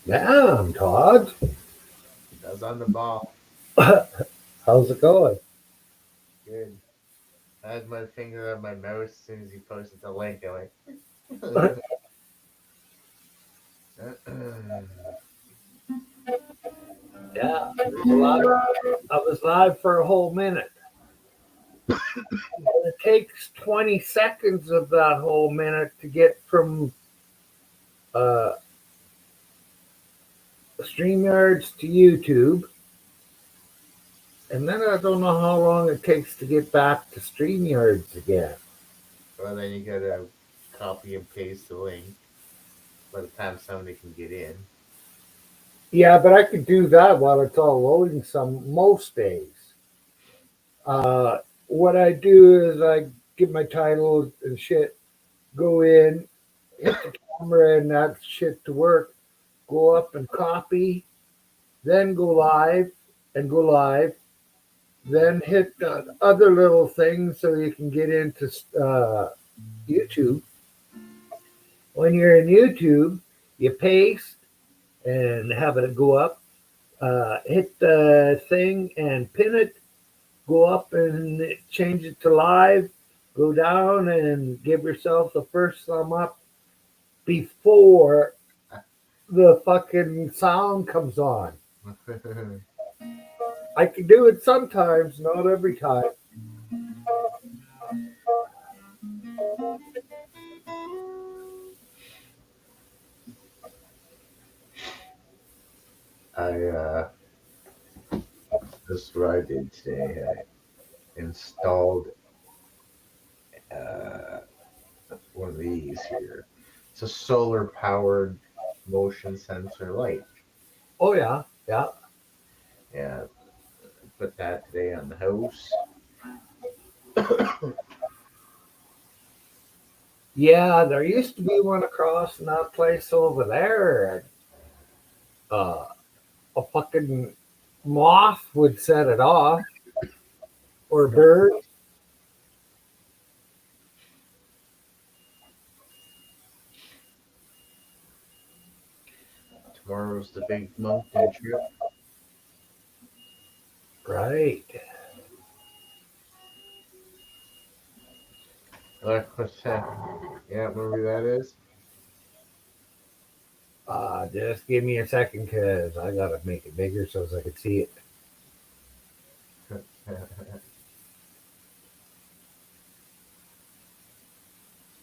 Damn, Todd. I was on the ball. How's it going? Good. I had my finger on my mouse as soon as he posted the link. I'm like, Yeah, I was live for a whole minute. And it takes 20 seconds of that whole minute to get from uh, StreamYards to YouTube. And then I don't know how long it takes to get back to StreamYards again. well, then you gotta copy and paste the link by the time somebody can get in. Yeah, but I could do that while it's all loading most days. What I do is I give my title and shit, go in, hit the camera and that shit to work, go up and copy, then go live and go live, then hit the other little things so you can get into YouTube. When you're in YouTube, you paste and have it go up, hit the thing and pin it, go up and change it to live, go down and give yourself the first thumb up before the fucking sound comes on. I can do it sometimes, not every time. I This is what I did today. I installed uh, one of these here. It's a solar powered motion sensor light. Oh yeah, yeah, Yeah, put that today on the house. yeah. There used to be one across in that place over there. Uh, a fucking moth would set it off, or a bird. Tomorrow's the big Moncton trip. Right. What's that? Yeah, remember who that is? Just give me a second, cause I gotta make it bigger so as I can see it.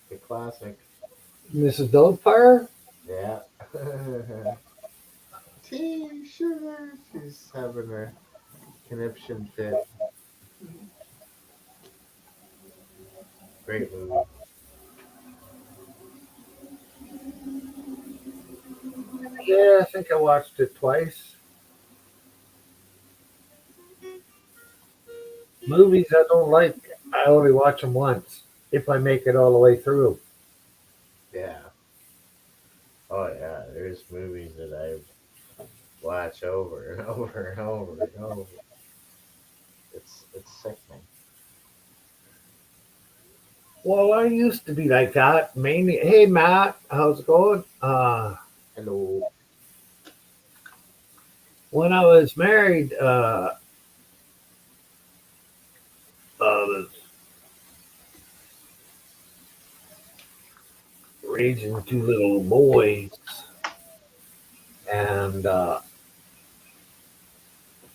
The classic. Mrs. Dogfire. Yeah. Tea sugar. She's having a conniption fit. Great movie. Yeah, I think I watched it twice. Movies I don't like, I only watch them once if I make it all the way through. Yeah. Oh yeah. There's movies that I watch over and over and over and over. It's sickening. Well, I used to be like that mainly. Hey, Matt, how's it going? Hello. When I was married, was raising two little boys, and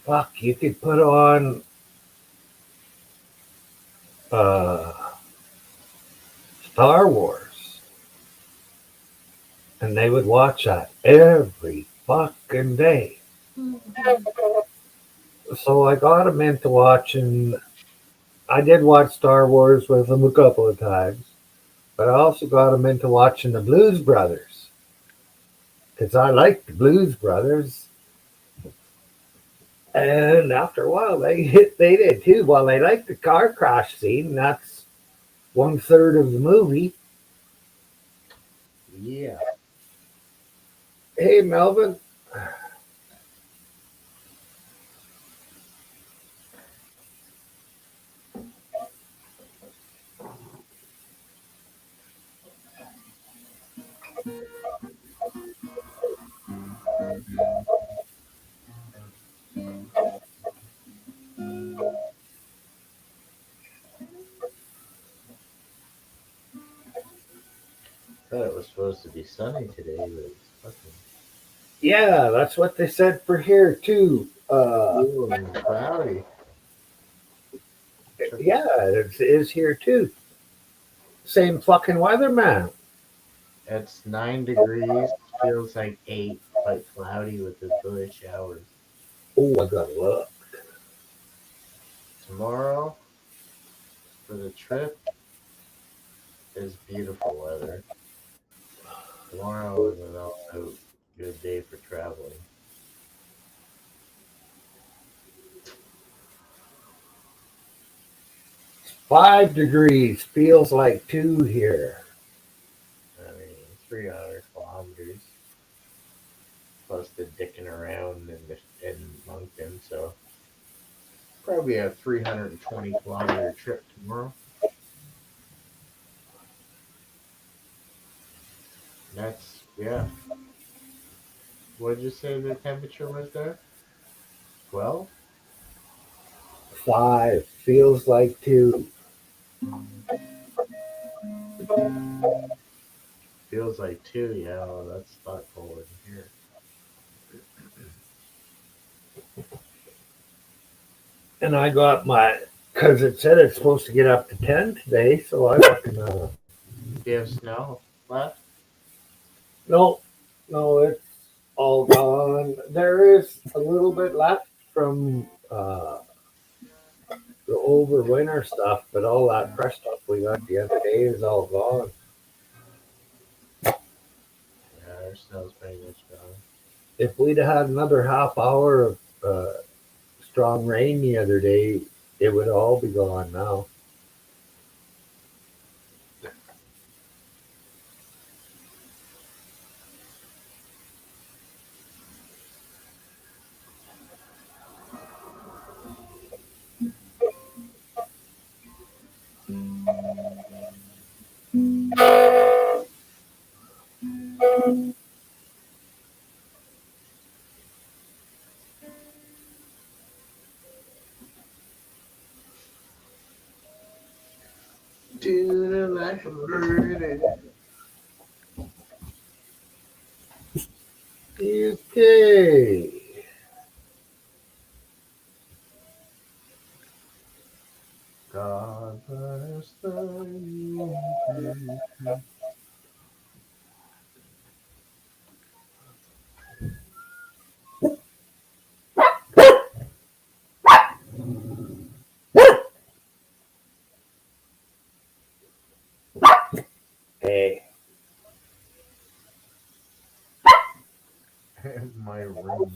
fuck, you could put on uh, Star Wars, and they would watch that every fucking day. So I got them into watching. I did watch Star Wars with them a couple of times, but I also got them into watching the Blues Brothers because I liked the Blues Brothers. And after a while, they did too. Well, they liked the car crash scene. That's one third of the movie. Yeah. Hey, Melvin. was supposed to be sunny today, but it's fucking Yeah, that's what they said for here too. cool and cloudy. Yeah, it is here too. Same fucking weather, man. It's 9 degrees, feels like 8, but cloudy with the delayed showers. Oh, I got luck. Tomorrow for the trip is beautiful weather. Tomorrow is an also good day for traveling. 5 degrees feels like two here. I mean, 300 kilometers plus the dicking around in Moncton, so probably a 320-kilometer trip tomorrow. That's yeah. What did you say the temperature was there? 12. 5 feels like two. Feels like 2. Yeah, well, that's thoughtful in here. And I got my, because it said it's supposed to get up to 10 today, so I fucking, Do you have snow left? no, no, it's all gone. There is a little bit left from the over winter stuff, but all that fresh stuff we got the other day is all gone. Yeah, our snow's pretty much gone. If we'd had another half hour of strong rain the other day, it would all be gone now. To the life of burning. Okay. God bless the Union. Hey, My room.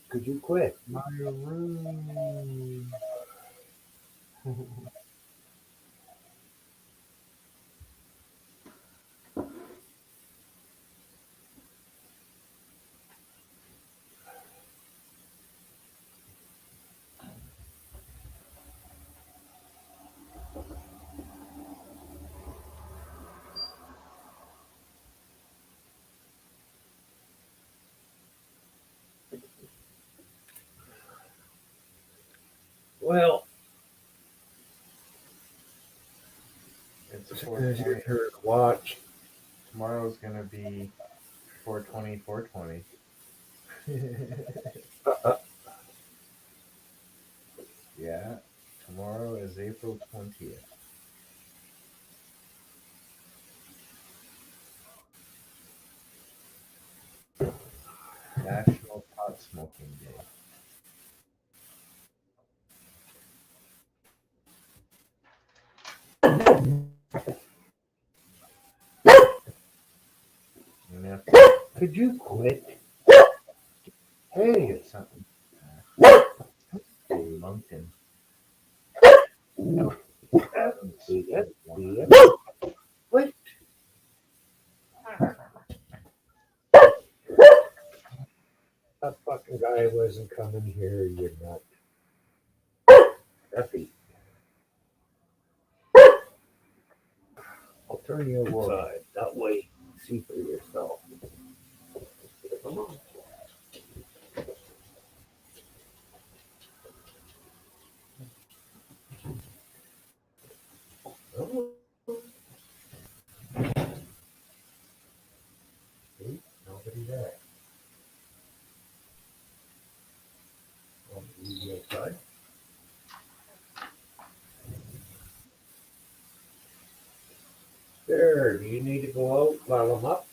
could you quit? My room. Well, It's as your 420. turn to watch. Tomorrow's gonna be 420, 420. Uh, Yeah, tomorrow is April 20th. National Pot Smoking Day. I'm gonna have to could you quit? get Hey, something in Moncton. see it, Smoke one. see it. Quit. That fucking guy wasn't coming here, you're not. Effie. I'll turn you Whoa. outside. That way, see for yourself. Come on. Come on. nobody there. Want to leave you outside? There, do you need to go out while I'm up?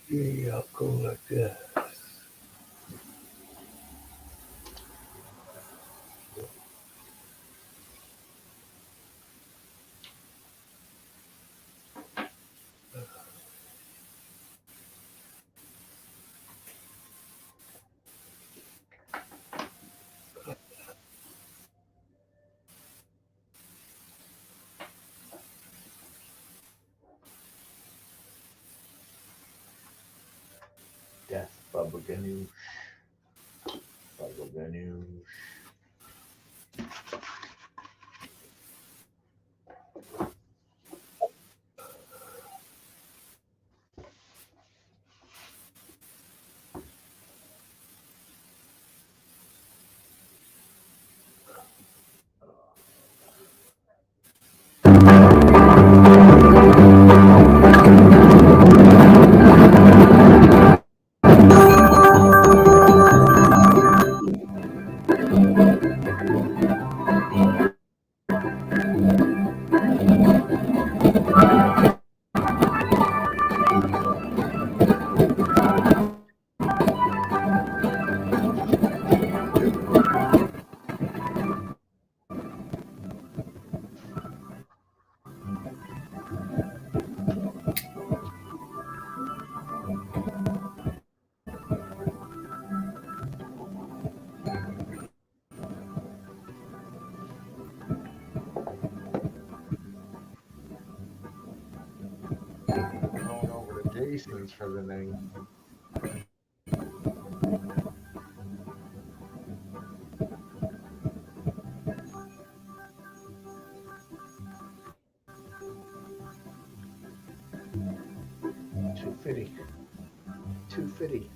Yeah, I'll go like this. Death Bubba Ganoush. Bubba Ganoush. Going over to Jason's for the night. Too fitty. Too fitty.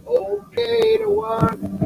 Okay, to one.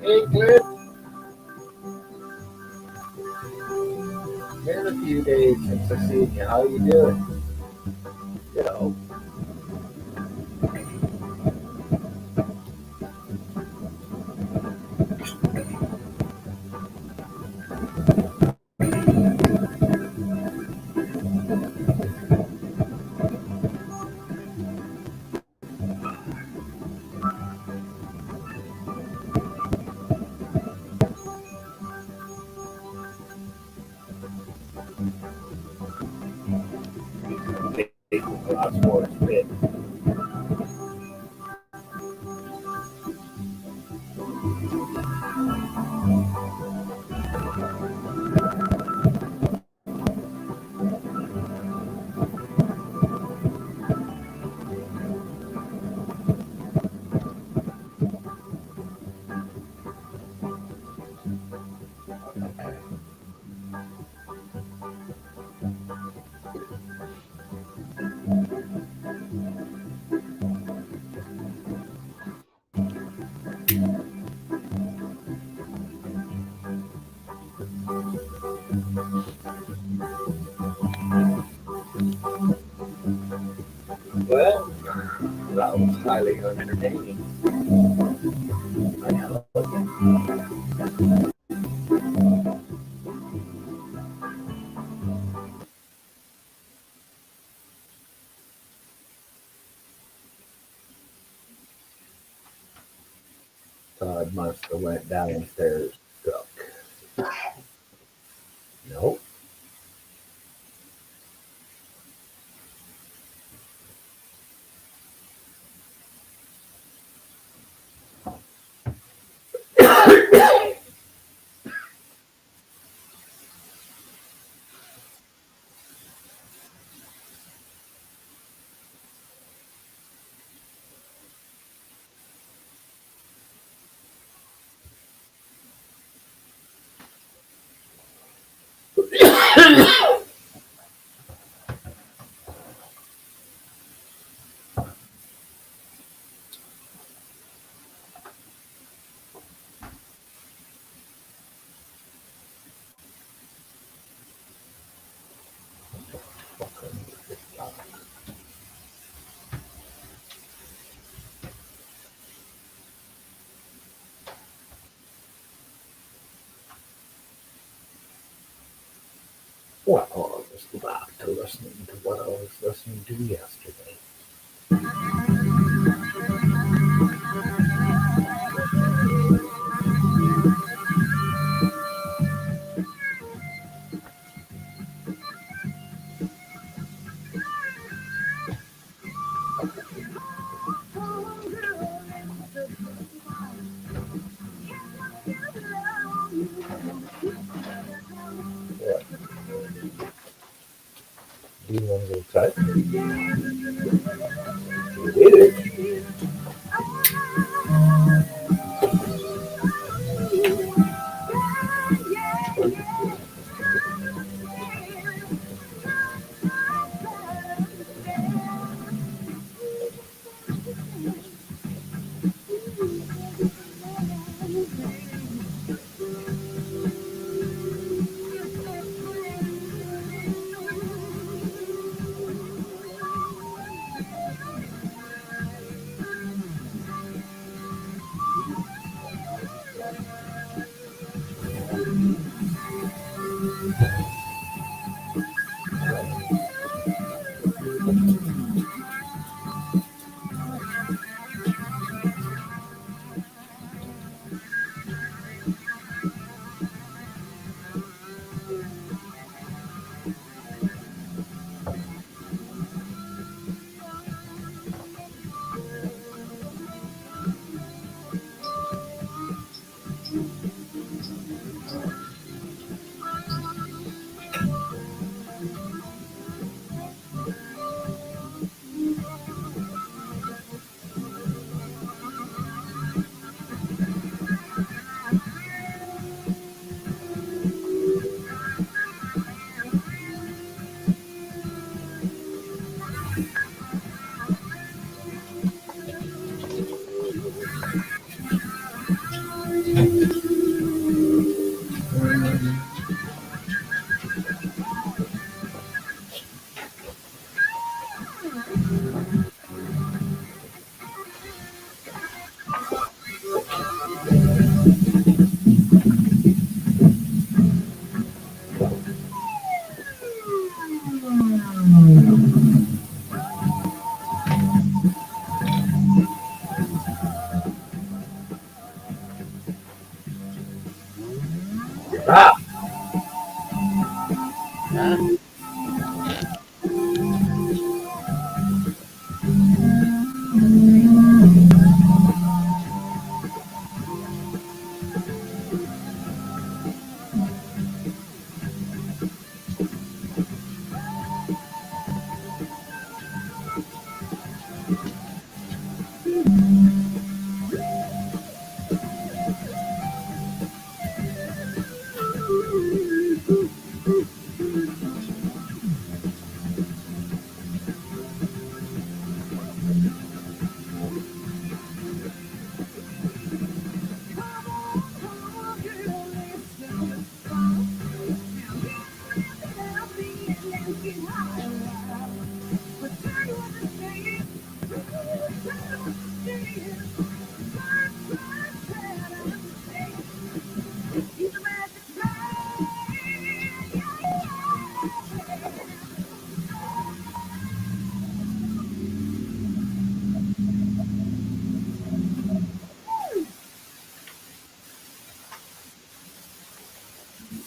Hey, Cliff, been a few days since I seen you. How you doing? You know, a lot of sports fit. Well, that was highly entertaining. I Todd must have went downstairs stuck. Nope. Well, let's go back to listening to what I was listening to yesterday. Yeah. Do you want to go cut? You did it. Ah, Huh?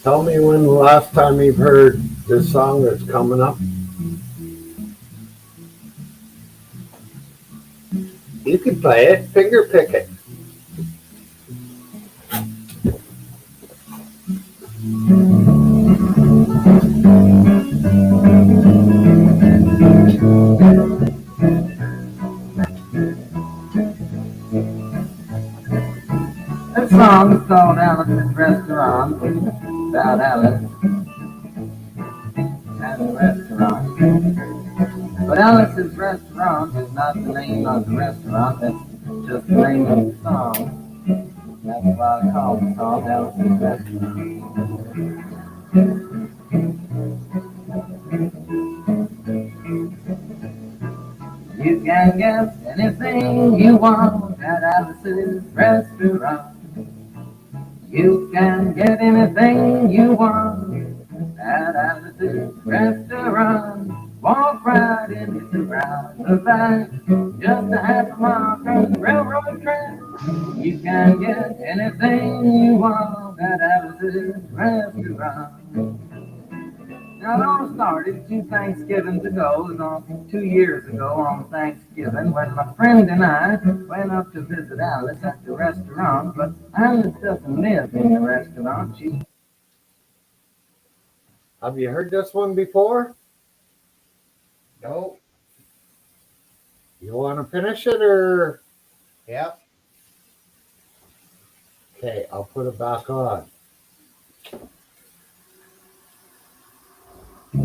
tell me when the last time you've heard this song that's coming up. You can play it, finger pick it. That song is called Alice's Restaurant. About Alice and the restaurant. But Alice's Restaurant is not the name of the restaurant, that's just the name of the song. That's why I call the song Alice's Restaurant. You can get anything you want at Alice's Restaurant. You can get anything you want at Alice's drive-through restaurant. Walk right in, it's around the back, just a half a mile from the railroad track. You can get anything you want at Alice's restaurant. Now, it all started 2 Thanksgivings ago, 2 years ago on Thanksgiving, when my friend and I went up to visit Alice at the restaurant. But Alice doesn't live in the restaurant. She Have you heard this one before? Nope. You want to finish it or? Yep. Okay, I'll put it back on.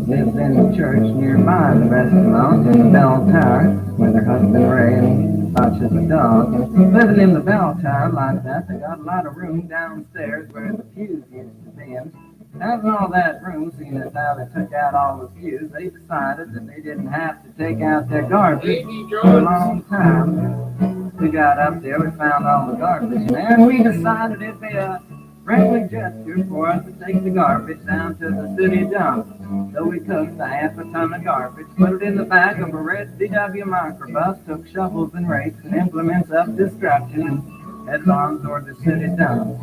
lives in the church nearby the restaurant in the bell tower with her husband Ray and watches the dog. And living in the bell tower like that, they got a lot of room downstairs where the pews used to be. And having all that room, seeing as how they took out all the pews, they decided that they didn't have to take out their garbage for a long time. We got up there, we found all the garbage in there, and we decided it'd be a friendly gesture for us to take the garbage down to the city dump. So we took the half a ton of garbage, put it in the back of a red VW microbus, took shovels and rakes and implements of destruction, and headed on toward the city dump.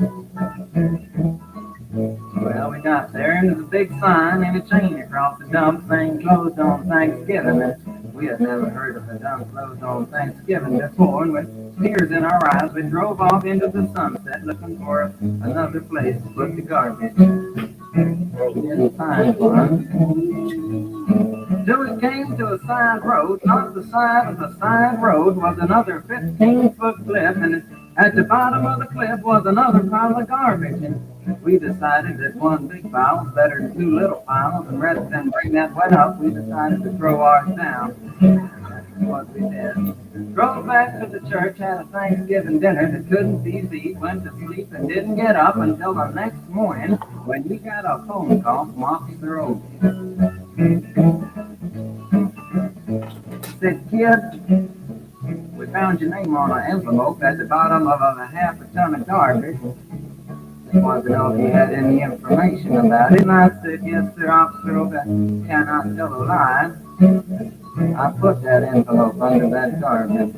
Well, we got there, and there's a big sign and a chain across the dump saying closed on Thanksgiving. And we had never heard of the dump closed on Thanksgiving before, and with tears in our eyes, we drove off into the sunset looking for another place to put the garbage. We didn't find one. Till we came to a side road, and on the side of the side road was another 15-foot cliff, and at the bottom of the cliff was another pile of garbage. And we decided that one big pile was better than two little piles, and rather than bring that one up, we decided to throw ours down. That's what we did. Drove back to the church, had a Thanksgiving dinner that couldn't be beat, went to sleep and didn't get up until the next morning when we got a phone call from Officer Obi. Said, "Kid, we found your name on an envelope at the bottom of a half a ton of garbage. Just wanted to know if you had any information about it." And I said, "Yes, sir, Officer Obi, I cannot tell a lie. I put that envelope under that garbage."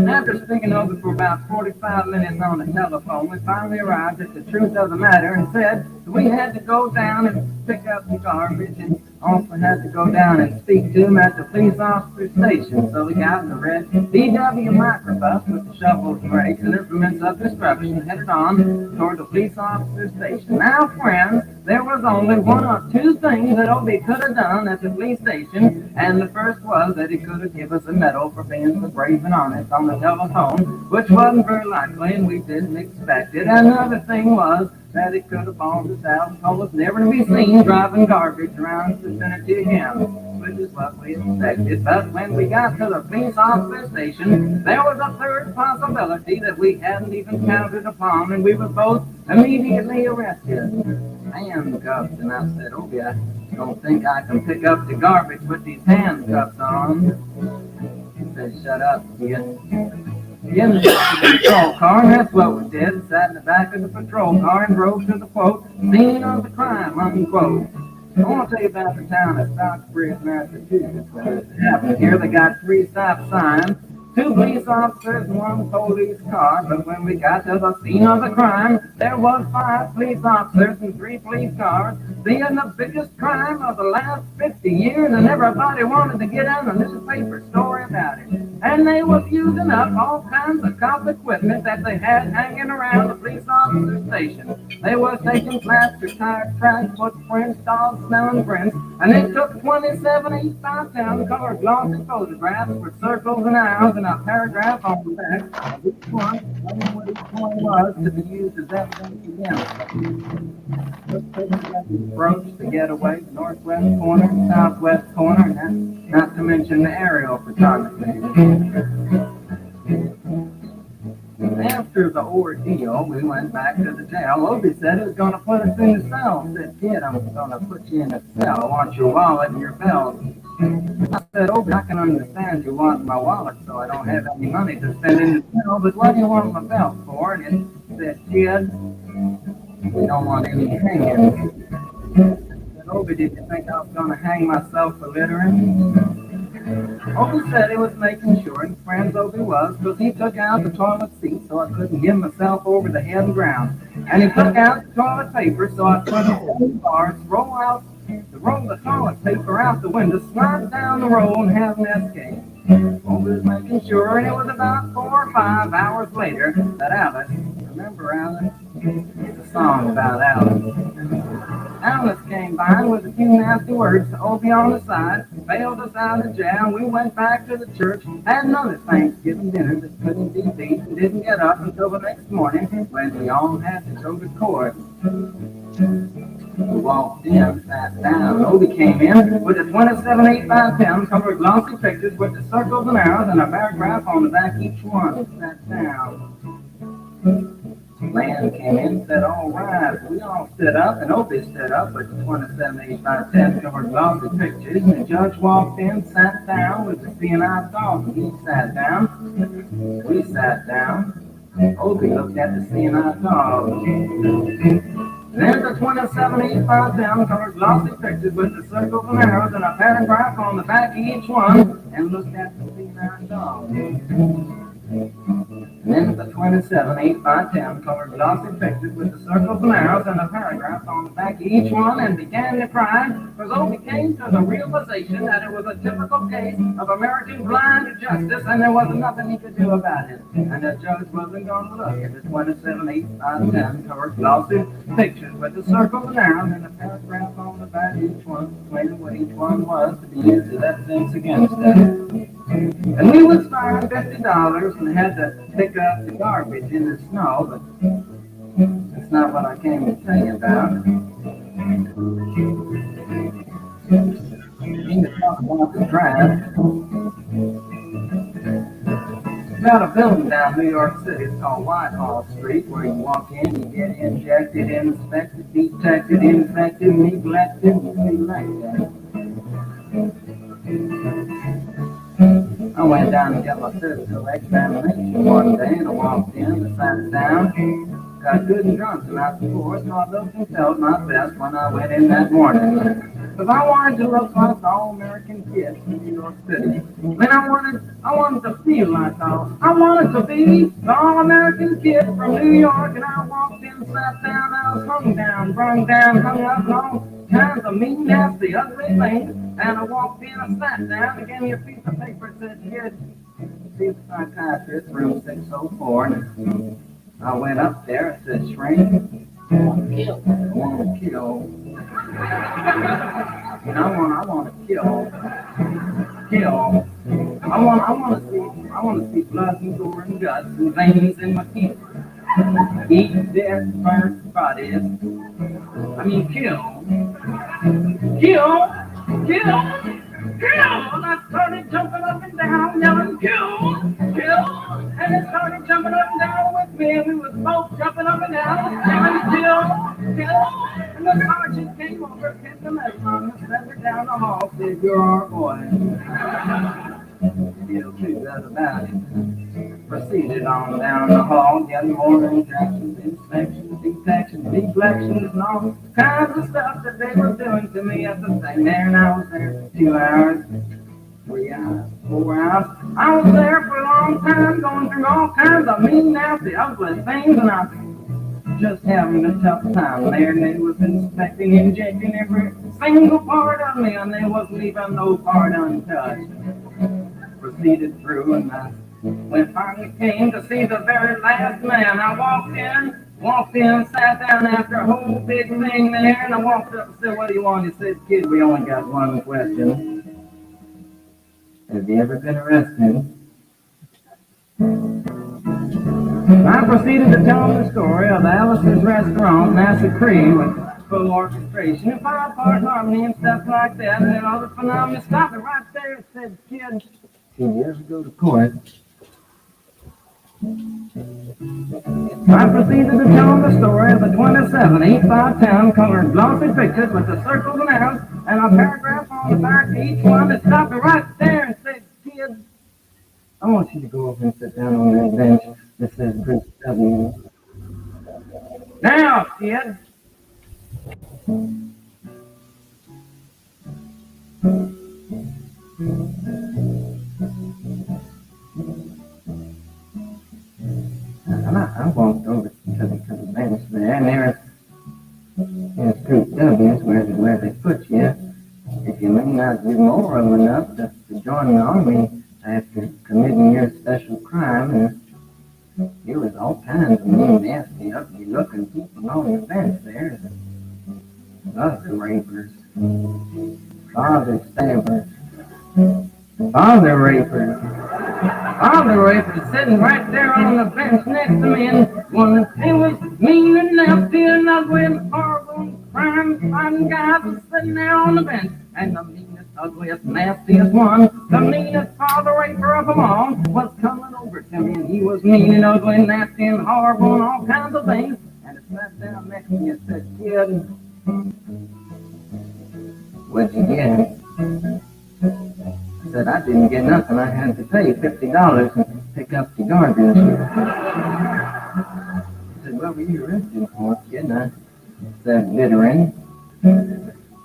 After speaking over for about 45 minutes on the telephone, we finally arrived at the truth of the matter and said we had to go down and pick up the garbage, and also had to go down and speak to him at the police officer station. So we got in the red VW microbus with the shovels, rakes, and implements of destruction, headed on toward the police officer station. Now, friends, there was only one or two things that Obie could have done at the police station, and the first was that he could have given us a medal for being so brave and honest on the telephone, which wasn't very likely, and we didn't expect it. And another thing was that he could have bawled us out and told us never to be seen driving garbage around the vicinity again, which is what we expected. But when we got to the police officer station, there was a third possibility that we hadn't even counted upon, and we were both immediately arrested, handcuffed. And I said, "Obie, I don't think I can pick up the garbage with these handcuffs on." He said, "Shut up, kid. Get in the back of the patrol car," and that's what we did. Sat in the back of the patrol car and drove to the, quote, scene of the crime, unquote. I want to tell you about the town of Stockbridge, Massachusetts. It happened here. They got 3 stop signs, 2 police officers, and 1 police car. But when we got to the scene of the crime, there was 5 police officers and 3 police cars, being the biggest crime of the last 50 years, and everybody wanted to get on a newspaper story about it. And they was using up all kinds of cop equipment that they had hanging around the police officer station. They was taking plaster, tire tracks, footprints, dog smelling prints, and they took 27 East 5 colored glossy photographs with circles and arrows and a paragraph on the back of each one, telling what each one was to be used as evidence against them. Approach the getaway, the northwest corner, southwest corner, and not to mention the aerial photography. After the ordeal, we went back to the jail. Obie said he was going to put us in the cell. I said, "Kid, I'm going to put you in a cell. I want your wallet and your belt." I said, "Obie, I can understand you want my wallet so I don't have any money to spend in the cell, but what do you want my belt for?" And he said, "Kid, We don't want any hanging. And Obie, did you think I was going to hang myself for littering? Obie said he was making sure, and friends Obie was, because he took out the toilet seat so I couldn't give myself over the head and ground. And he took out the toilet paper so I couldn't in bars, roll the toilet paper out the window, slide down the roll and have an escape. Obie was making sure, and it was about 4 or 5 hours later that Alice, remember Alice? It's a song about Alice. Alice came by with a few nasty words to Obie on the side, bailed us out of jail, and we went back to the church, had another Thanksgiving dinner that couldn't be beat, and didn't get up until the next morning when we all had to go to court. We walked in, sat down. Obie came in with a 27 8 by 10 covered glossy pictures with the circles and arrows and a paragraph on the back each one. Sat down. Man came in and said, all right. We all stood up, and Obie stood up with the 27 8 by 10 covered glossy pictures, and the judge walked in, sat down with the CNI dog, and he sat down. We sat down. Obie looked at the CNI dog. Then the 27 8 by 10 covered glossy pictures with the circles and arrows and a paragraph on the back of each one, and looked at the CNI dog. Then the 27 8 by 10 covered glossy pictures with the circles and arrows and a paragraph on the back of each one, and began to cry, because Obie came to the realization that it was a typical case of American blind justice, and there wasn't nothing he could do about it. And the judge wasn't going to look at the 27 8 by 10 covered glossy pictures with the circles and arrows and a paragraph on the back of each one, explaining what each one was to be used as evidence against it. And we was fined $50 and had to pick up the garbage in the snow, but that's not what I came to tell you about. I need to talk about the draft. Got a building down New York City. It's called Whitehall Street, where you walk in, you get injected, inspected, detected, infected, neglected, and elected. I went down to get my physical examination one day, and I walked in and sat down. Got good and drunk the night before, so I looked and felt my best when I went in that morning. Because I wanted to look like the all-American kid from New York City. And I wanted to feel like I wanted to be the all-American kid from New York. And I walked in, sat down, I was hung down, brung down, hung up, and all kinds of mean, nasty, ugly things. And I walked in, I sat down, and gave me a piece of paper that said, kid, see the psychiatrist, room 604. And I went up there, it said, shrink. I want to kill. And I want to kill. I want to see blood and gore and guts and veins in my teeth. Eat dead, burnt bodies. I mean, kill. And I started jumping up and down, yelling, kill. And it started jumping up and down with me, and we was both jumping up and down, yelling, kill. And the sergeant came over, picked the medal on us, sent her down the hall, said, you're our boy. He'll do that about it. Proceeded on down the hall, getting more injections, inspections, detections, deflections, and all kinds of stuff that they were doing to me at the thing there. And I was there for 2 hours, 3 hours, 4 hours. I was there for a long time, going through all kinds of mean, nasty, ugly things, and I was just having a tough time there. And they was inspecting, injecting every single part of me, and there wasn't even no part untouched. Proceeded through, and when finally came to see the very last man, I walked in, sat down after a whole big thing there, and I walked up and said, what do you want? He said, kid, we only got one question. Have you ever been arrested? I proceeded to tell him the story of Alice's restaurant, Massacre, with full orchestration and 5-part harmony and stuff like that, and then all the phenomena stopped it right there and said, kid, did you ever go to court? I proceeded to tell him the story of the 27 8 by 10 colored glossy pictures with the circles and arrows and a paragraph on the back of each one that stopped me right there and said, kid, I want you to go over and sit down on that bench that says Prince W. Now, kid. And I walked over to the bench there, and there's Group W's where they put you. If you may not be moral enough to join the army after committing your special crime, and there was all kinds of mean, nasty, ugly-looking people on the bench there. Other rapers, father stabbers, father rapers. Father rapers sitting right there on the bench next to me, and one he was mean and nasty and ugly and horrible crime-fighting guys was sitting there on the bench. And the meanest, ugliest, nastiest one, the meanest father raper of them all, was coming over to me, and he was mean and ugly and nasty and horrible and all kinds of things. And it sat down next to me and said, "Kid, what'd you get?" I said, "I didn't get nothing. I had to pay $50 and pick up the garbage." He said, "What were you arrested for, kid?" And I said, "Littering."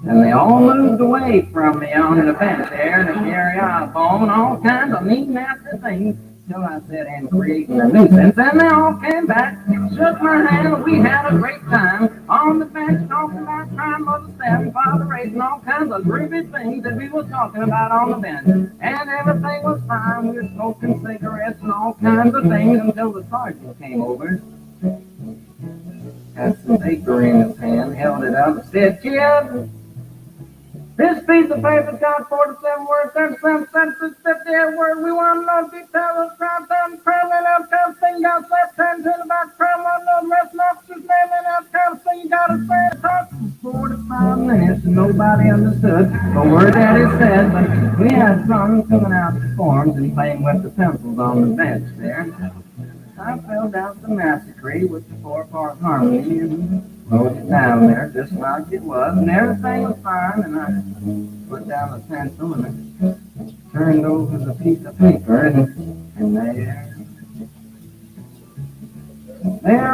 And they all moved away from me on the bench there to carry eyeball and all kinds of mean, nasty things. Till I said, "And creating a nuisance." And they all came back, shook my hand, and we had a great time on the bench talking about crime, mother stabbing, father raping, all kinds of groovy things that we were talking about on the bench. And everything was fine. We were smoking cigarettes and all kinds of things until the sergeant came over. Had some paper in his hand, held it up, and said, "Kid, this piece of paper's got 47 words, 37 sentences, 58 words. We want to know details of crime, time, crime, and that kind of thing. Got left hand to about crime, want to know the rest officer's name and that kind of thing. You got to say it, talk for 45 minutes, and nobody understood a word that he said. But we had fun filling out the forms and playing with the pencils on the bench there. I filled out the massacre with the 4-part harmony and wrote it down there just like it was, and everything was fine. And I put down the pencil and I turned over the piece of paper, and there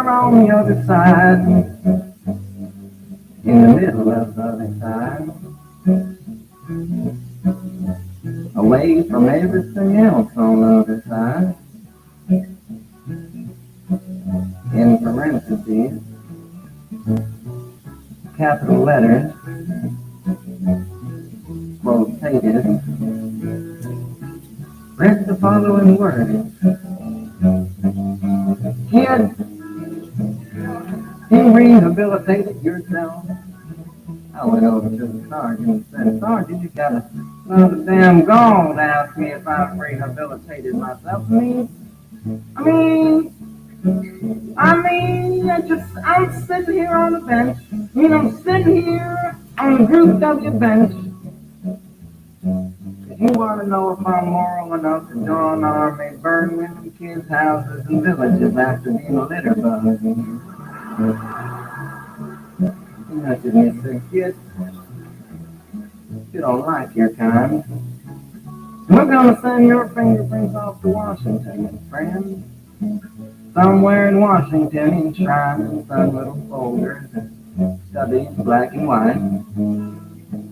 on the other side, in the middle of the other side, away from everything else on the other side, in parentheses, capital letters, quotated, read the following words: "Kid, you rehabilitated yourself." I went over to the sergeant and said, "Sergeant, you got a lot of damn gall to ask me if I've rehabilitated myself. I'm sitting here on the bench. I'm sitting here on the Group W bench. If you want to know if I'm moral enough to join the army, burn women, kids' houses, and villages after being a litter bug." He looked at me and said, "Kid, you don't like your kind. We're going to send your fingerprints off to Washington, my friend. Somewhere in Washington, enshrined in some little folders and studies, black and white,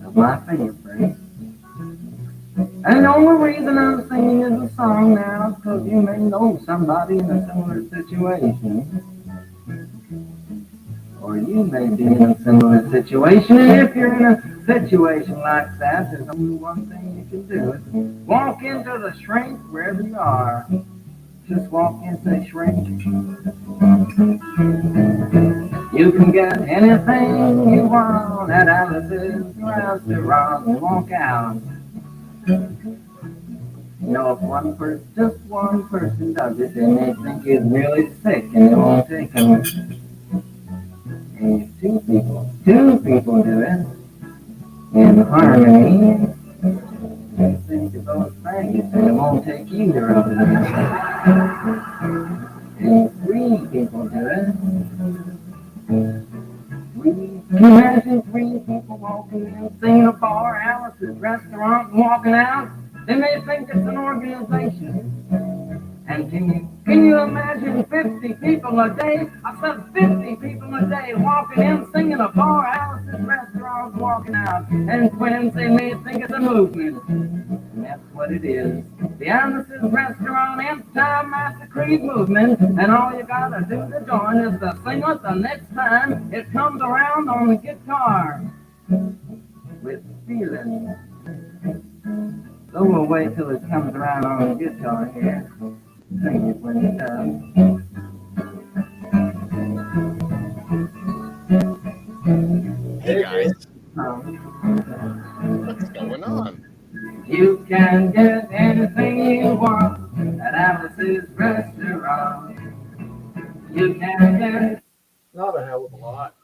of my fingerprints. And the only reason I'm singing is a song now is because you may know somebody in a similar situation. Or you may be in a similar situation, and if you're in a situation like that, there's only one thing you can do, is walk into the shrink wherever you are. Just walk in, say shrink. You can get anything you want at Alice's restaurant and walk out. You know, if just one person does it, then they think he's really sick and they won't take him. And if two people do it in harmony, they think of those faggots and it won't take either of them. And if 3 people do it, can you imagine 3 people walking in, singing a bar, Alice's restaurant, and walking out? They may think it's an organization. And can you imagine 50 people a day? I said 50 people a day walking in, singing a bar, houses, restaurants, walking out. And twins, they may think it's a movement. And that's what it is. The Anderson's Restaurant Anti-Master Creed movement. And all you gotta do to join is to sing it the next time it comes around on the guitar. With feeling. So we'll wait till it comes around on the guitar here. Sing it when it does. Hey guys, Um, what's going on? You can get anything you want at Alice's Restaurant. You can get. Not a hell of a lot.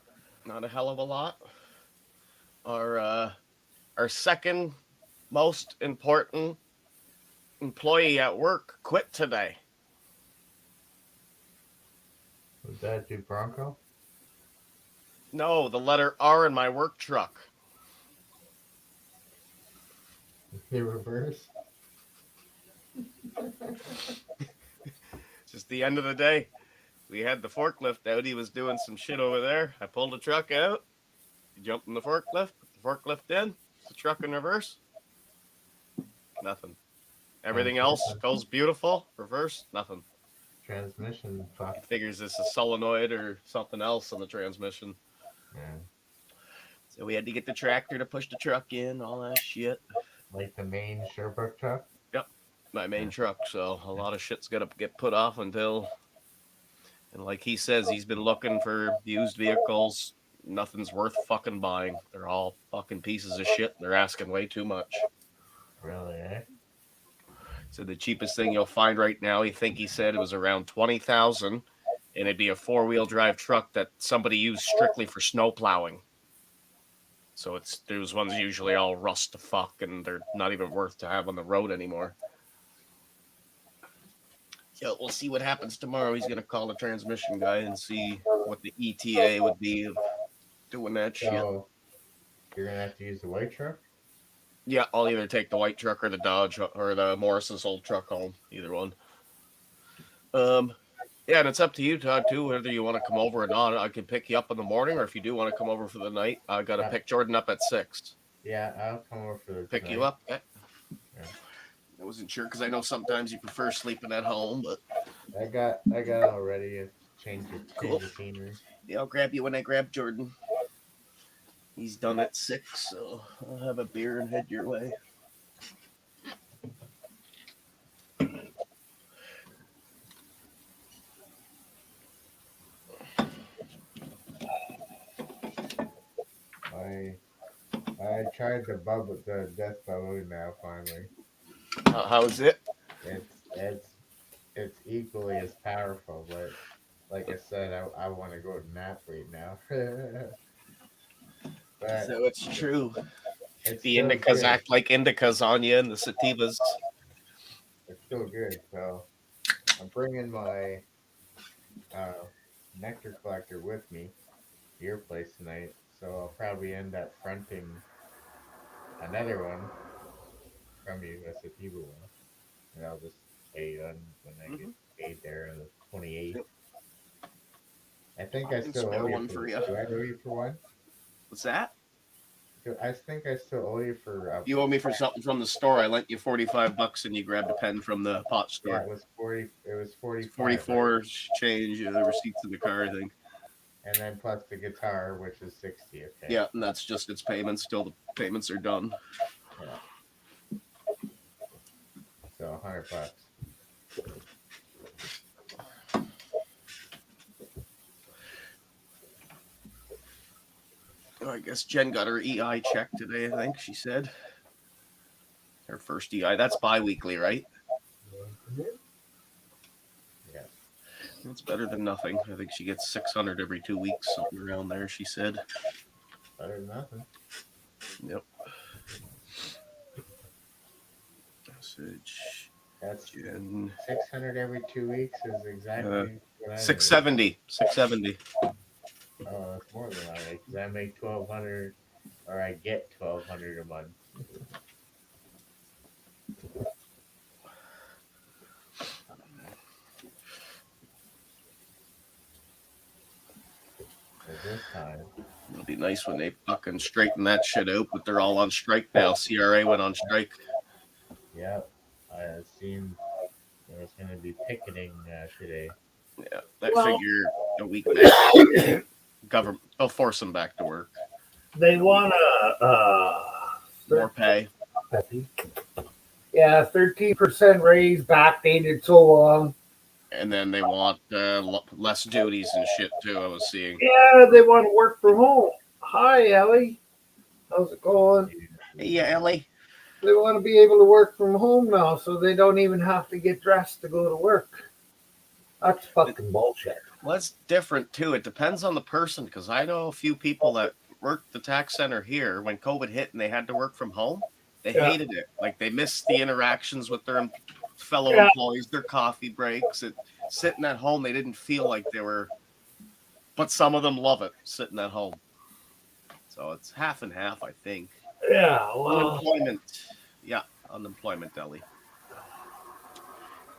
Not a hell of a lot. Our second most important employee at work quit today. Was that dude Bronco? No, the letter R in my work truck. He reverse? Just the end of the day. We had the forklift out. He was doing some shit over there. I pulled the truck out. He jumped in the forklift, put the forklift in, the truck in reverse. Nothing. Everything else goes beautiful. Reverse, nothing. Transmission fuck. He figures it's a solenoid or something else on the transmission. Yeah. So we had to get the tractor to push the truck in, all that shit. Like the main Sherbrooke truck? Yep, my main truck. So a lot of shit's got to get put off until. And like he says, he's been looking for used vehicles. Nothing's worth fucking buying. They're all fucking pieces of shit. They're asking way too much. Really, eh? So the cheapest thing you'll find right now, he said it was around 20,000, and it'd be a 4-wheel drive truck that somebody used strictly for snow plowing. So those ones usually all rust to fuck, and they're not even worth to have on the road anymore. So we'll see what happens tomorrow. He's gonna call the transmission guy and see what the ETA would be of doing that shit. So you're gonna have to use the white truck? Yeah, I'll either take the white truck or the Dodge or the Morrison's old truck home. Either one. Yeah, and it's up to you, Todd, too, whether you want to come over or not. I can pick you up in the morning, or if you do want to come over for the night, I got to pick Jordan up at 6. Yeah, I'll come over for the Pick tonight. you up? Yeah. I wasn't sure because I know sometimes you prefer sleeping at home, but I got all ready. Change the scenery. yeah, I'll grab you when I grab Jordan. He's done at 6, so I'll have a beer and head your way. I tried the death bubble now finally. How's it? It's equally as powerful, but like I said, I want to go nap right now. But So it's true. it's The still indicas good. act like indicas on you, and the sativas. It's still good. So I'm bringing my nectar collector with me to your place tonight. So I'll probably end up fronting another one from you, a sativa one, and I'll just pay on when I get paid there on the 28th. Yep. I think I can still spare owe you one for you. Do I owe you for one? What's that? I think I still owe you for. You owe me for something from the store. I lent you $45 and you grabbed a pen from the pot store. Yeah, it was 40. It was 45. 44 right? change, the receipts in the car, I think. And then plus the guitar, which is 60. Okay. Yeah, and that's just its payments till the payments are done. Yeah. So $100. I guess Jen got her EI check today, I think she said. Her first EI. That's bi-weekly, right? Yeah. That's better than nothing. I think she gets 600 every 2 weeks, something around there, she said. Better than nothing. Yep. Message. That's Jen. 600 every 2 weeks is exactly what I 670. 670. Oh, that's more than I make because I make 1,200, or I get 1,200 a month. time. It'll be nice when they fucking straighten that shit out, but they're all on strike now. CRA went on strike. Yeah, I seen there was going to be picketing today. Yeah, I Well, figure a week next government they'll force them back to work. they want More pay. yeah, 13% raise, backdated so long. And then they want less duties and shit too. I was seeing. Yeah, they want to work from home. Hi, Ellie. How's it going? Hey, yeah, Ellie. They want to be able to work from home now, so they don't even have to get dressed to go to work. That's fucking bullshit. Well, that's different too. It depends on the person because I know a few people that worked the tax center here when COVID hit and they had to work from home. They hated it. Like they missed the interactions with their fellow employees, their coffee breaks. Sitting at home, they didn't feel like they were. But some of them love it sitting at home. So it's half and half, I think. Yeah, well, Unemployment. Yeah, unemployment, Ellie.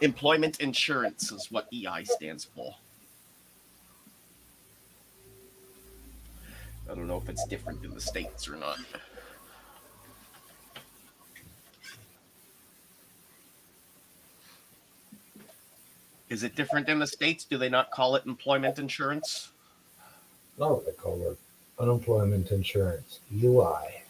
Employment insurance is what EI stands for. I don't know if it's different in the States or not. Is it different in the States? Do they not call it employment insurance? no, they call it unemployment insurance, UI.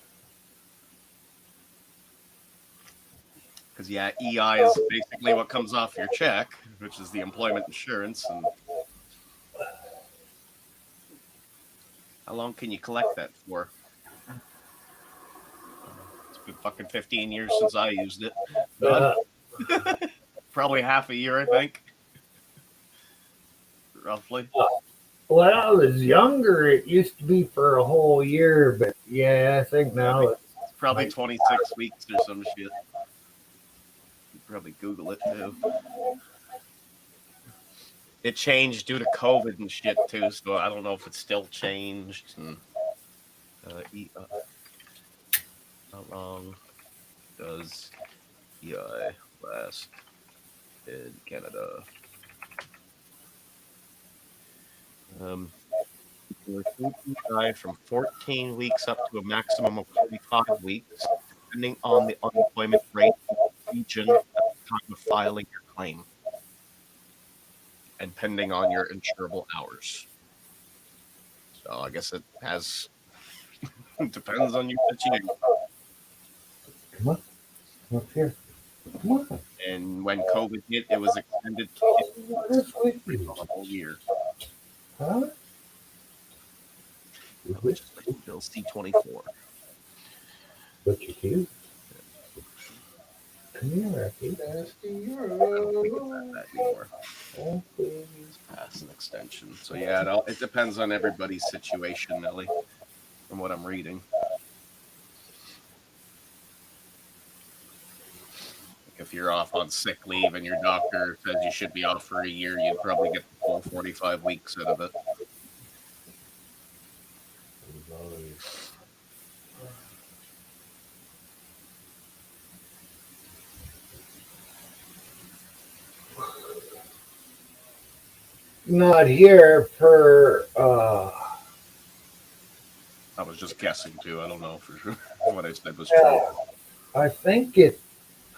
Because, yeah, EI is basically what comes off your check, which is the employment insurance. And how long can you collect that for? It's been fucking 15 years since I used it. Probably half a year, I think. Roughly. When I was younger, it used to be for a whole year, but yeah, I think now it's probably 26 weeks or some shit. You probably Google it too. It changed due to COVID and shit too, so I don't know if it's still changed. And, how long does EI last in Canada? EI from 14 weeks up to a maximum of 45 weeks, depending on the unemployment rate in the region at the time of filing your claim, and pending on your insurable hours. So I guess it has depends on your situation. Come on, come up here. Come on. And when COVID hit, it was extended to a whole year. Huh? Bill C-24. What you do? Come here, Rocky. Oh, please. Pass an extension. So yeah, it depends on everybody's situation, Nelly, from what I'm reading. Like if you're off on sick leave and your doctor says you should be off for a year, you'd probably get the full 45 weeks out of it. Not here for I was just guessing too. I don't know for sure what I said was true. I think it.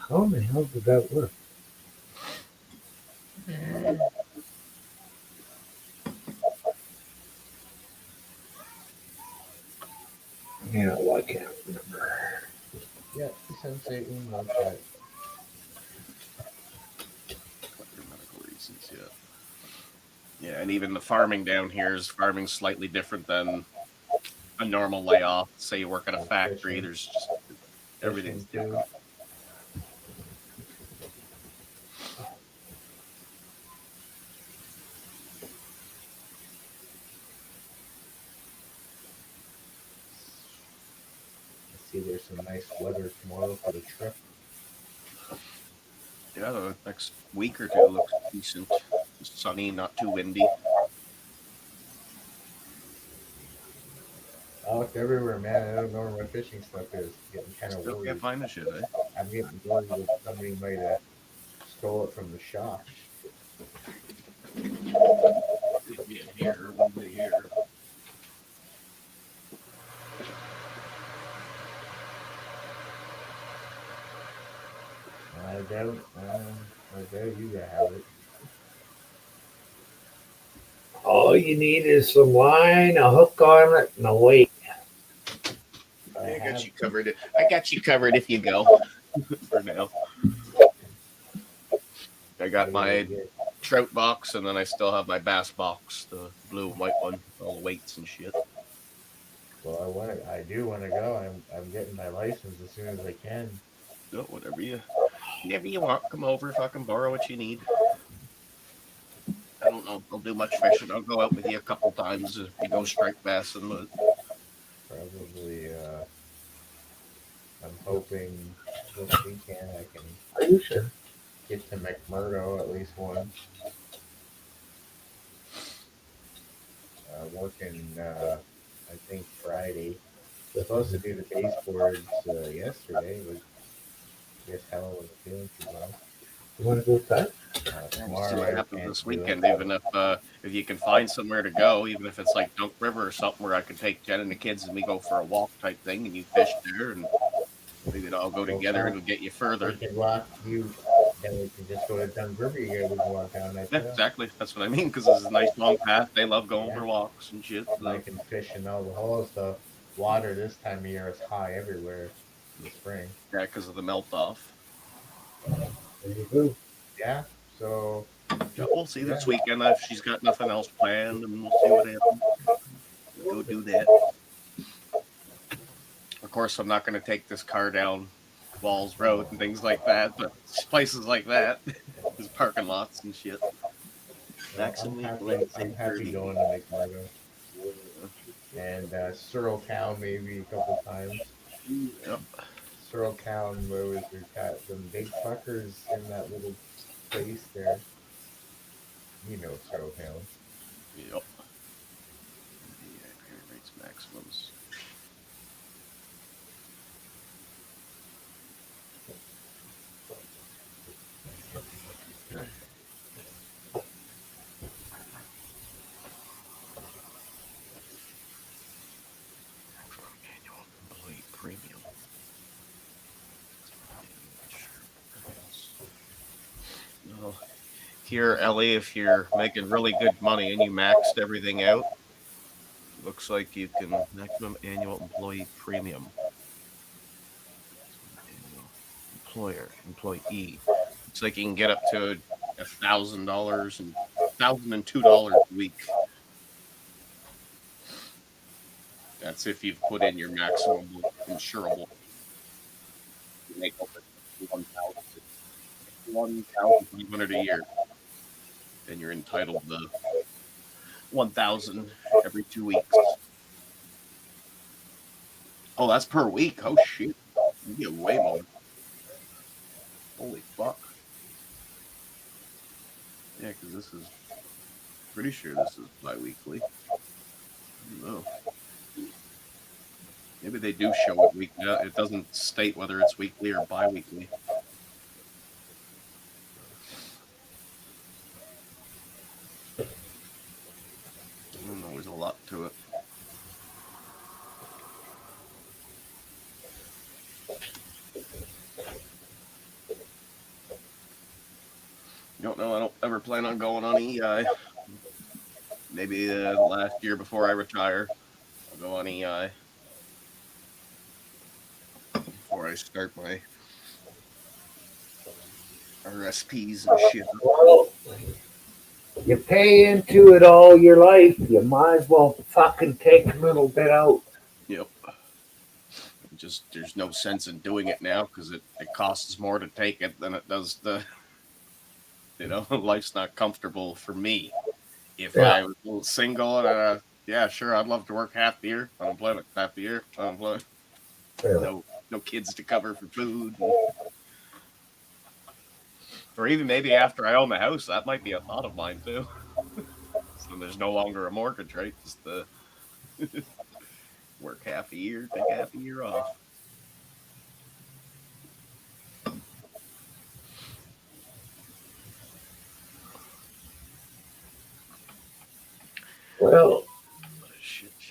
How the hell did that work? Yeah, well, I can't remember. Yeah, sensei one chat. For medical reasons, yeah. Yeah, and even the farming down here is farming slightly different than a normal layoff. Say you work at a factory, there's just everything's different. See, there's some nice weather tomorrow for the trip. Yeah, the next week or two looks decent. Just sunny, not too windy. I look everywhere, man. I don't know where my fishing stuff is. Getting kind of Still worried. can't find the shit, eh? I'm getting worried that somebody might have stole it from the shop. Here, one day here. I doubt you have it. All you need is some line, a hook on it, and a weight. I got you covered. I got you covered if you go for now. I got my trout box, and then I still have my bass box, the blue and white one, all the weights and shit. Well, I do want to go. I'm getting my license as soon as I can. No, whatever you want. Come over if I can borrow what you need. I don't know. I'll do much fishing. I'll go out with you a couple times if you go strike bassing. But Probably. I'm hoping this weekend I can Are you sure? get to McMurdo at least once. Working, I think Friday. Supposed to do the baseboards yesterday, but I guess Helen wasn't feeling too well. You want to go back? see Tomorrow what I happens can't this do weekend. it. Even if you can find somewhere to go, even if it's like Dunk River or something, where I can take Jen and the kids and we go for a walk type thing, and you fish there, and we could all go together. It'll get you further. We can walk you, then we can just go to Dunk River. We can walk down that Yeah, trail. exactly. That's what I mean. Because this is a nice long path. They love going for walks and shit. And I can fish in all the holes. The water this time of year is high everywhere in the spring. Yeah, because of the melt off. There you go. Yeah, so Yeah, we'll see this weekend if she's got nothing else planned, and we'll see what happens. We'll go do that. Of course, I'm not going to take this car down Walls Road and things like that, but places like that, there's parking lots and shit. I'm happy going to McMurdo. And Searle Town maybe a couple times. Yep. Searle Town, where was there got some big fuckers in that little place there. You know Searle Town. Yep. Yeah, rates maximums. Annual employee premium. No. Here, Ellie, if you're making really good money and you maxed everything out, looks like you can maximum annual employee premium. Employee. It's like you can get up to $1,000 and $1,002 a week. That's if you've put in your maximum insurable. You make over $1,500 a year, and you're entitled to $1,000 every 2 weeks. Oh, that's per week. Oh shit, you get way more. Holy fuck. Yeah, because this is pretty sure this is bi-weekly. I don't know. Maybe they do show it weekly. It doesn't state whether it's weekly or bi-weekly. I don't know. There's a lot to it. Don't know. I don't ever plan on going on EI. Maybe last year before I retire, I'll go on EI. Before I start my RSPs and shit. Well, you pay into it all your life. You might as well fucking take a little bit out. Yep. Just there's no sense in doing it now because it costs more to take it than it does the. Life's not comfortable for me. If I was single and yeah, sure, I'd love to work half the year, unemployment, half the year, unemployment. Yeah. No kids to cover for food. Or even maybe after I own the house, that might be a thought of mine too. So there's no longer a mortgage, right? Just the work half a year, take half a year off. Well,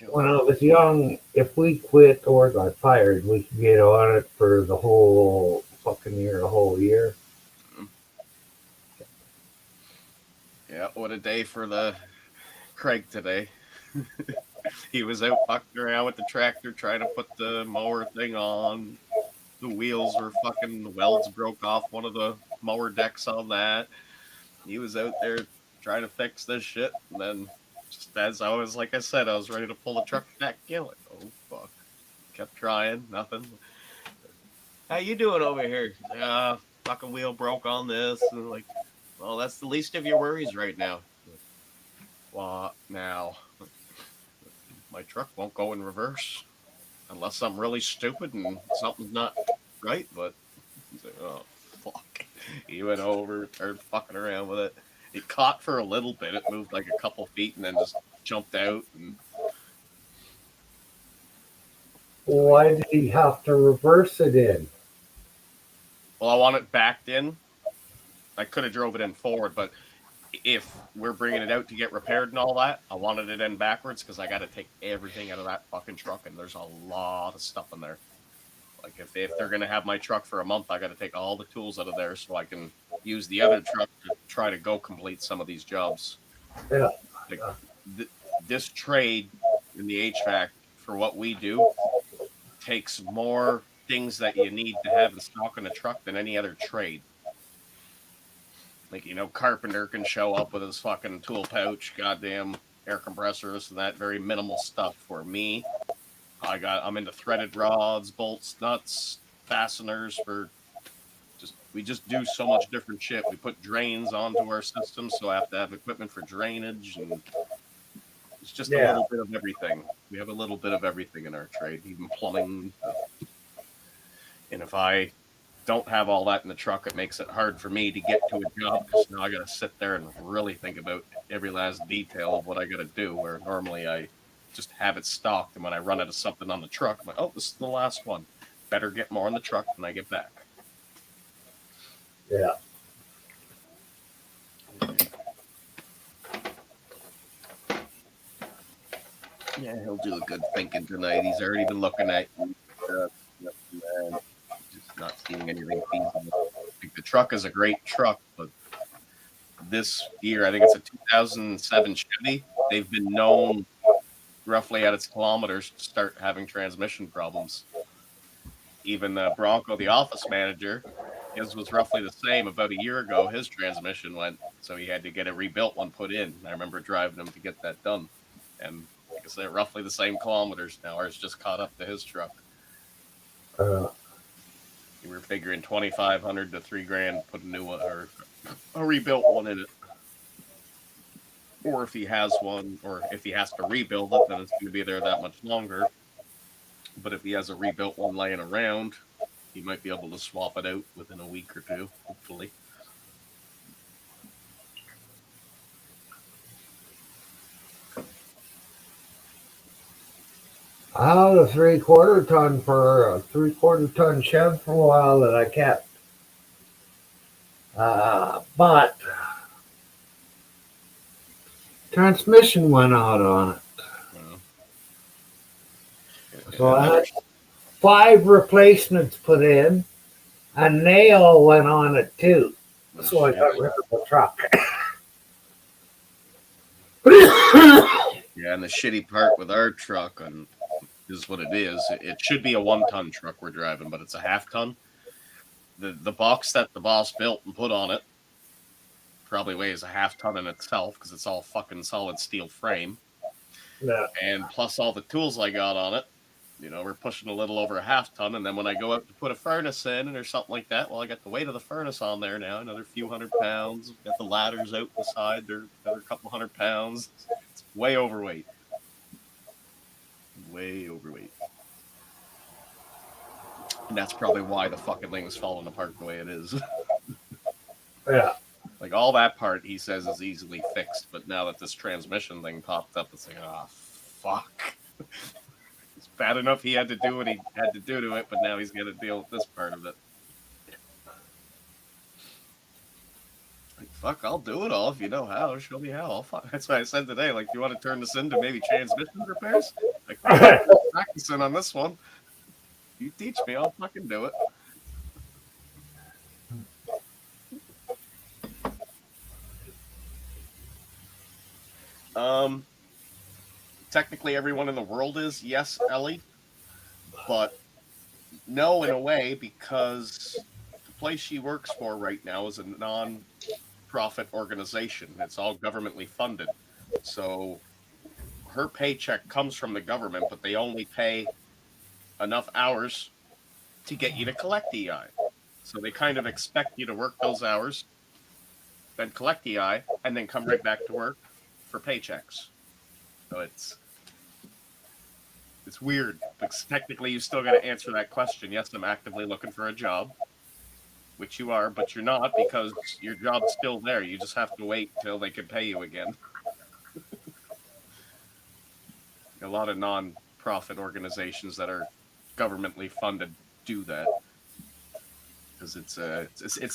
when I was young, if we quit or got fired, we could get on it for the whole fucking year, a whole year. Yeah, what a day for the Craig today. He was out fucking around with the tractor trying to put the mower thing on. The wheels were fucking, the welds broke off one of the mower decks on that. He was out there trying to fix this shit, and then just as I was, like I said, I was ready to pull the truck back in. Like, oh fuck! Kept trying, nothing. How you doing over here? He's like, fucking wheel broke on this, and like, well, that's the least of your worries right now. Like, what now? My truck won't go in reverse unless I'm really stupid and something's not right. But he's like, oh fuck. He went over, started fucking around with it. It caught for a little bit. It moved like a couple feet and then just jumped out. And Why did he have to reverse it in? well, I want it backed in. I could have drove it in forward, but if we're bringing it out to get repaired and all that, I wanted it in backwards because I got to take everything out of that fucking truck, and there's a lot of stuff in there. Like if they're gonna have my truck for a month, I got to take all the tools out of there so I can use the other truck to try to go complete some of these jobs. Yeah. Like this trade in the HVAC for what we do takes more things that you need to have in stock in a truck than any other trade. Like, carpenter can show up with his fucking tool pouch, goddamn air compressors and that very minimal stuff. For me, I'm into threaded rods, bolts, nuts, fasteners we just do so much different shit. We put drains onto our system, so I have to have equipment for drainage, and it's just a little bit of everything. We have a little bit of everything in our trade, even plumbing stuff. And if I don't have all that in the truck, it makes it hard for me to get to a job because now I got to sit there and really think about every last detail of what I got to do. Where normally I just have it stocked, and when I run out of something on the truck, I'm like, oh, this is the last one. Better get more on the truck when I get back. Yeah. Yeah, he'll do a good thinking tonight. He's already been looking at just not seeing anything feasible. Like, the truck is a great truck, but this year, I think it's a 2007 Chevy. They've been known roughly at its kilometers to start having transmission problems. Even Bronco, the office manager, his was roughly the same. About a year ago, his transmission went, so he had to get a rebuilt one put in. I remember driving him to get that done. And like I said, roughly the same kilometers. Now ours just caught up to his truck. We were figuring $2,500 to $3,000, put a new one or a rebuilt one in it. Or if he has one, or if he has to rebuild it, then it's going to be there that much longer. But if he has a rebuilt one laying around, he might be able to swap it out within a week or two, hopefully. I had a 3/4 ton for a 3/4 ton Chev for a while that I kept. But transmission went out on it. So I had 5 replacements put in, and they all went on it too. So I got rid of the truck. Yeah, and the shitty part with our truck is what it is. It should be a 1-ton truck we're driving, but it's a 1/2 ton. The box that the boss built and put on it probably weighs a 1/2 ton in itself because it's all fucking solid steel frame. Yeah. And plus all the tools I got on it, we're pushing a little over a 1/2 ton. And then when I go out to put a furnace in or something like that, well, I got the weight of the furnace on there now, another few hundred pounds. Got the ladders out the side, they're another couple hundred pounds. It's way overweight. Way overweight. And that's probably why the fucking thing's falling apart the way it is. Yeah. Like, all that part, he says, is easily fixed. But now that this transmission thing popped up, it's like, fuck. It's bad enough he had to do what he had to do to it, but now he's got to deal with this part of it. Like, fuck, I'll do it all if you know how. Show me how. That's why I said today, like, you want to turn this into maybe transmission repairs? Like, I'm practicing on this one. You teach me, I'll fucking do it. Technically, everyone in the world is, yes, Ellie, but no, in a way, because the place she works for right now is a non-profit organization. It's all governmentally funded, so her paycheck comes from the government, but they only pay enough hours to get you to collect EI. So they kind of expect you to work those hours, then collect EI, and then come right back to work for paychecks. So it's weird, because technically you still got to answer that question. Yes, I'm actively looking for a job, which you are, but you're not because your job's still there. You just have to wait till they can pay you again. A lot of non-profit organizations that are governmentally funded do that because it's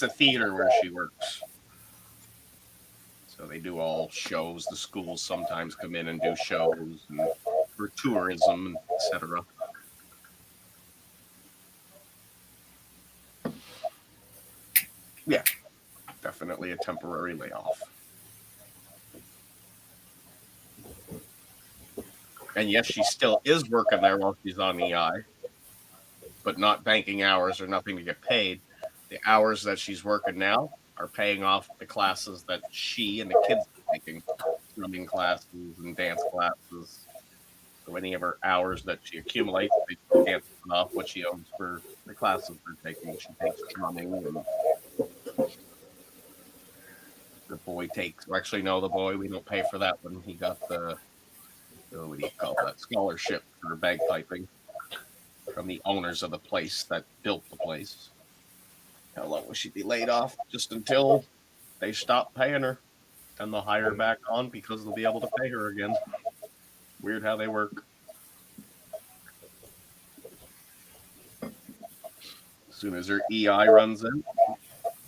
a theater where she works. So they do all shows. The schools sometimes come in and do shows and for tourism, etc. Yeah, definitely a temporary layoff. And yes, she still is working there while she's on EI, but not banking hours or nothing to get paid. The hours that she's working now are paying off the classes that she and the kids are taking, swimming classes and dance classes. So any of her hours that she accumulates, they can't put off what she owes for the classes they're taking. She takes drumming, and the boy takes. Actually, no, the boy, we don't pay for that one. He got the what do you call that, scholarship for bagpiping from the owners of the place that built the place. How long will she be laid off? Just until they stop paying her, and they'll hire her back on because they'll be able to pay her again. Weird how they work. As soon as her EI runs in,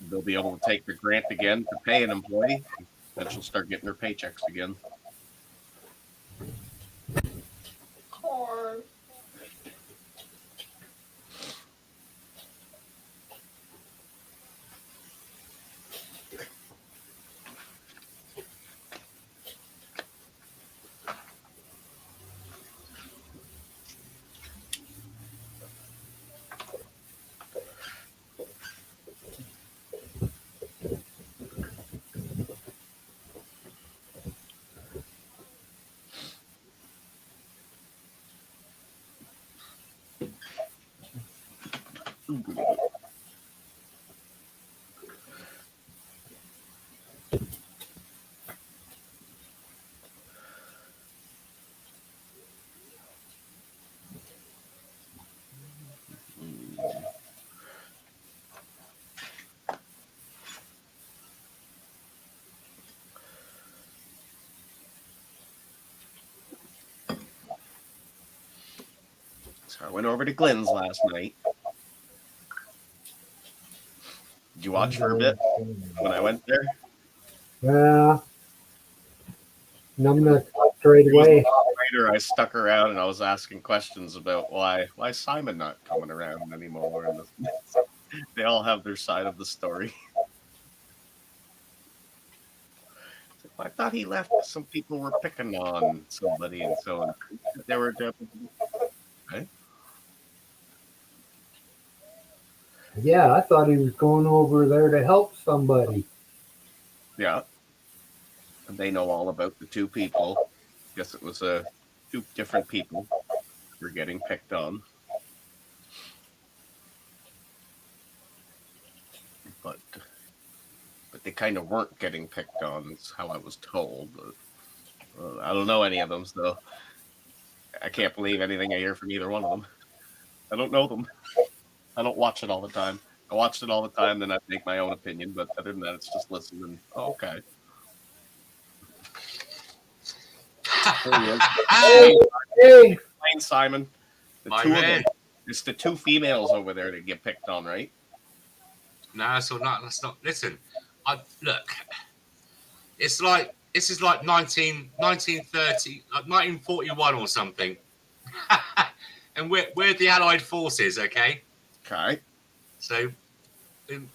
they'll be able to take the grant again to pay an employee. Then she'll start getting her paychecks again. Corn. So I went over to Glenn's last night. Did you watch for a bit when I went there? Yeah. And I'm gonna talk right away. Later, I stuck around and I was asking questions about why Simon not coming around anymore. And they all have their side of the story. I thought he left. Some people were picking on somebody, and so they were. Okay. Yeah, I thought he was going over there to help somebody. Yeah. And they know all about the two people. Guess it was two different people who were getting picked on. But they kind of weren't getting picked on, is how I was told. But, I don't know any of them, so I can't believe anything I hear from either one of them. I don't know them. I don't watch it all the time. I watched it all the time, then I make my own opinion. But other than that, it's just listen and okay. Hey, Simon. The two of them. It's the two females over there that get picked on, right? No, so not. That's not. Listen, look. It's like this is like 1930, like 1941 or something, and we're the Allied forces, okay? Okay. So, you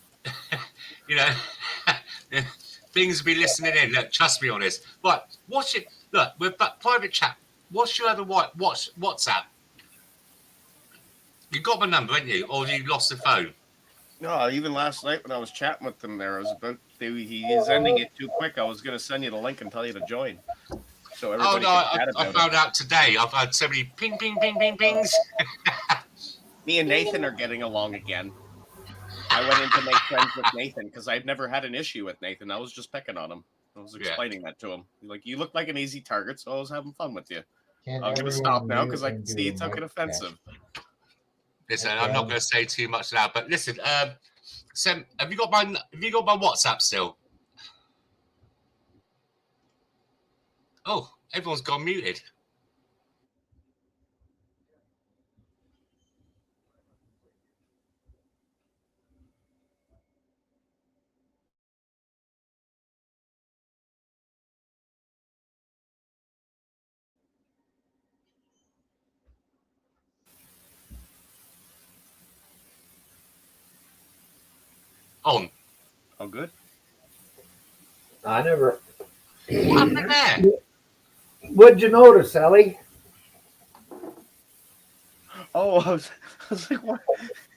know, things will be listening in. Look, trust me on this. But watch it. Look, we're private chat. What's your other WhatsApp? You got my number, haven't you? Or have you lost the phone? No, even last night when I was chatting with them there, I was about he's ending it too quick. I was going to send you the link and tell you to join. So Oh everybody no, can chat I about found out today. I've had so many ping, ping, ping, ping, pings. Me and Nathan are getting along again. I went in to make friends with Nathan because I've never had an issue with Nathan. I was just picking on him. I was explaining that to him. Like, you look like an easy target, so I was having fun with you. Can I'm going to stop now because I can see you took it offensive. Listen, I'm not going to say too much now, but listen, Sam, have you got my WhatsApp still? Oh, everyone's gone muted. On. Oh, good. I never. What happened there? What'd you notice, Ellie? Oh, I was like, what?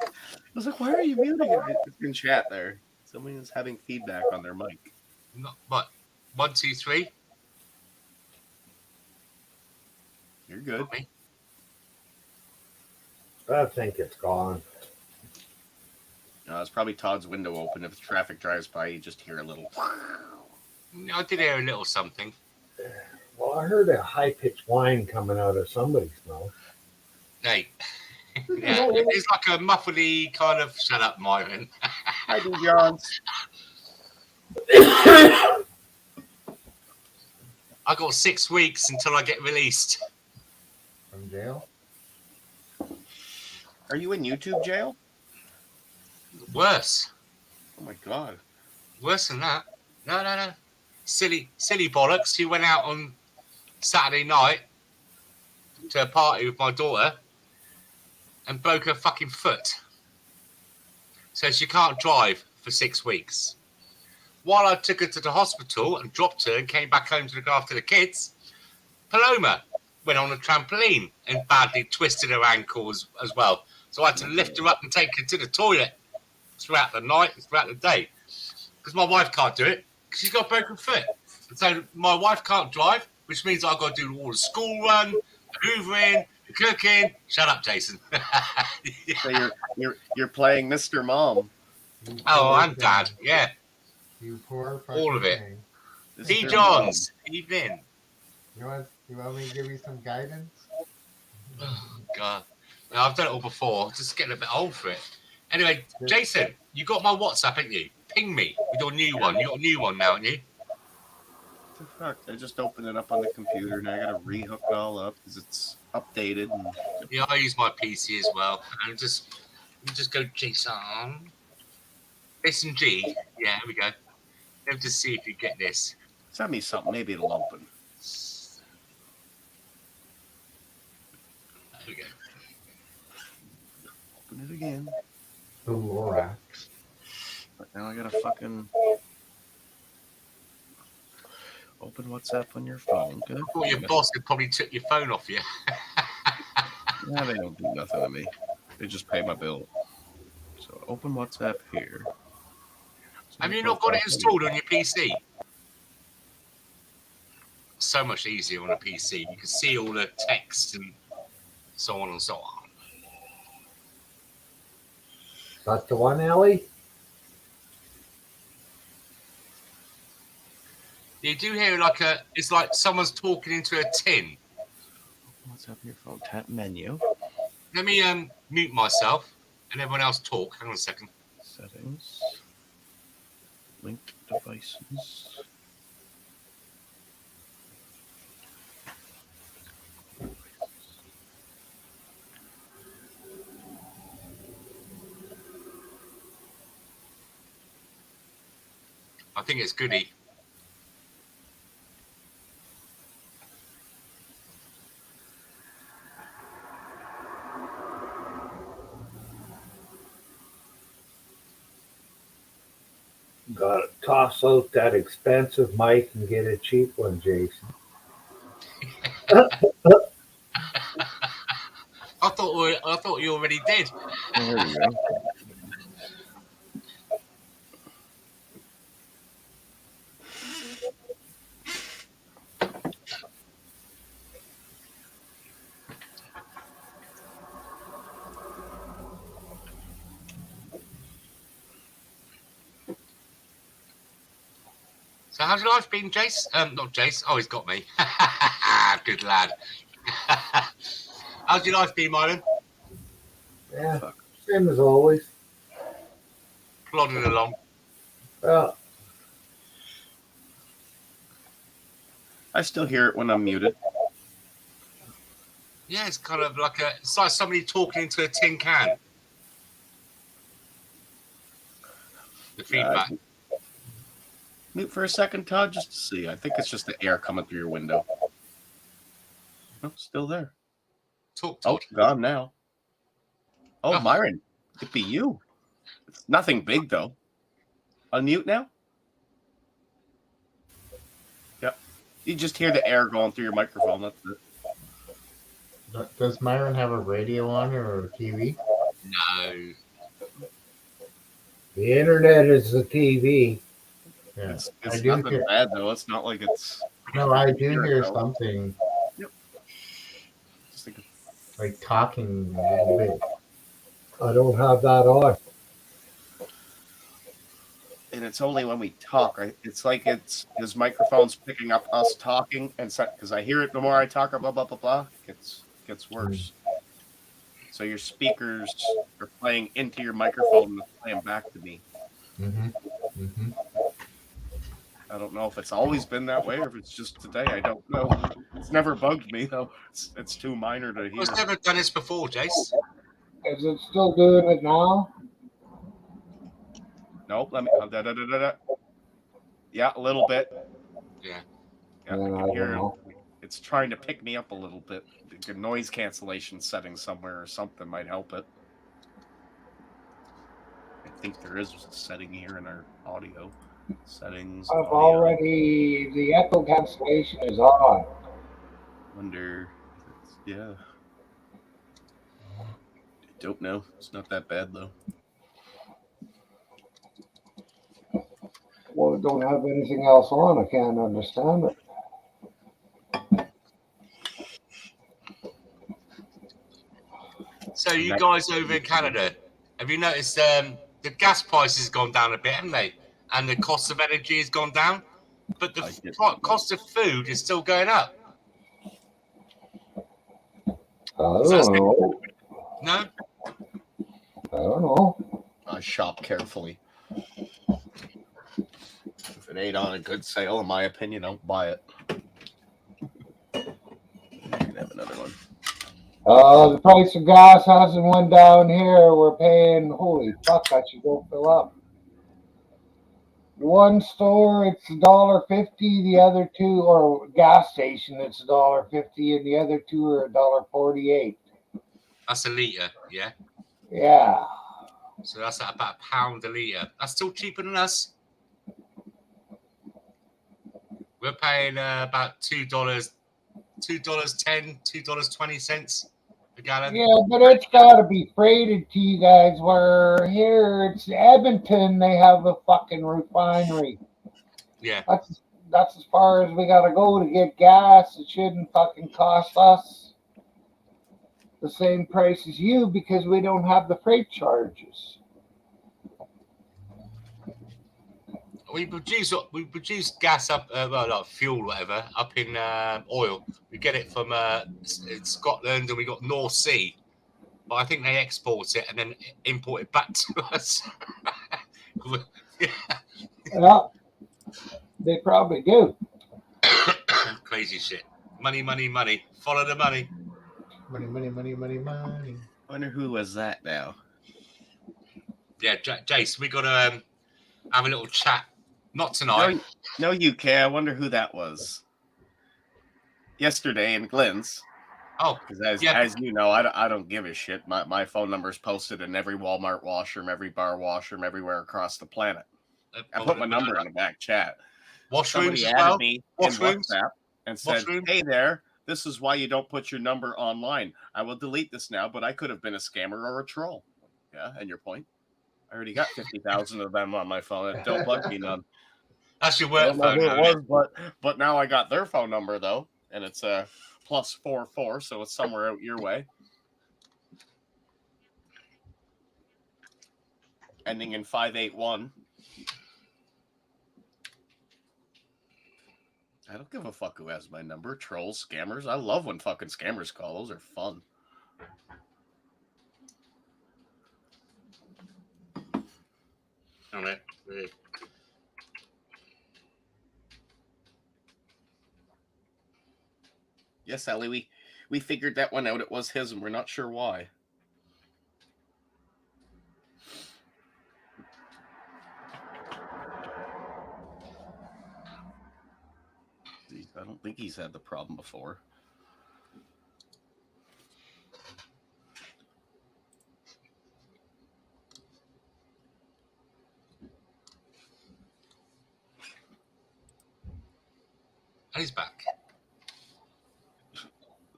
I was like, why are you muting it? It's in chat there. Someone is having feedback on their mic. Not, what? 1, 2, 3. You're good. Not me. I think it's gone. It's probably Todd's window open. If the traffic drives by, you just hear a little. I did hear a little something. Well, I heard a high-pitched whine coming out of somebody's mouth. Hey. Yeah, it's like a muffly kind of shut up, Myron. Hi, D. Johns. I got 6 weeks until I get released. From jail? Are you in YouTube jail? Worse. Oh my god. Worse than that. No. Silly bollocks who went out on Saturday night to a party with my daughter and broke her fucking foot. So she can't drive for 6 weeks. While I took her to the hospital and dropped her and came back home to look after the kids, Paloma went on a trampoline and badly twisted her ankle as well. So I had to lift her up and take her to the toilet throughout the night and throughout the day. Because my wife can't do it because she's got a broken foot. And so my wife can't drive, which means I've got to do all the school run, the hoovering, the cooking. Shut up, Jason. So you're playing Mr. Mom. Oh, I'm dad. Yeah. You poor All of it. thing. D. Johns. Evening. You want me to give you some guidance? Oh, God. No, I've done it all before. Just getting a bit old for it. Anyway, Jason, you got my WhatsApp, haven't you? Ping me with your new one. You got a new one now, haven't you? What the fuck? I just opened it up on the computer and I gotta rehook it all up because it's updated. And... Yeah, I use my PC as well. And just go Jason. S and G. Yeah, here we go. Let me just see if you get this. Send me something. Maybe it'll open. There we go. Open it again. Ooh, But now I gotta fucking open WhatsApp on your phone. Good. I thought your boss had probably took your phone off you. Yeah, they don't do nothing to me. They just pay my bill. So open WhatsApp here. Have you not got it installed on your PC? So much easier on a PC. You can see all the text and so on and so on. That's the one, Ellie? You do hear it's like someone's talking into a tin. WhatsApp on your phone. Tap menu. Let me mute myself and everyone else talk. Hang on a second. Settings. Linked devices. I think it's goody. Got to toss out that expensive mic and get a cheap one, Jason. I thought you already did. There you go. So how's your life been, Jace? Not Jace. Oh, he's got me. Good lad. How's your life been, Myron? Yeah, same as always. Plodding along. Well, I still hear it when I'm muted. Yeah, it's kind of like it's like somebody talking into a tin can. The feedback. Mute for a second, Todd, just to see. I think it's just the air coming through your window. Oh, still there. Talk, Oh, Todd. gone now. Oh, Oh. Myron, it'd be you. It's nothing big, though. Unmute now? Yep. You just hear the air going through your microphone. That's it. Does Myron have a radio on or a TV? No. the internet is the TV. Yeah, It's I do nothing hear. bad, though. It's not like it's... No, I do Hear it, hear though. something Just think like talking a little bit. I don't have that on. and it's only when we talk, right? It's like it's his microphone's picking up us talking, and because I hear it the more I talk, blah blah blah blah, it gets worse. So your speakers are playing into your microphone and playing back to me. Mm-hmm. Mm-hmm. I don't know if it's always been that way or if it's just today. I don't know. It's never bugged me though. It's too minor to hear. I've never done this before, Jace. Is it still doing it now? Nope. Let me. Yeah, a little bit. Yeah. Yeah, I can hear it. It's trying to pick me up a little bit. The noise cancellation setting somewhere or something might help it. I think there is a setting here in our audio settings. I've audio. already, the echo cancellation is on. Wonder if it's, yeah. I don't know. It's not that bad though. Well, it don't have anything else on. I can't understand it. So you guys over in Canada, have you noticed the gas price has gone down a bit, haven't they? And the cost of energy has gone down, but the cost of food is still going up. I don't know. No? I don't know. I shop carefully. If it ain't on a good sale, in my opinion, don't buy it. You can have another one. The price of gas hasn't went down here. We're paying, holy fuck, I should go fill up. One store, it's $1.50. The other two, or gas station, it's $1.50, and the other two are $1.48. That's a litre, yeah? Yeah. So that's about £1 a litre. That's still cheaper than us. We're paying about $2, $2.10, $2.20 a gallon. Yeah, but it's got to be freighted to you guys. Where here, it's Edmonton, they have a fucking refinery. Yeah. That's as far as we got to go to get gas. It shouldn't fucking cost us the same price as you because we don't have the freight charges. We produce gas up, like fuel, whatever, up in oil. We get it from Scotland, and we got North Sea. But I think they export it and then import it back to us. Yeah, they probably do. Crazy shit. Money, money, money. Follow the money. Money, money, money, money, money. I wonder who was that now. Yeah, Jace, we got to have a little chat. Not tonight. No, UK. I wonder who that was. Yesterday in Glenn's. Oh, because as you know, I don't give a shit. My phone number is posted in every Walmart washroom, every bar washroom, everywhere across the planet. I put my number in the back chat. Washrooms Somebody as added well? me in WhatsApp and said, "Hey there, This is why you don't put your number online. I will delete this now, but I could have been a scammer or a troll. Yeah, and your point? I already got 50,000 of them on my phone. Don't bug me none. That's your I work don't know phone, who though, it isn't was, but now I got their phone number though, and it's +44, so it's somewhere out your way. Ending in 581. I don't give a fuck who has my number. Trolls, scammers. I love when fucking scammers call. Those are fun. On it. Yes, Ellie, we figured that one out. It was his, and we're not sure why. I don't think he's had the problem before. And he's back.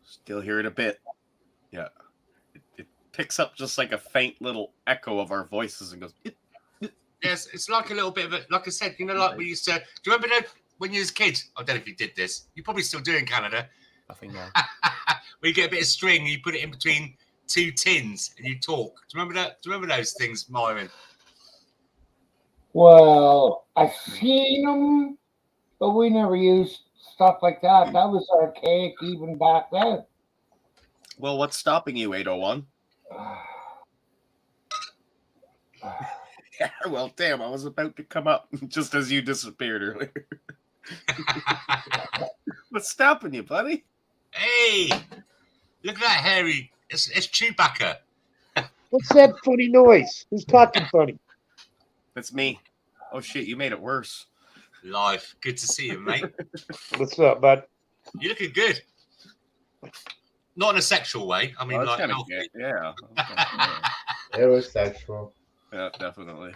Still hear it a bit. Yeah. It picks up just like a faint little echo of our voices and goes. Yes, it's like a little bit of a, like I said, you know, like we used to. Do you remember that when you was a kid? I don't know if you did this. You probably still do in Canada. Nothing now. Where you get a bit of string, you put it in between two tins, and you talk. Do you remember that? Do you remember those things, Myron? Well, I've seen them, but we never used stuff like that. That was archaic even back then. Well, what's stopping you, 801? Yeah, well, damn, I was about to come up just as you disappeared earlier. What's stopping you, buddy? Hey, look at that hairy. It's Chewbacca. What's that funny noise? Who's talking funny? That's me. Oh, shit, you made it worse. Live. Good to see you, mate. What's up, bud? You're looking good. Not in a sexual way. I mean, Oh, like, kinda healthy. gay. Yeah. Okay, It was sexual. yeah, definitely.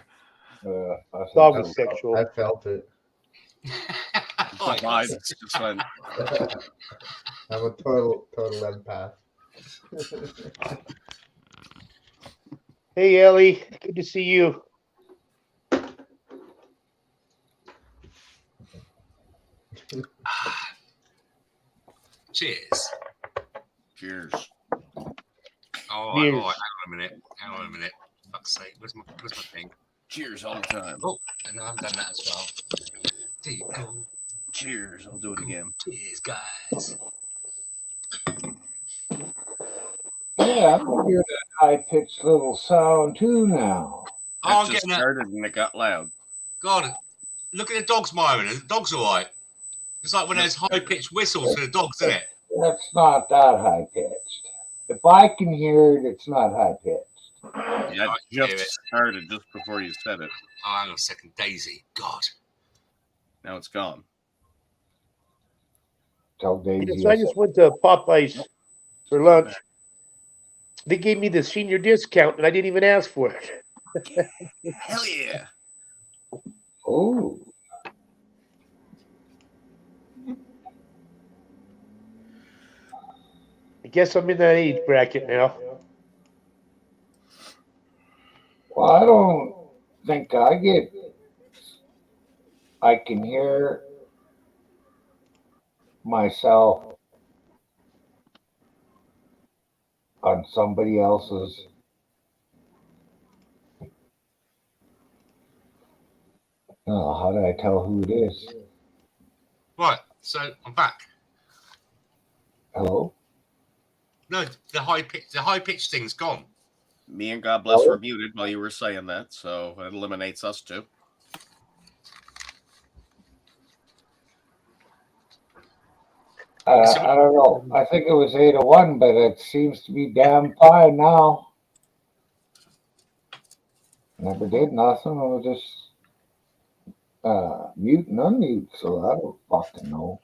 It's always sexual. I felt it. Oh, Lies, it's just went. I'm a total empath. Hey, Ellie. Good to see you. Cheers. Cheers. Oh, Cheers. hang on a minute. Hang on a minute. Fuck's sake. Where's my thing? Cheers all the time. Oh, and I've done that as well. There you go. Cheers. I'll do it again. Cheers, guys. Yeah, I can hear that high-pitched little sound too now. Oh, That I'm just getting that. started and it got loud. God, look at the dogs, Myron. The dog's all right. It's like when there's high-pitched whistles for the dogs, isn't it? That's not that high-pitched. If I can hear it, it's not high-pitched. Yeah, I it hear just it. started just before you said it. Oh, hang on a second. Daisy. God. Now it's gone. Tell Daisy. Yes, I just went to Popeyes for lunch. They gave me the senior discount, and I didn't even ask for it. Hell yeah. Oh, I guess I'm in that age bracket now. well, I don't think I can hear myself on somebody else's. Oh, how do I tell who it is? Right. So I'm back. Hello? No, the high-pitched thing's gone. Me and God Bless were muted while you were saying that, so it eliminates us too. I don't know. I think it was 801, but it seems to be damn fine now. Never did nothing. I was just mute and unmute, so I don't fucking know.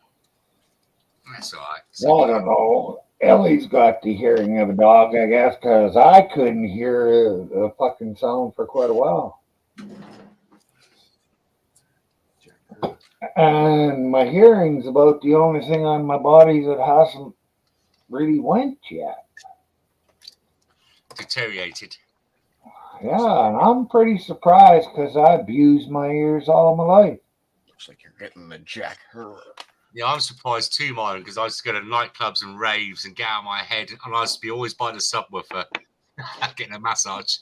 That's all right. Well, I don't know. Ellie's got the hearing of a dog, I guess, because I couldn't hear the fucking sound for quite a while. And my hearing's about the only thing on my body that hasn't really went yet. Deteriorated. Yeah, and I'm pretty surprised because I abused my ears all my life. Looks like you're getting the Jack Her. Yeah, I'm surprised too, Myron, because I used to go to nightclubs and raves and get out of my head, and I used to be always by the subwoofer getting a massage.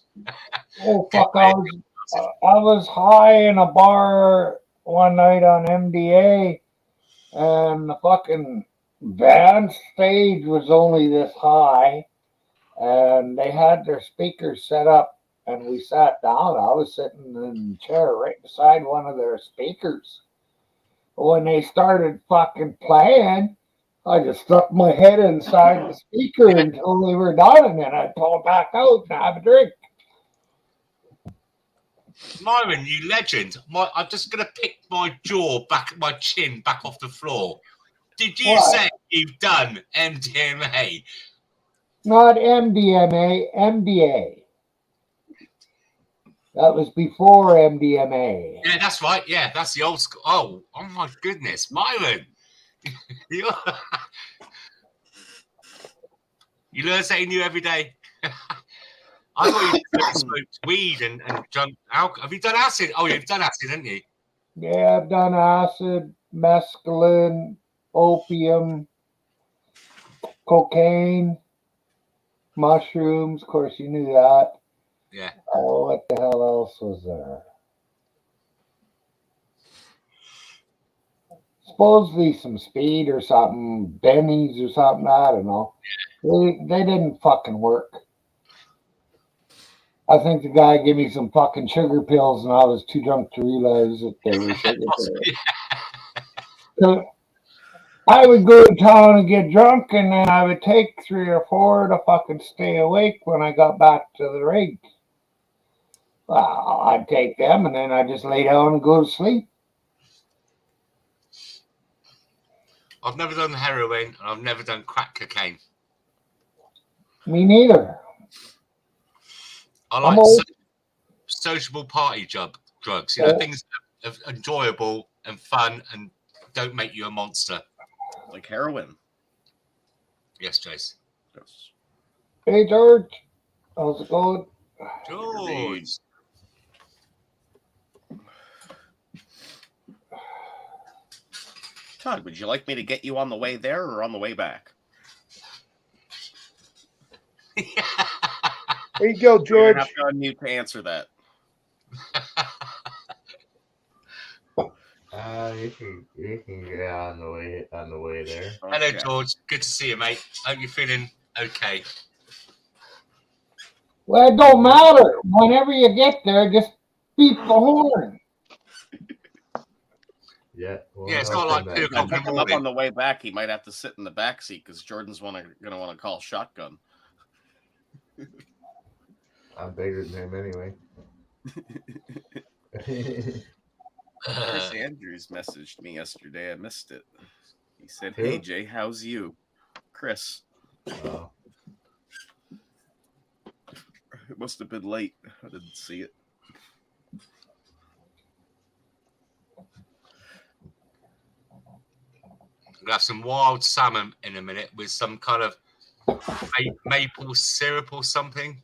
Oh fuck! I was high in a bar one night on MDA, and the fucking band stage was only this high, and they had their speakers set up, and we sat down. I was sitting in the chair right beside one of their speakers. When they started fucking playing, I just stuck my head inside the speaker until they were done, and then I'd pull back out and have a drink. Myron, you legend. I'm just going to pick my chin back off the floor. Did you What? say you've done MDMA? Not MDMA, MDA. That was before MDMA. Yeah, that's right. Yeah, that's the old school. Oh my goodness, Myron. you learn something new every day. I thought you smoked weed and drunk alcohol. Have you done acid? Oh, you've done acid, haven't you? Yeah, I've done acid, mescaline, opium, cocaine, mushrooms. Of course, you knew that. Yeah. Oh, what the hell else was there? Supposedly some speed or something, bennies or something. I don't know. They didn't fucking work. I think the guy gave me some fucking sugar pills, and I was too drunk to realize that they were sugar pills. So I would go to town and get drunk, and then I would take 3 or 4 to fucking stay awake when I got back to the rig. Well, I'd take them, and then I'd just lay down and go to sleep. I've never done heroin, and I've never done crack cocaine. Me neither. I like sociable party drugs. You know, things that are enjoyable and fun and don't make you a monster. Like heroin. Yes, Jace. Yes. Hey, George. How's it going? George. Todd, would you like me to get you on the way there or on the way back? There you go, George. I have to unmute to answer that. You can get on the way there. Hello, Okay. George. Good to see you, mate. Hope you're feeling okay. Well, it don't matter. Whenever you get there, just beep the horn. Yeah. Yeah, it's not like 2 If I o'clock in pick the him up morning. on the way back, he might have to sit in the back seat because Jordan's going to want to call shotgun. I'm bigger than him anyway. Chris Andrews messaged me yesterday. I missed it. He said, Who? "Hey Jay, how's you?" Chris. Oh. It must have been late. I didn't see it. We'll have some wild salmon in a minute with some kind of maple syrup or something.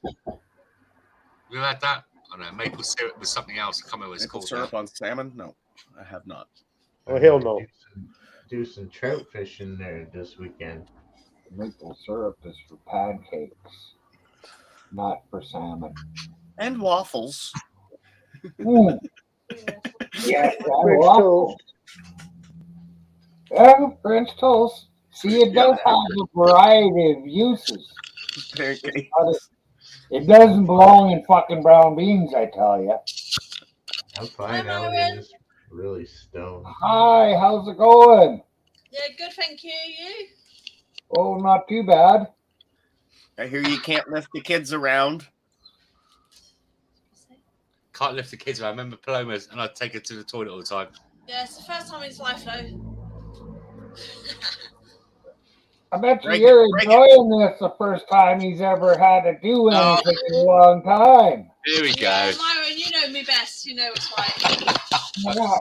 You had that? I don't know, maple syrup with something else. I can't remember what it's Maple called. syrup on salmon? No, I have not. Oh, hell no. Do some trout fishing there this weekend. Maple syrup is for pancakes, not for salmon. And waffles. Mm. Yeah, French waffles. Yeah, French toast. See, it does have a variety of uses. Pancakes. But it doesn't belong in fucking brown beans, I tell you. I'm fine. I'm just really stoned. Hi, how's it going? Yeah, good, thank you. You? Oh, not too bad. I hear you can't lift the kids around. Can't lift the kids around. I remember Paloma's and I'd take her to the toilet all the time. Yeah, it's the first time in his life, though. I bet Break you're it, break enjoying this the first time he's ever had to do anything in a long time. Here we Yeah, go. Myron, you know me best. You know what's right. Yeah.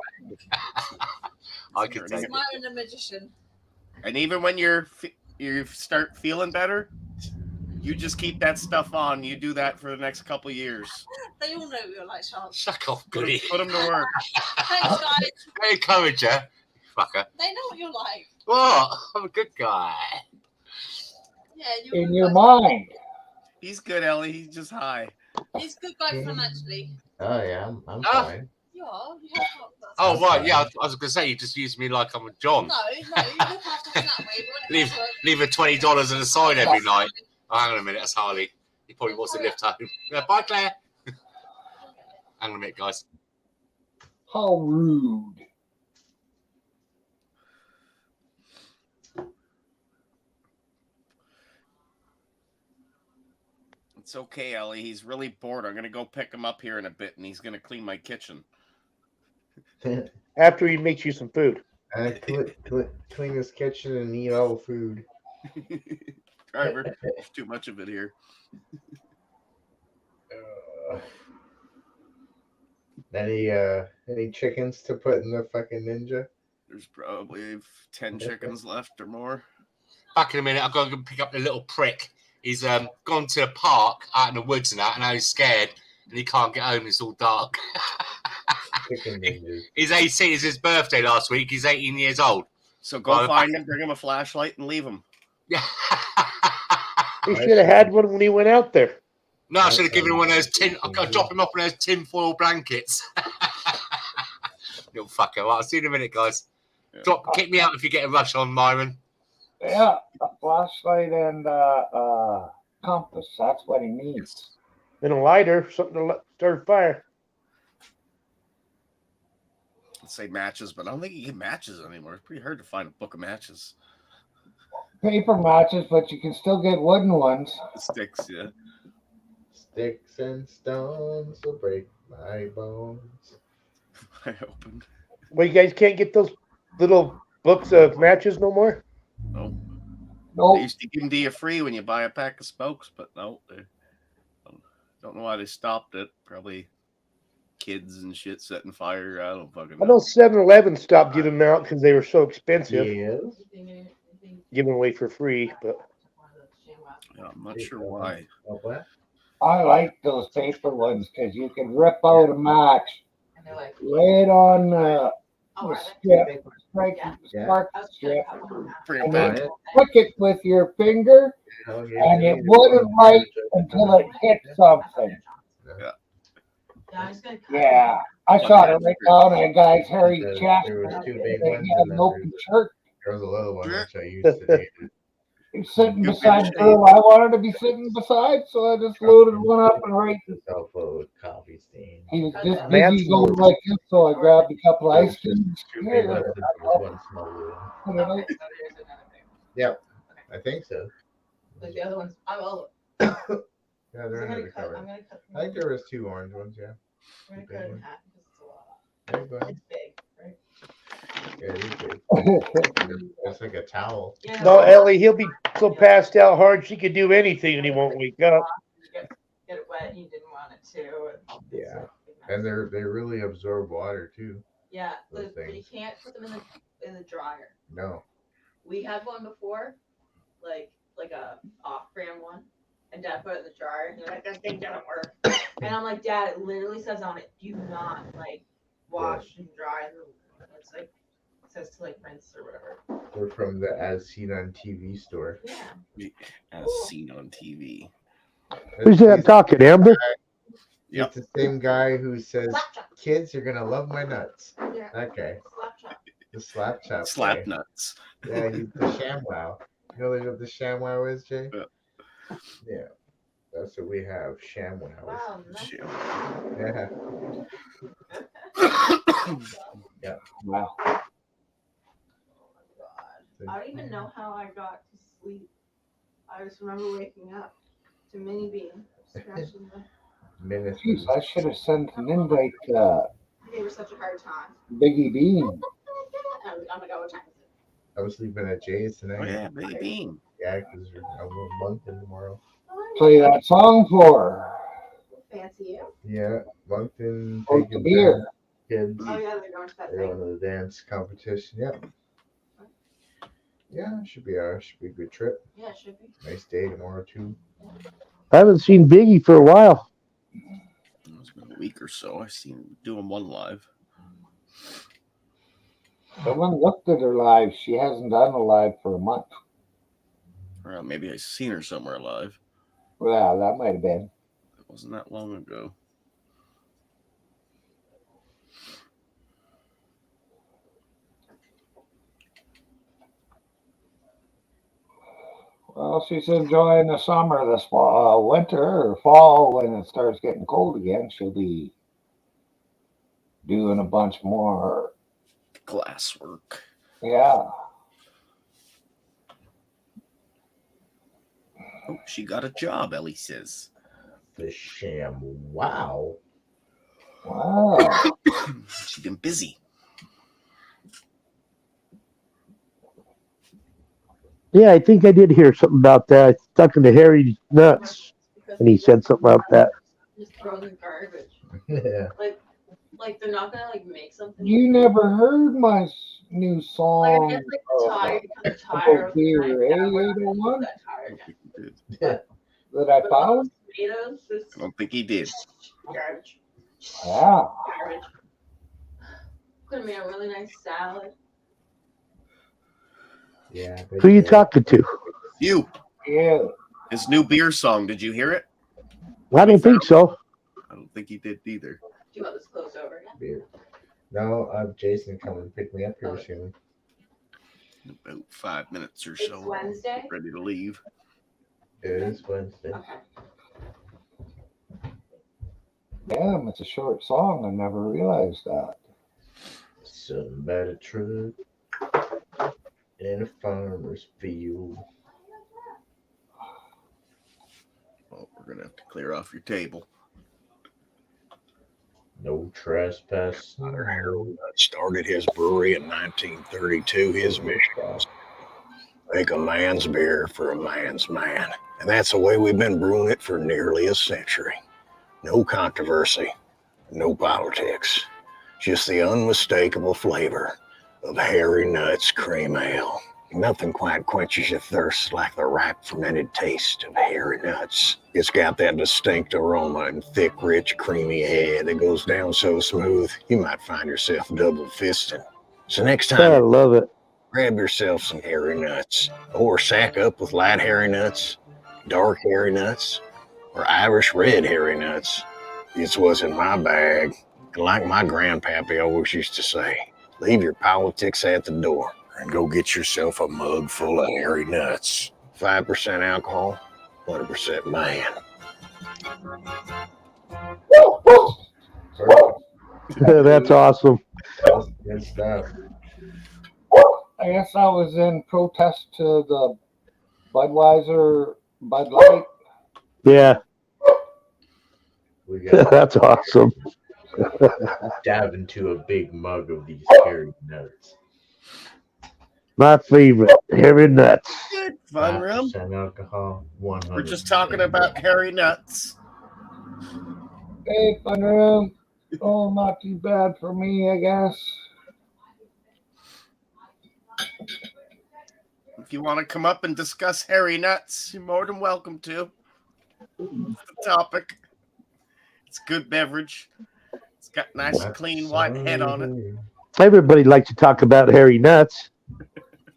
I could take It's it. Myron the magician. And even when you're you start feeling better, you just keep that stuff on. You do that for the next couple years. They all know you're like Charles. Suck off, Put goody. them to work. Thanks, guys. I encourage you, fucker. They know what you're like. What? I'm a good guy. Yeah, you're In good your guys. mind. He's good, Ellie. He's just high. He's a good guy financially. Oh yeah, I'm Ah. fine. You are. You help out. That's Oh, I'm right. fine. Yeah, I was going to say, you just use me like I'm a John. No, you look after him that way. But when it comes to work, Leave a $20 at the side every night. Oh, hang on a minute. That's Harley. He probably wants to lift home. Yeah, bye, Claire. Hang on a minute, guys. How rude. It's okay, Ellie. He's really bored. I'm going to go pick him up here in a bit, and he's going to clean my kitchen. After he makes you some food. Clean his kitchen and eat all the food. Driver, there's too much of it here. Any chickens to put in the fucking ninja? There's probably 10 chickens left or more. Back in a minute. I've got to go pick up the little prick. He's gone to the park out in the woods and that, and now he's scared and he can't get home. It's all dark. Chicken ninjas. He's 18. It's his birthday last week. He's 18 years old. So go find him, bring him a flashlight, and leave him. Yeah. He should have had one when he went out there. No, I should have given him one of those tin. I've got to drop him off one of those tinfoil blankets. Little fucker. Well, I'll see you in a minute, guys. Kick me out if you get a rush on, Myron. Yeah, a flashlight and compass. That's what he needs. Then a lighter, something to start a fire. I'd say matches, but I don't think you get matches anymore. It's pretty hard to find a book of matches. Paper matches, but you can still get wooden ones. Sticks, yeah. Sticks and stones will break my bones. I opened. Well, you guys can't get those little books of matches no more? No. Nope. They used to give them to you free when you buy a pack of smokes, but no. They don't know why they stopped it. Probably kids and shit setting fire. I don't fucking I know. know 7-Eleven stopped giving them out because they were so expensive. Yes. Giving away for free, but Yeah, I'm not sure why. Oh, what? I like those paper ones because you can rip out a match, lay it on the strip, strike spark the strip, Bring it and back. then flick it with your finger, Oh, and it wouldn't light until it hit something. Yeah, I shot it right down a guy's hairy chest. There was two big He ones had and an then open shirt. there was a little one which I used to hate. He's sitting beside the girl I wanted to be sitting beside, so I just loaded one up and right. Cell phone with coffee stain. He was just busy going like this, so I grabbed a couple of ice cubes. Two big ones and one small one. Put it out. Yep, I think so. Like the other ones, I will. Yeah, I'm they're under gonna the cut. cover. I'm gonna cut. I think there was two orange ones. Yeah. I'm gonna cut it in half because it's a lot. Hey, bud. It's big, right? Yeah, you did. It's like a towel. Yeah. no, Ellie, he'll be so passed out hard she could do anything and he won't wake up. Get it wet and you didn't want it to. Yeah. And they really absorb water too. Yeah, those but you things. can't put them in the dryer. No. We had one before, like a off-brand one, and Dad put it in the dryer. And he's like, "That thing doesn't work." And I'm like, "Dad, it literally says on it, do not wash and dry." And it's like it says to rinse or whatever. We're from the As Seen on TV store. Yeah. As seen on TV. Who's that talking, Amber? It's the same guy who says, Slap "Kids, you're gonna love my nuts." Yeah. That guy, Slap chop. the slap chop. Slap guy. nuts. Yeah, he's the ShamWow. You know what the ShamWow is, Jay? Yeah. Yeah, that's what we have. ShamWows. Wow. Nice. Shit. Yeah. Wow. Oh my God. I don't even know how I got to sleep. I just remember waking up to Mini Bean scratching the. Ministers. Jeez, I should have sent an invite to They were such a hard time. Biggie Bean. I'm like, oh, what time is it? I was sleeping at Jay's tonight. Oh, yeah, Big Bean. Yeah, because I'm a Moncton tomorrow. Play that song for her. Fancy you. Yeah, Moncton Out the beer. kids. Oh yeah, they're going to that They're thing. going to the dance competition. Yep. Yeah, should be a good trip. Yeah, it should be. Nice day tomorrow too. I haven't seen Biggie for a while. It's been a week or so. I've seen him doing one live. I haven't looked at her live. She hasn't done a live for a month. Or maybe I've seen her somewhere live. Well, that might have been. It wasn't that long ago. Well, she's enjoying the summer, this fall, winter or fall when it starts getting cold again. She'll be doing a bunch more. Glass work. Yeah. Oh, she got a job, Ellie says. The sham. Wow. Wow. She's been busy. Yeah, I think I did hear something about that. I was talking to Harry Nuts, and he said something about that. Just throw in the garbage. Yeah. Like they're not gonna like make something. You never heard my new Like I song guess like the tire, the tire about of the beer, knife. eh? Yeah, we're not gonna 801 use that tire again. Yeah. that I But all found? those tomatoes, just I don't think he did. garbage. Yeah. Garbage. Could have made a really nice salad. Yeah. Who you talking to? You. Yeah. His new beer song. Did you hear it? I don't think so. I don't think he did either. Do you want this closed over again? Beer. No, Jason coming to pick me up here soon. In about 5 minutes or It's so. Wednesday. Ready to leave. It is Wednesday. Okay. Damn, it's a short song. I never realized that. Something about a truck in a farmer's field. Well, we're going to have to clear off your table. No trespass. Father Harold started his brewery in 1932. His mission was make a man's beer for a man's man. And that's the way we've been brewing it for nearly a century. No controversy, no politics, just the unmistakable flavor of Hairy Nuts Cream Ale. Nothing quite quenches your thirst like the ripe fermented taste of Hairy Nuts. It's got that distinct aroma and thick, rich, creamy head that goes down so smooth, you might find yourself double fisting. So next I time, love it. grab yourself some Hairy Nuts, or sack up with light Hairy Nuts, dark Hairy Nuts, or Irish red Hairy Nuts. It's what's in my bag. And like my grandpappy always used to say, leave your politics at the door and go get yourself a mug full of Hairy Nuts. 5% alcohol, 100% man. That's awesome. That's good stuff. I guess I was in protest to the Budweiser Bud Light. Yeah, We got that's awesome. dive into a big mug of these Hairy Nuts. My favorite, Hairy Nuts. Fun room. 5% alcohol, 100. We're just talking about Hairy Nuts. Hey, fun room. Oh, not too bad for me, I guess. If you want to come up and discuss Hairy Nuts, you're more than welcome to. It's the topic. It's good beverage. It's got nice, Nuts clean white head on it. Everybody likes to talk about Hairy Nuts.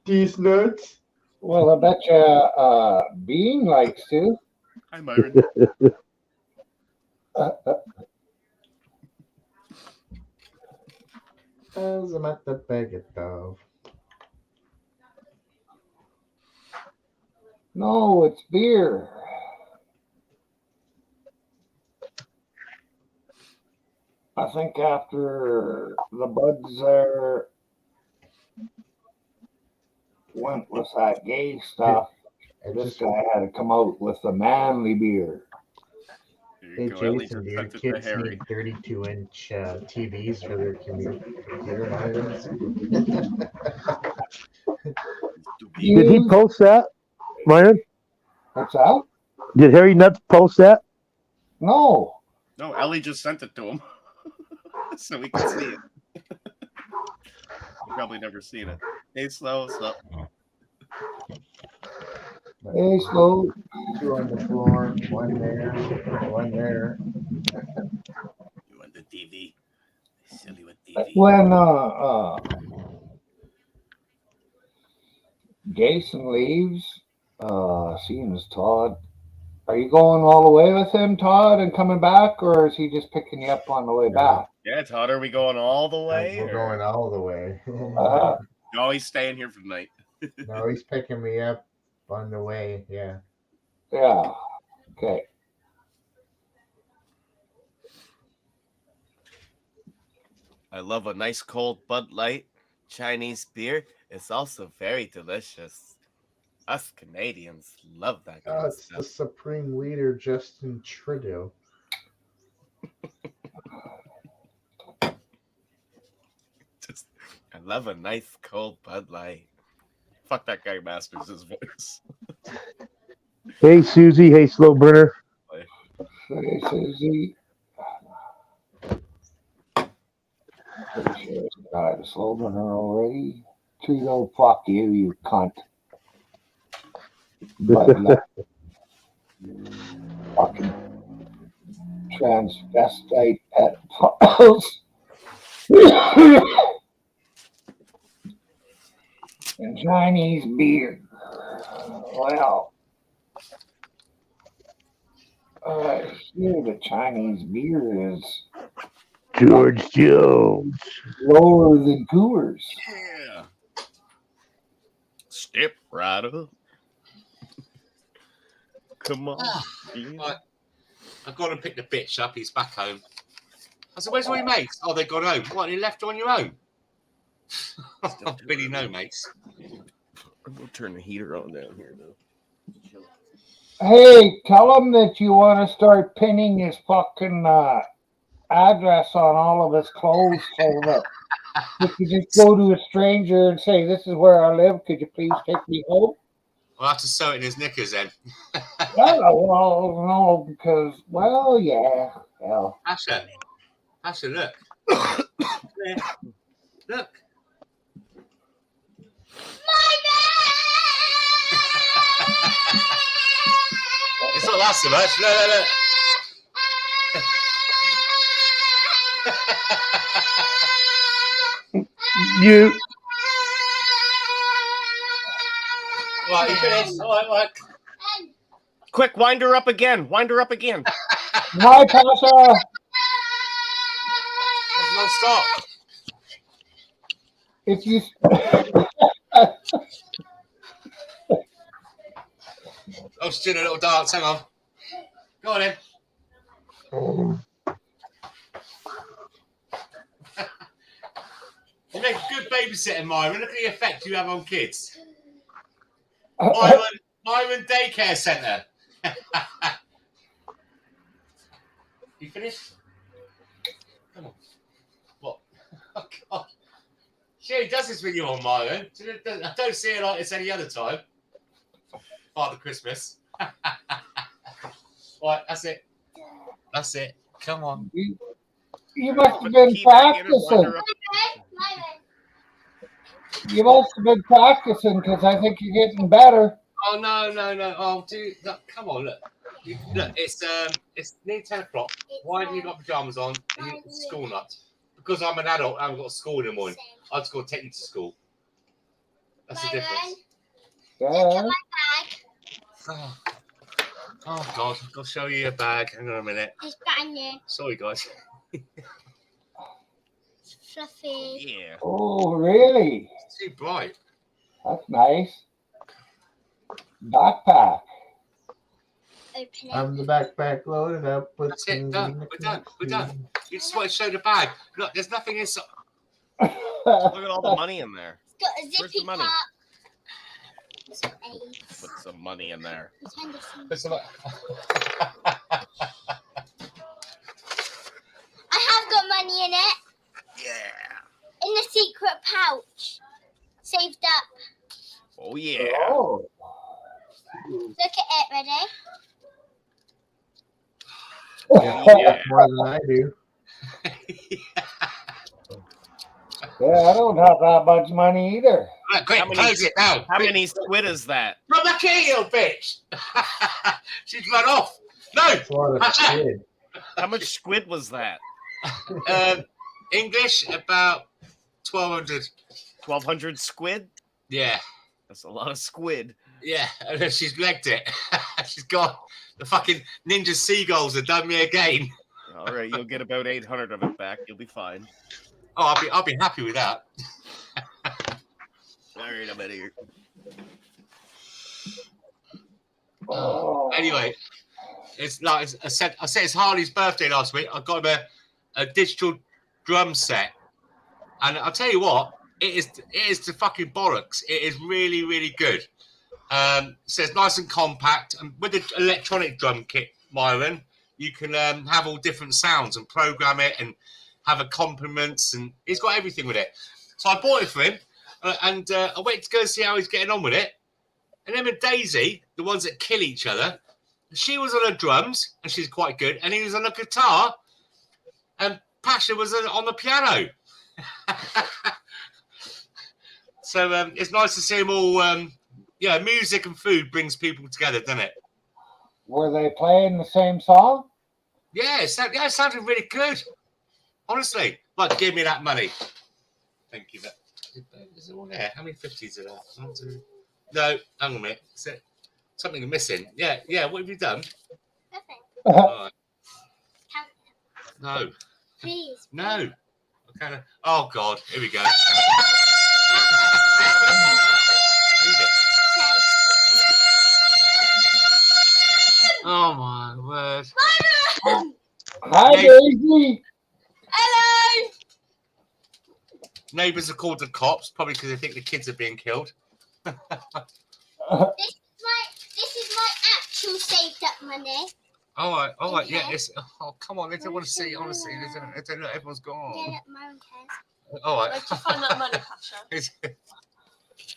These nuts. Well, I bet you Bean likes to. Hi, Myron. As I'm at the bag of dove. No, it's beer. I think after the Buds there went with that gay stuff, this guy had to come out with the manly beer. There Hey you go. Ellie Jason, just do your sent it to kids Harry. need 32-inch TVs for their computer monitors? Did he post that, Myron? What's that? Did Harry Nuts post that? No. No, Ellie just sent it to him. So we can see it. You've probably never seen it. Hey, Slow, what's up? Hey, Slow. 2 on the floor, 1 there, 1 there. You want the TV? Silly with TV. When Jason leaves, seems Todd. Are you going all the way with him, Todd, and coming back, or is he just picking you up on the way back? Yeah, Todd, are we going all the way? We're going all the way. No, he's staying here for the night. No, he's picking me up on the way. Yeah. Yeah. Okay. I love a nice cold Bud Light Chinese beer. It's also very delicious. Us Canadians love that kind Oh, of it's the stuff. Supreme Leader, Justin Trudeau. I love a nice cold Bud Light. Fuck that guy masters his voice. Hey, Susie. Hey, Slow Burner. Hey, Susie. Pretty sure it's got a slow burner already. Trudeau, fuck you, you cunt. But fucking transvestite pedophiles. And Chinese beer. Well, here the Chinese beer is George Jones. lower than Coors. Yeah. Step right up. Come on. Right. I've got to pick the bitch up. He's back home. I said, where's all your mates? Oh, they've gone home. What, you left on your own? Really no, mates. I'm going to turn the heater on down here, though. Hey, tell him that you want to start pinning his fucking address on all of his clothes so that you could just go to a stranger and say, "This is where I live. Could you please take me home?" I'll have to sew it in his knickers then. Well, no, because, well, yeah. Well. Asher, look. Look. It's not that so much. Look. You. Right, you finished? All right. Quick, wind her up again. Hi, Tasha. No, stop. If you... I was doing a little dance. Hang on. Go on, then. You make a good babysitting, Myron. Look at the effect you have on kids. Myron Daycare Centre. You finished? Come on. What? Oh, God. She does this with you on Myron. I don't see it like this any other time. Father Christmas. Right, that's it. That's it. Come on. You must have been practicing. You must have been practicing because I think you're getting better. Oh no! Oh, dude, look, come on, look. Look, it's nearly 10 o'clock. Why haven't you got pajamas on and you got school nuts? Because I'm an adult. I haven't got school in the morning. I've just got to take you to school. That's the difference. Yeah. Oh God, I'll show you your bag. Hang on a minute. It's brand new. Sorry, guys. Fluffy. Yeah. Oh, really? It's too bright. That's nice. Backpack. Open it. The backpack loaded up with That's it. things Done. in the We're done. You just want to show the bag. Look, there's nothing inside. Look at all the money in there. It's got a Where's the zippy money? top. Put some money in there. There's some- I have got money in it. Yeah. In the secret pouch. Saved up. Oh, yeah. Oh. Look at it, ready? Yeah, more than I do. Yeah, I don't have that much money either. Right, quick, How many- close it now. How many squid is that? Run back here, you bitch! She's run off. No! That's a lot of squid. How much squid was that? English, about 1,200. 1,200 squid? Yeah. That's a lot of squid. Yeah, and then she's legged it. She's got the fucking ninja seagulls have done me again. All right, you'll get about 800 of it back. You'll be fine. Oh, I'll be happy with that. All right, I'm out of here. Anyway, it's like I said it's Harley's birthday last week. I got him a digital drum set, and I'll tell you what, it is the fucking bollocks. It is really, really good. So it's nice and compact, and with the electronic drum kit, Myron, you can have all different sounds and program it and have accompaniments, and he's got everything with it. So I bought it for him, and I went to go see how he's getting on with it. And him and Daisy, the ones that kill each other, she was on her drums, and she's quite good, and he was on the guitar, and Pasha was on the piano. So it's nice to see them all. Yeah, music and food brings people together, doesn't it? Were they playing the same song? Yeah, it sounded really good. Honestly, like, give me that money. Thank you. Is it all there? How many 50s are there? No, hang on a minute. Is it something missing? Yeah. What have you done? Nothing. Right. Count No. Please. No. Okay. Oh God. Here we go. Oh my word. Hi, Neighbor- Daisy. Hello. Neighbours have called the cops, probably because they think the kids are being killed. This is my actual saved up money. All right. Okay. Yeah. Oh, come on. They don't want to see. Honestly, they don't know everyone's Yeah, gone. look, Mum cares. All right. Where'd you find that money, Pasha?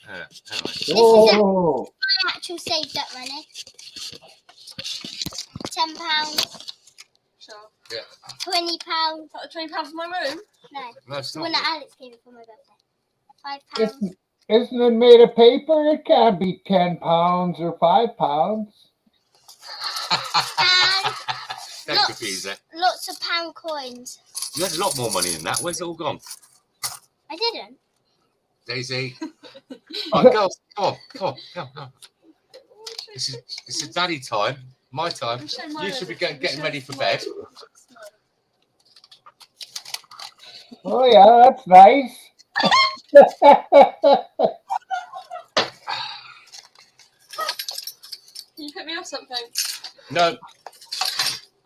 Anyway. Whoa. My actual saved up money. £10, Sure. Yeah. £20. Is that the £20 for my room? No, No, it's the one not. that Alex gave me for my birthday. £5. Isn't it made of paper? It can't be 10 pounds or 5 pounds. Don't confuse her. Lots of pound coins. You had a lot more money than that. Where's it all gone? I didn't. Daisy. All right, girls, come on. This is daddy time. My time. You should be getting ready for bed. Oh, yeah, that's nice. Can you pick me up something? No.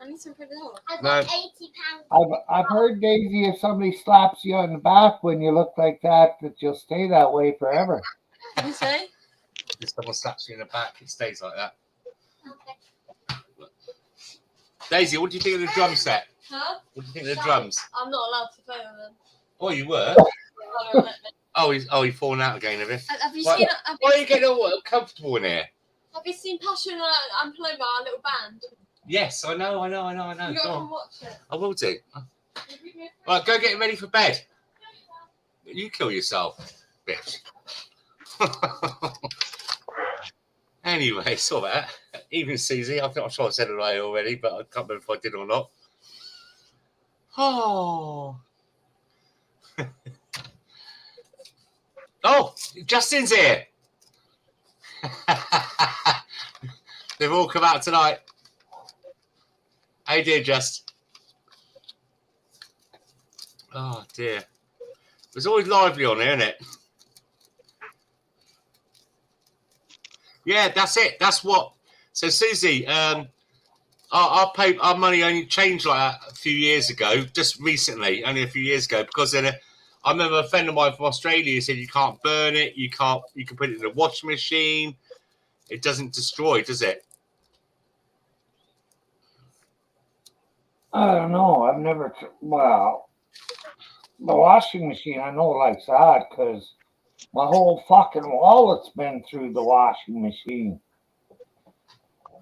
I need some Pringles. I No. got £80. I've heard, Daisy, if somebody slaps you on the back when you look like that you'll stay that way forever. What did you say? If someone slaps you in the back, it stays like that. Okay. Daisy, what do you think of the drum set? Huh? What do you think of the drums? I'm not allowed to play with them. Oh, you were? I don't let me. He's fallen out again, have you? Have you What? seen? Why are you getting all comfortable in here? Have you seen Passion and play by our little band? Yes, I know. You Go gotta come on. watch it. I will do. Right, go get ready for bed. You kill yourself, bitch. Anyway, saw that. Even Susie, I think I'm sure I said it right already, but I can't remember if I did or not. Oh. Oh, Justin's here. They've all come out tonight. How you doing, Just? Oh dear. It's always lively on here, isn't it? Yeah, that's it. That's what. So, Susie, our money only changed like that a few years ago, just recently, only a few years ago, because then I remember a friend of mine from Australia said you can't burn it, you can put it in a washing machine. It doesn't destroy, does it? I don't know. I've never, well, the washing machine, I know likes that because my whole fucking wallet's been through the washing machine.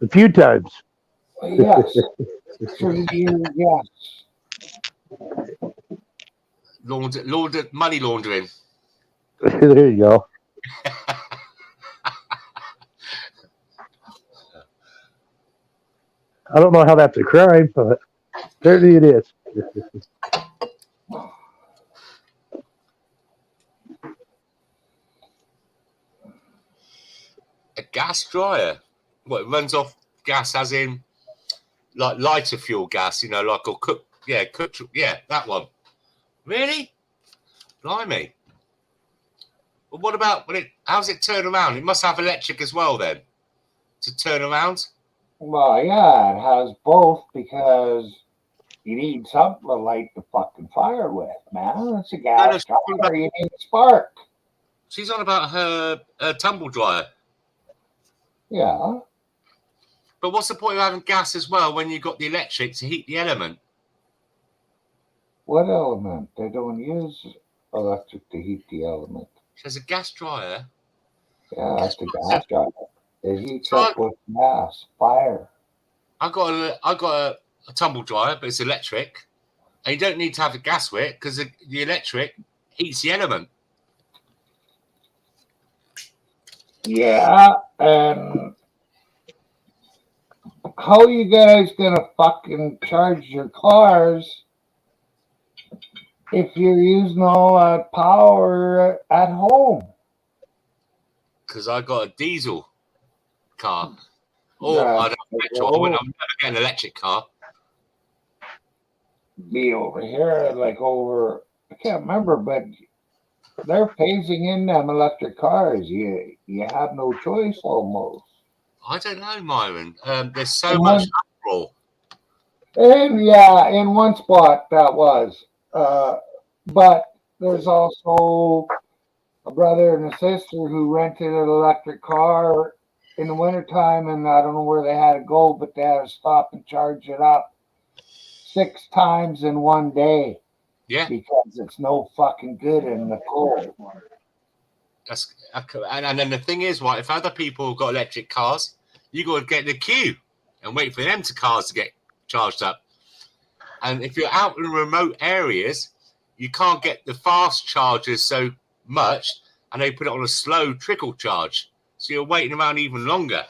A few times. Yes. Through the years, yes. money laundering. There you go. I don't know how that's a crime, but certainly it is. A gas dryer. What, it runs off gas as in like lighter fuel gas, like or cook, that one. Really? Blimey. Well, what about how's it turn around? It must have electric as well then to turn around. Well, yeah, it has both because you need something to light the fucking fire with, man. It's a gas dryer. You need a spark. She's on about her tumble dryer. Yeah. But what's the point of having gas as well when you've got the electric to heat the element? What element? They don't use electric to heat the element. There's a gas dryer. Yeah, it's a gas dryer. It heats up with gas, fire. I got a tumble dryer, but it's electric, and you don't need to have the gas with it because the electric heats the element. Yeah, and how you guys gonna fucking charge your cars if you're using all that power at home? Because I got a diesel car. Or I don't have petrol. I'm never getting an electric car. Be over here, I can't remember, but they're phasing in them electric cars. You have no choice almost. I don't know, Myron. There's so much uproar. And yeah, in one spot that was. But there's also a brother and a sister who rented an electric car in the wintertime, and I don't know where they had to go, but they had to stop and charge it up 6 times in one day. Yeah. Because it's no fucking good in the cold. And then the thing is, right, if other people have got electric cars, you got to get in the queue and wait for them cars to get charged up. And if you're out in remote areas, you can't get the fast chargers so much, and they put it on a slow trickle charge. So you're waiting around even longer.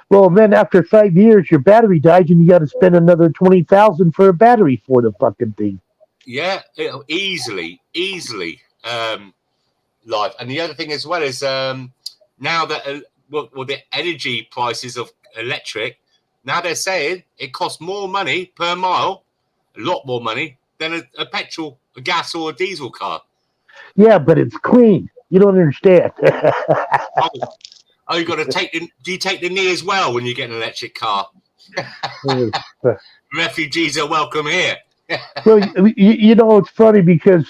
Well, then after 5 years, your battery dies, and you got to spend another $20,000 for a battery for the fucking thing. Yeah, easily. Life. And the other thing as well is now that the energy prices of electric, now they're saying it costs more money per mile, a lot more money than a petrol, a gas, or a diesel car. Yeah, but it's clean. You don't understand. You got to do you take the knee as well when you get an electric car? Refugees are welcome here. Well, it's funny because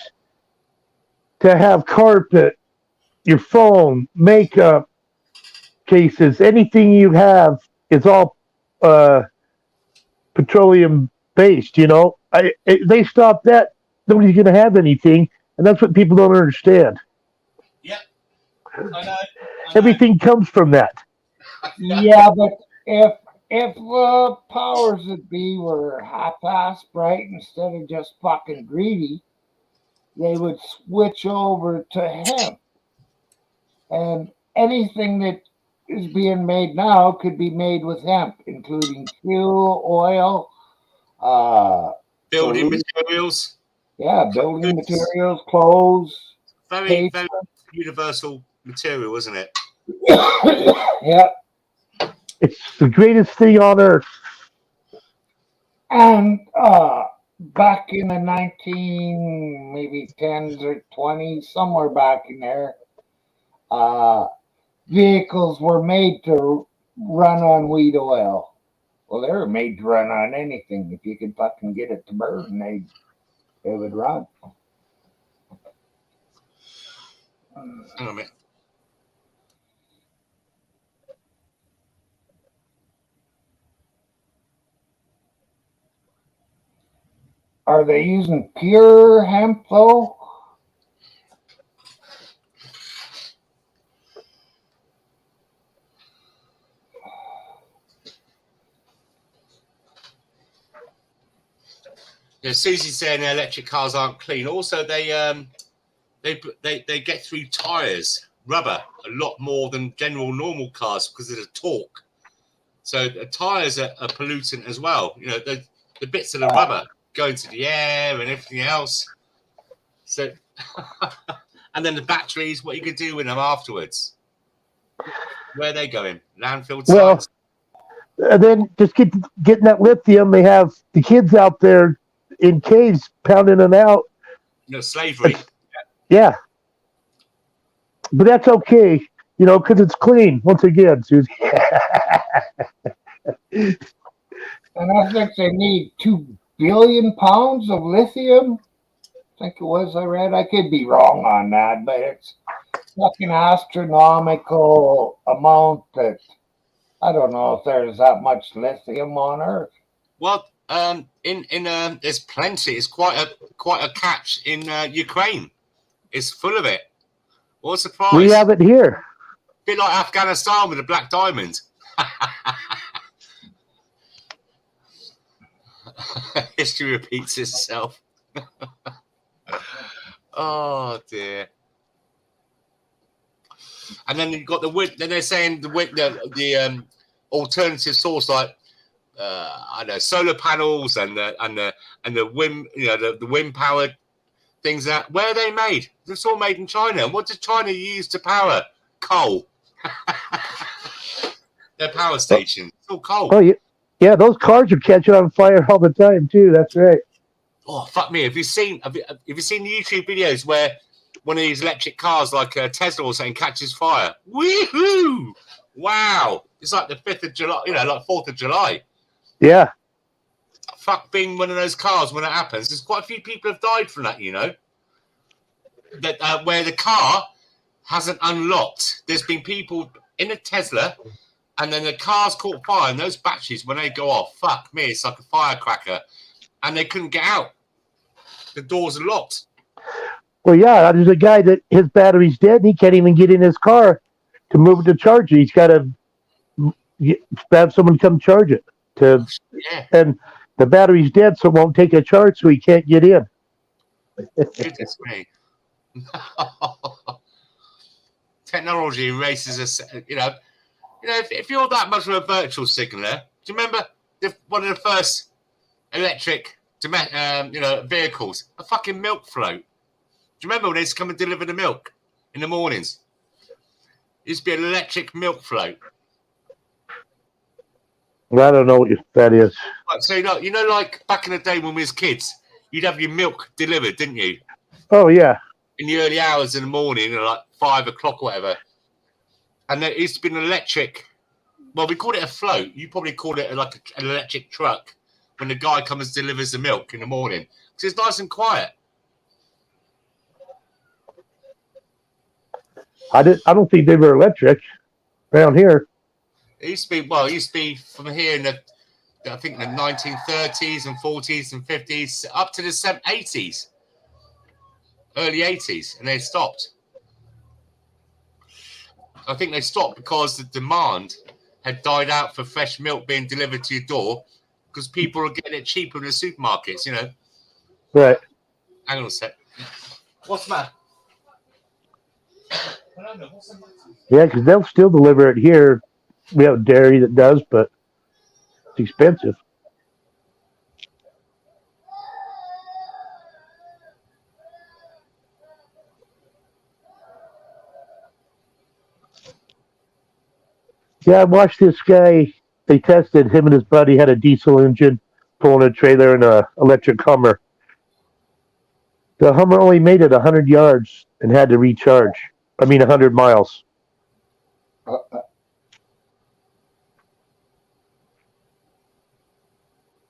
to have carpet, your phone, makeup cases, anything you have is all petroleum based. They stop that, nobody's going to have anything, and that's what people don't understand. Yep, I know. Everything comes from that. Yeah, but if powers that be were half-assed right instead of just fucking greedy, they would switch over to hemp. And anything that is being made now could be made with hemp, including fuel, oil, building materials. Yeah, building materials, clothes. Very, very universal material, isn't it? Yeah. It's the greatest thing on earth. And back in the 10s or 20s, somewhere back in there, vehicles were made to run on weed oil. Well, they were made to run on anything. If you could fucking get it to burn, they would run. Hang on a minute. Are they using pure hemp though? Susie's saying electric cars aren't clean. Also, they get through tires, rubber, a lot more than general normal cars because of the torque. So the tires are a pollutant as well. You know, the bits of the rubber go into the air and everything else. So, and then the batteries, what you could do with them afterwards? Where are they going? Landfill Well, sites? and then just getting that lithium. They have the kids out there in caves pounding them out. You know, slavery. Yeah, but that's okay, you know, because it's clean. Once again, Susie. And I think they need 2 billion pounds of lithium. I think it was I read. I could be wrong on that, but it's fucking astronomical amount that I don't know if there's that much lithium on Earth. Well, there's plenty. It's quite a catch in Ukraine. It's full of it. What a surprise! We have it here. Bit like Afghanistan with the black diamond. History repeats itself. Oh dear. And then you've got the wind. Then they're saying the alternative source like I don't know, solar panels and the wind, you know, the wind powered things. That where are they made? It's all made in China. And what does China use to power? Coal. Their power station. It's all coal. Oh yeah, those cars are catching on fire all the time too. That's right. Oh fuck me! Have you seen the YouTube videos where one of these electric cars, like a Tesla or something, catches fire? Woohoo! Wow! It's like the 5th of July, you know, like 4th of July. Yeah. Fuck being one of those cars when it happens. There's quite a few people have died from that, you know. That where the car hasn't unlocked. There's been people in a Tesla, and then the car's caught fire, and those batteries, when they go off, fuck me, it's like a firecracker. And they couldn't get out. The doors are locked. Well, yeah, there's a guy that his battery's dead and he can't even get in his car to move it to charge it. He's got to have someone come charge it. And the battery's dead, so it won't take a charge, so he can't get in. Goodness me. Technology erases us. You know, if you're that much of a virtual signaler, do you remember one of the first electric, vehicles, a fucking milk float? Do you remember when they used to come and deliver the milk in the mornings? It used to be an electric milk float. I don't know what that is. So you know, like back in the day when we was kids, you'd have your milk delivered, didn't you? Oh yeah. In the early hours in the morning, like 5 o'clock or whatever. And there used to be an electric. Well, we called it a float. You probably called it like an electric truck when the guy comes and delivers the milk in the morning, because it's nice and quiet. I don't think they were electric around here. It used to be from here in I think the 1930s and 40s and 50s up to the 80s, early 80s, and they stopped. I think they stopped because the demand had died out for fresh milk being delivered to your door, because people are getting it cheaper in the supermarkets, you know. Right. Hang on a sec. What's the matter? Yeah, because they'll still deliver it here. We have a dairy that does, but it's expensive. Yeah, I watched this guy. They tested him and his buddy had a diesel engine pulling a trailer and a electric Hummer. The Hummer only made it 100 yards and had to recharge. 100 miles.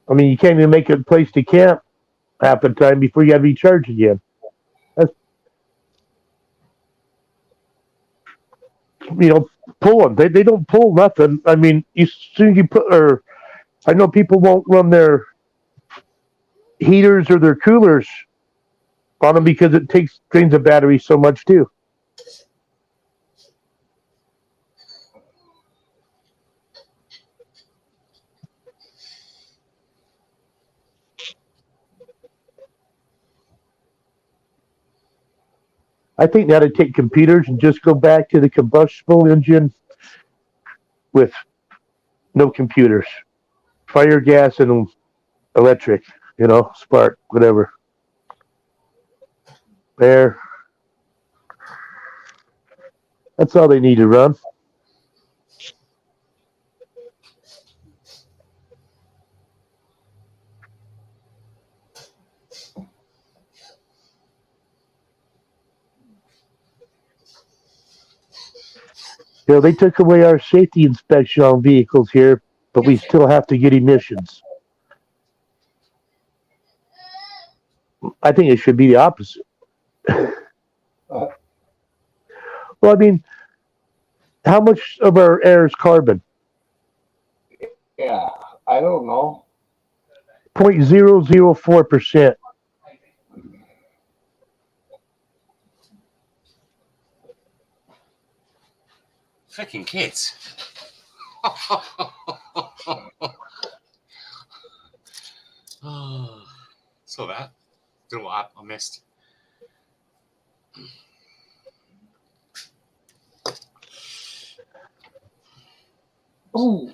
You can't even make a place to camp half the time before you got to recharge again. Pulling. They don't pull nothing. As soon as you I know people won't run their heaters or their coolers on them because it drains the battery so much too. I think now to take computers and just go back to the combustible engine with no computers, fire, gas, and electric. Spark, whatever. There. That's all they need to run. They took away our safety inspection on vehicles here, but we still have to get emissions. I think it should be the opposite. Well, I mean, how much of our air is carbon? Yeah, I don't know. 0.004%. Freaking kids. Saw that. Don't know what I missed. Ooh.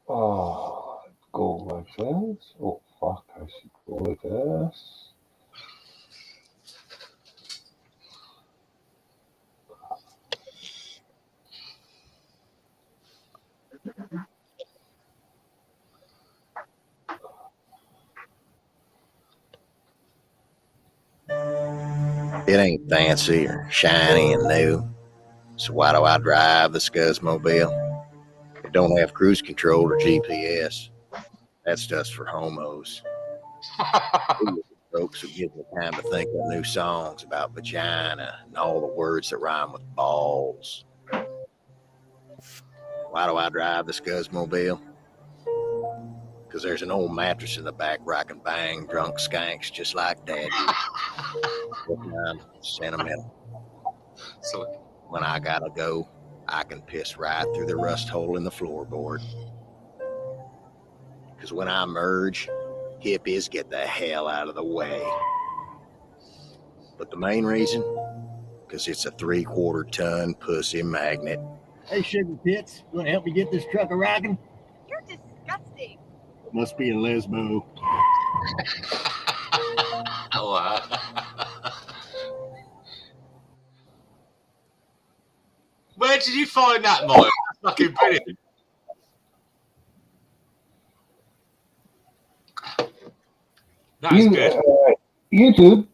Oh, go like this. Oh, fuck. I should go like this. It ain't fancy or shiny and new. So why do I drive the Scuzzmobile? It don't have cruise control or GPS. That's just for homos. Folks who give me time to think of new songs about vagina and all the words that rhyme with balls. Why do I drive the Scuzzmobile? Because there's an old mattress in the back where I can bang drunk skanks just like Dad. I'm sentimental. So when I gotta go, I can piss right through the rust hole in the floorboard. Because when I merge, hippies get the hell out of the way. But the main reason? Because it's a 3/4 ton pussy magnet. Hey, Sugar Pits, you want to help me get this truck a rocking? You're disgusting. Must be a lesbo. Where did you find that, Mike? That's fucking brilliant. That is good. YouTube.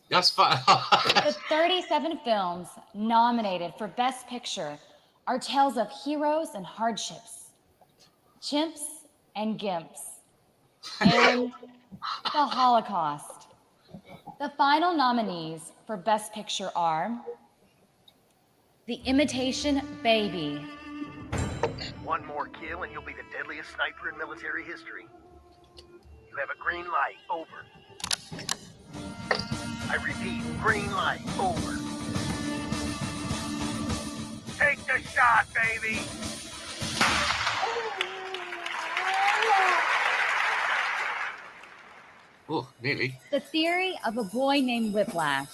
That's fine. The 37 films nominated for Best Picture are tales of heroes and hardships, chimps and gimps, and the Holocaust. The final nominees for Best Picture are The Imitation Baby. One more kill and you'll be the deadliest sniper in military history. You have a green light. Over. I repeat, green light. Over. Take the shot, baby! Oh, nearly. The Theory of a Boy Named Whiplash.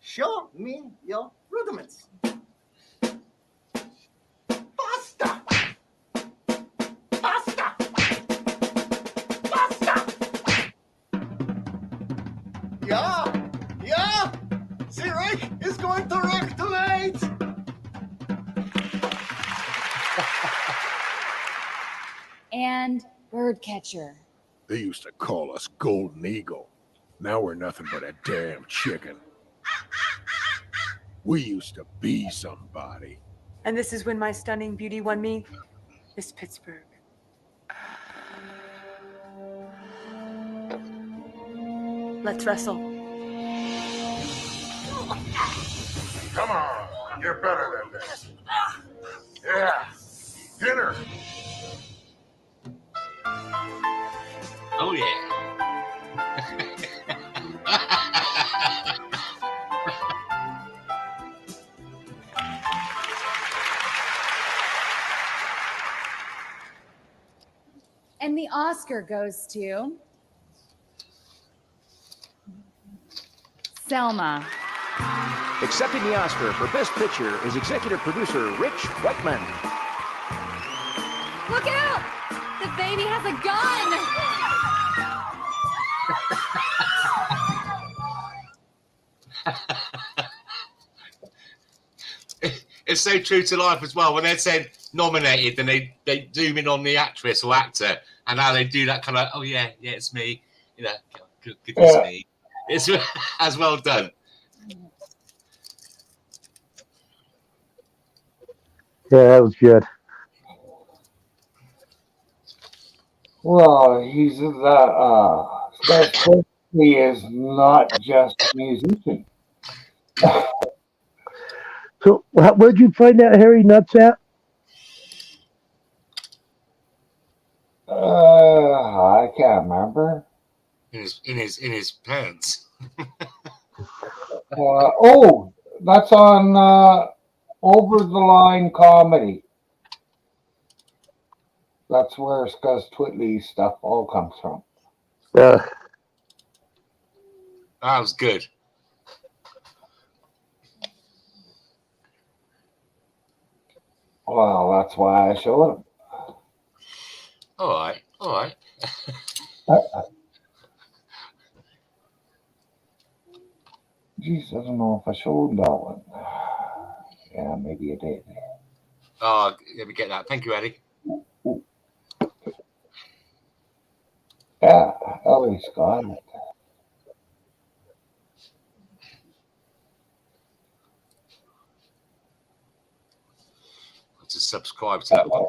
Show me your rudiments. Basta! Basta! Basta! Yeah! Zurich is going to wreck tonight! And Birdcatcher. They used to call us Golden Eagle. Now we're nothing but a damn chicken. We used to be somebody. And this is when my stunning beauty won me Miss Pittsburgh. Let's wrestle. Come on, you're better than this. Yeah, dinner. Oh, yeah. And the Oscar goes to Selma. Accepting the Oscar for Best Picture is executive producer Rich Whiteman. Look out! The baby has a gun! It's so true to life as well. When they're saying nominated, then they zoom in on the actress or actor, and now they do that kind of, oh yeah, it's me. You know, goodness me. It's as well done. Yeah, that was good. Well, he's Scott Quigley is not just a musician. So, where'd you find that Harry Nuts at? I can't remember. In his pants. That's on Over the Line Comedy. That's where Scuzz Twitley's stuff all comes from. That was good. Well, that's why I showed him. All right. Jeez, I don't know if I showed that one. Yeah, maybe I did. Oh, let me get that. Thank you, Eddie. Yeah, Ellie's got it. To subscribe to that one.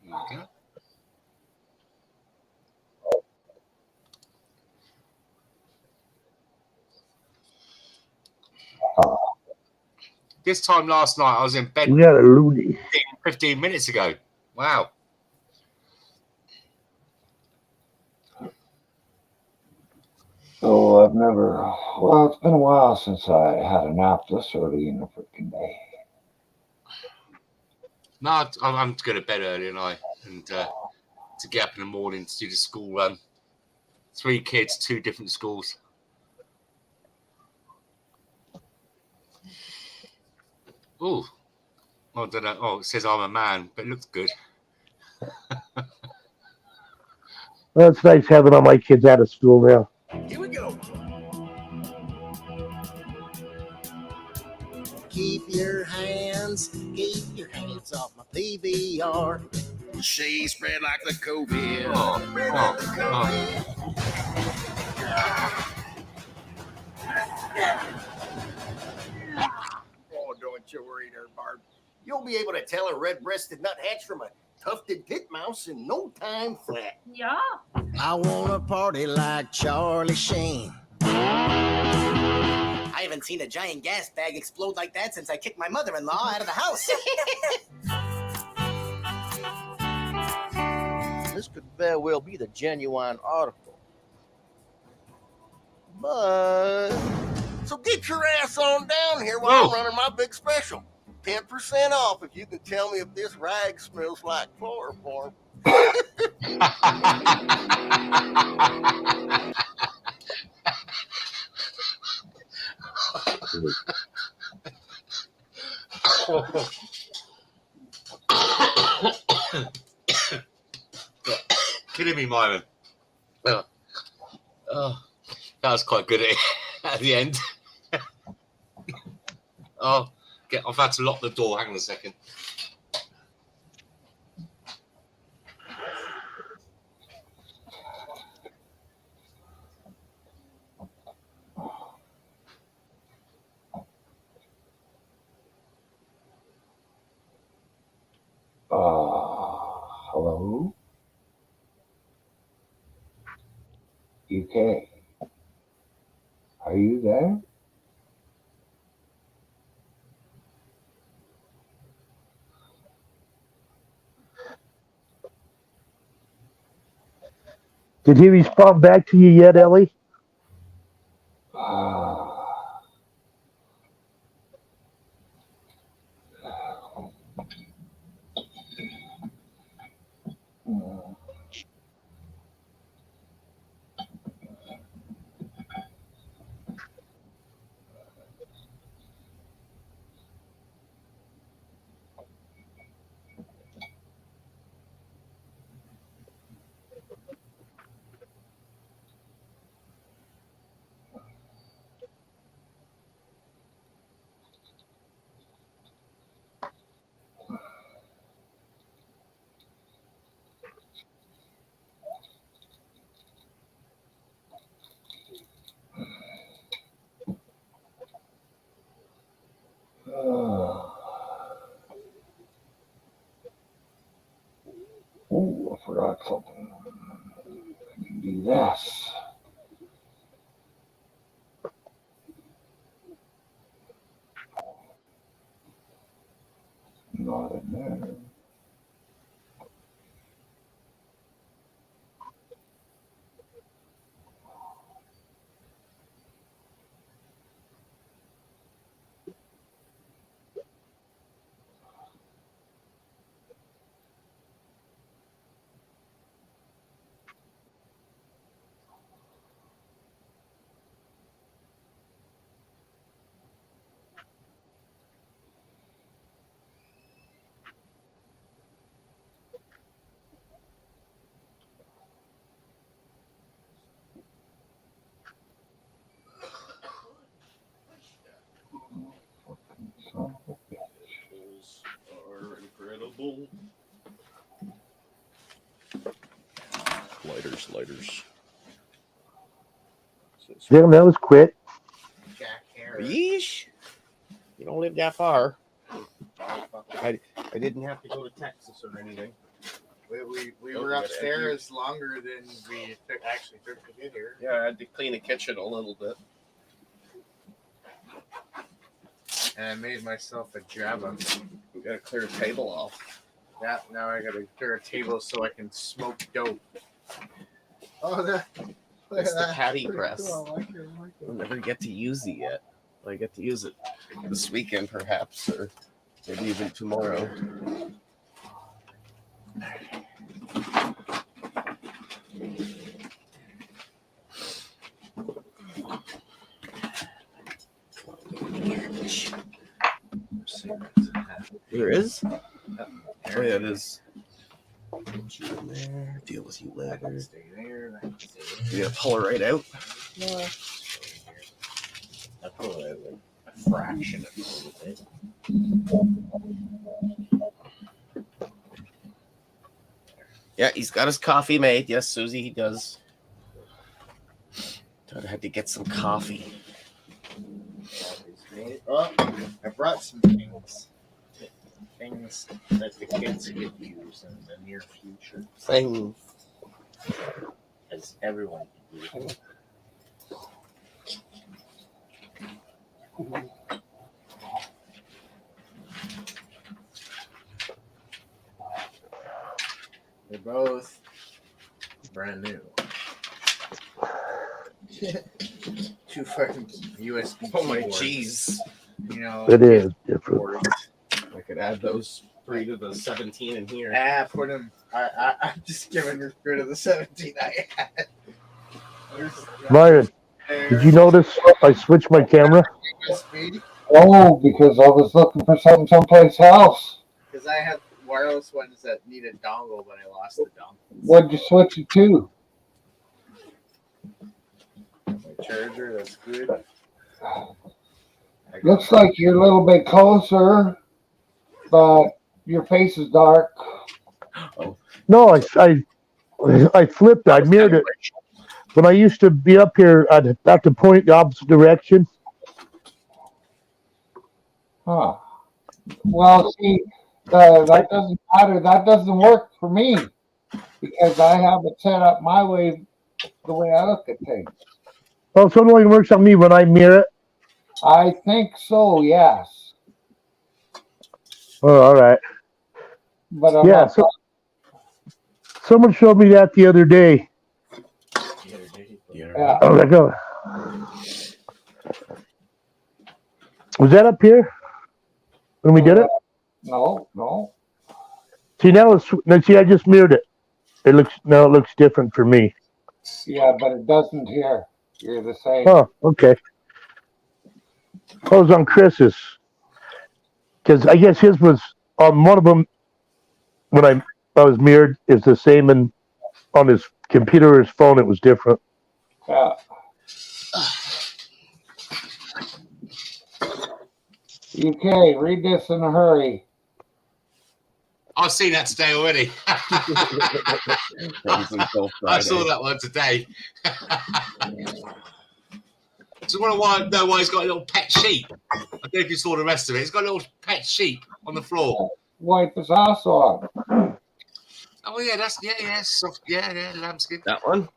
Okay. This time last night, I was in bed. We got a loony. 15 minutes ago. Wow. So I've never. Well, it's been a while since I had a nap this early in the freaking day. No, I'm to go to bed early and to get up in the morning to do the school run. 3 kids, 2 different schools. Oh, I don't know. Oh, it says I'm a man, but it looks good. Well, it's nice having all my kids out of school now. Here we go. Keep your hands off my PVR. She spread like the COVID. Oh, don't you worry there, Barb. You'll be able to tell a red-breasted nuthatch from a tufted titmouse in no time flat. Yeah. I want a party like Charlie Sheen. I haven't seen a giant gas bag explode like that since I kicked my mother-in-law out of the house. This could very well be the genuine article. But... So get your ass on down here while I'm running my big special. 10% off if you can tell me if this rag smells like chloroform. Kidding me, Myron. Oh, that was quite good at the end. I've had to lock the door. Hang on a second. Hello? UK. Are you there? Did he respond back to you yet, Ellie? Yes. Not in there. Are incredible. Lighters. Damn, that was quick. Jack Yeesh. You don't live that far. I didn't have to go to Texas or anything. We were upstairs longer than we actually took to get here. Yeah, I had to clean the kitchen a little bit. And I made myself a Java. We gotta clear a table off. Yeah, now I gotta clear a table so I can smoke dope. Oh, It's the patty press. Cool. I like it. I'll never get to use it yet. I get to use it this weekend, perhaps, or maybe even tomorrow. There is? Oh, yeah, it is. Put you in there. Deal with you later. Stay there. You gotta pull it right out. I pull it like a fraction of it. Yeah, he's got his coffee made. Yes, Susie, he does. I had to get some coffee. Oh, I brought some things that the kids could use in the near future. Thing. As everyone can use. They're both brand new. Two fucking USB. Oh my keyboards. jeez. You know, It is different. I could add those 3 to the 17 in here. Put them. I'm just giving rid of the 17 I had. Myron, did you notice I switched my camera? USB. Oh, because I was looking for something someplace else. Because I had wireless ones that needed dongle, but I lost the dongle. What'd you switch it to? My charger, that's good. Looks like you're a little bit closer, but your face is dark. No, I flipped it. I mirrored it. When I used to be up here, I'd have to point the opposite direction. Huh. Well, see, that doesn't matter. That doesn't work for me because I have it set up my way, the way I look at things. Oh, so it only works on me when I mirror it? I think so, yes. Oh, all right. But I'm yeah, not someone showed me that the other day. Yeah. I was like, oh. Was that up here when we did it? No. See, now I just mirrored it. It looks different for me. Yeah, but it doesn't here. You're the same. Oh, okay. Oh, it was on Chris's. Because I guess his was on one of them when I was mirrored is the same, and on his computer or his phone it was different. Yeah. UK, read this in a hurry. I've seen that today already. I saw that one today. So I want to know why he's got a little pet sheep. I don't know if you saw the rest of it. He's got a little pet sheep on the floor. Wipe his ass on. Oh yeah, that's soft. Yeah, lambskin. That one?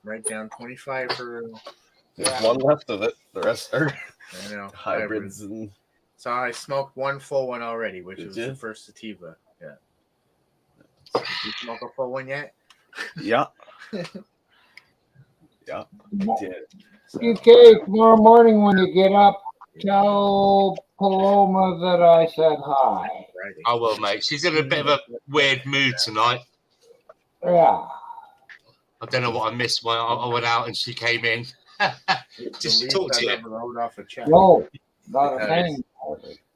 Write down 25 for. There's one left of it. The rest are I know hybrids and. So I smoked one full one already, which Did was you? the first sativa. Yeah. So did you smoke a full one yet? Yeah. Yeah. Did. Okay, tomorrow morning when you get up, tell Paloma that I said hi. I will, mate. She's in a bit of a weird mood tonight. Yeah. I don't know what I missed when I went out and she came in. Did she talk to you? No, not a thing.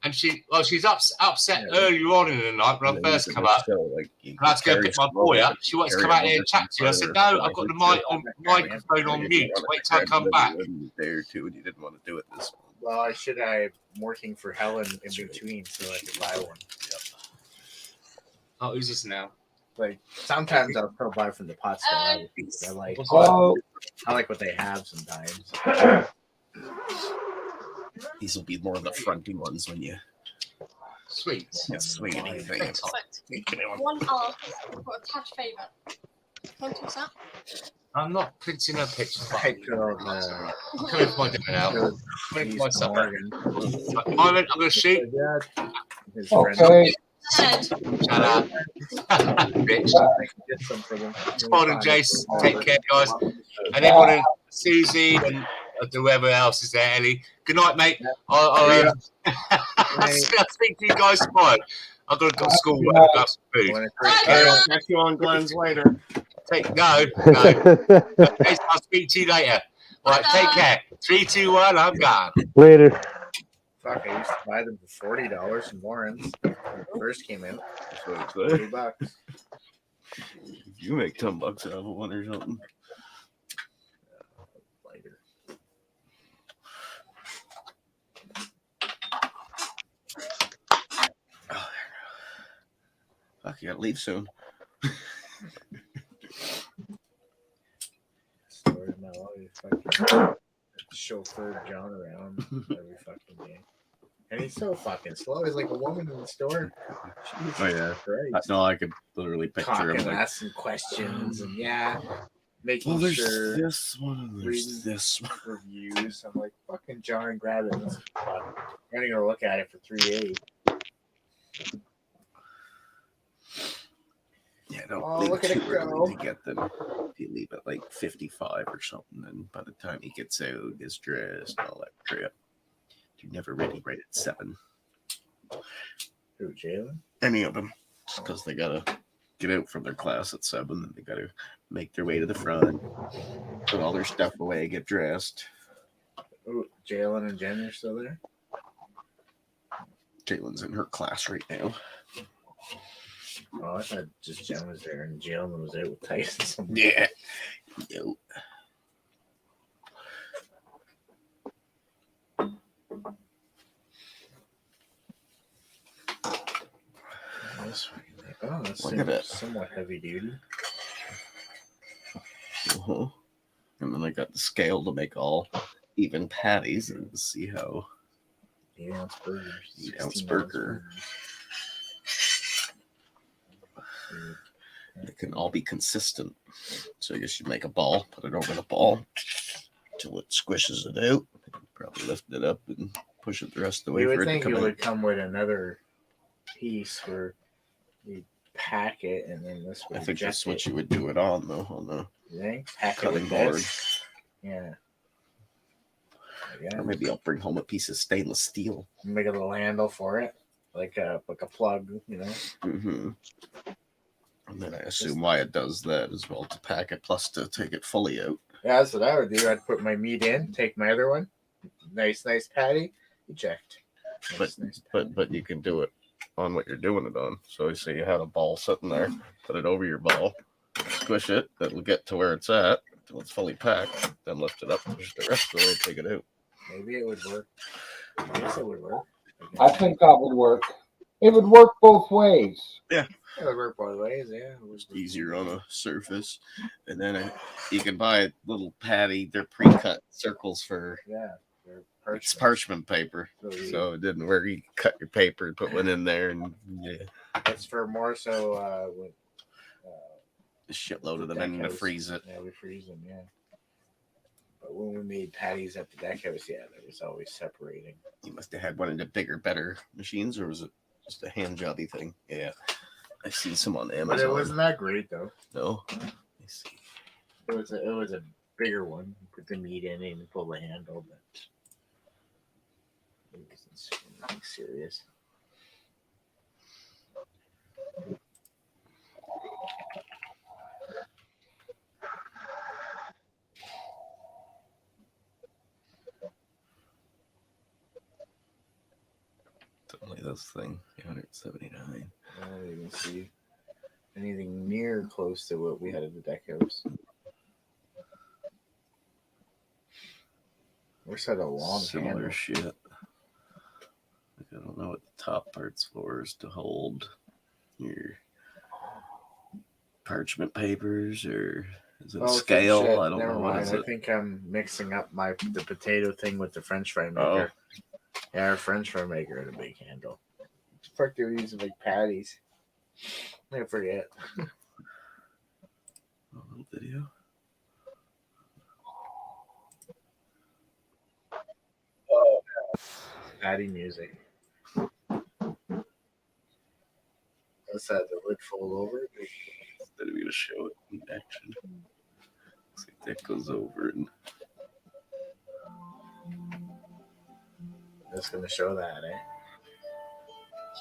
And she's upset earlier on in the night when I first come up. Like, and I had to go pick my boy up. She wants to come out here and chat to you. I said, no, I've got the microphone on mute. Wait till I come back. A day or two, and you didn't want to do it this month. Well, I should have working for Helen in between so I could buy one. Yep. Oh, who's this now? Like sometimes I'll still buy from the pot store. I like what they have sometimes. These will be more of the fronting ones when you sweet. Sweet anything. One for a touch favour. Want to that? I'm not printing a picture. I'm coming for my dinner now. I'm coming for my supper. Moment, I'm going to shoot. Okay. Shut up. Bitch. Spot and Jace, take care, guys. And everyone, and Susie and whoever else is there, Ellie. Good night, mate. I'll speak to you guys tomorrow. I've got to go to school work. I've got some food. I'll catch you on Glenn's later. No. I'll speak to you later. All right, take care. 3, 2, 1, I'm gone. Later. Fuck, I used to buy them for $40 from Warren's when it first came out. So it's $40. You make $10 out of one or something. Later. Fuck, you gotta leave soon. Story of my life. Fucking chauffeur John around every fucking day. And he's so fucking slow. He's like a woman in the store. Jesus Oh yeah, Christ. no, I could literally picture him. Talking, Like, asking questions, and making well, there's sure. this one, and there's this one. Reviews. I'm like, fucking John, grab it. I'm only gonna look at it for 3 days. Yeah, don't Oh, leave look at too it early go. to get them. If you leave at like 55 or something, then by the time he gets out, gets dressed, and all that crap, you're never ready right at 7. Who, Jalen? Any of them, just because they gotta get out from their class at 7, and they gotta make their way to the front, put all their stuff away, get dressed. Oh, Jalen and Jen are still there? Jalen's in her class right now. Oh, I thought just Jen was there and Jalen was out with Tyson. Yeah. Yo. Oh, that's Look at it. somewhat heavy duty. Uh-huh. And then I got the scale to make all even patties and see how 8-ounce burgers. 8-ounce burger. It can all be consistent. So I guess you make a ball, put it over the ball until it squishes it out. Probably lift it up and push it the rest of the way You for would it to think come it out. would come with another piece where you pack it and then this would I think that's eject what it. you would do it on, though, on the You think? Pack it cutting with board. this? Yeah. Or maybe I'll bring home a piece of stainless steel. Make a little handle for it, like a plug, you know. Mm-hmm. And then I assume why it does that as well, to pack it plus to take it fully out. Yeah, that's what I would do. I'd put my meat in, take my other one, nice patty, eject. But you can do it on what you're doing it on. So say you had a ball sitting there, put it over your ball, squish it, that'll get to where it's at until it's fully packed, then lift it up, push the rest of the way, take it out. Maybe it would work. I guess it would work. I think that would work. It would work both ways. Yeah. It would work both ways, yeah. It was Easier on a surface. And then you can buy little patty, they're pre-cut circles for it's parchment paper. So it didn't work. You cut your paper and put one in there, and yeah. It's for more so with a shitload of them and to freeze it. Yeah, we freeze them. Yeah. But when we made patties at the deck house, yeah, there was always separating. You must have had one of the bigger, better machines, or was it just a hand jobby thing? Yeah, I've seen some on Amazon. But it wasn't that great though. No, I see. It was a bigger one. You put the meat in it and pull the handle, but it wasn't nothing serious. It's only this thing, 179. I don't even see anything near close to what we had at the deck house. We had a long Similar handle. shit. Like, I don't know what the top part's for is to hold your parchment papers, or is it a scale? Shit. I don't Never know. What mind. is I it? think I'm mixing up the potato thing with the French fry maker. Oh. Yeah, our French fry maker had a big handle. What the fuck they were using like patties? I forget. A little video. Oh, patty music. Let's have the lid fold over. Instead of going to show it in action. Looks like that goes over and That's gonna show that, eh?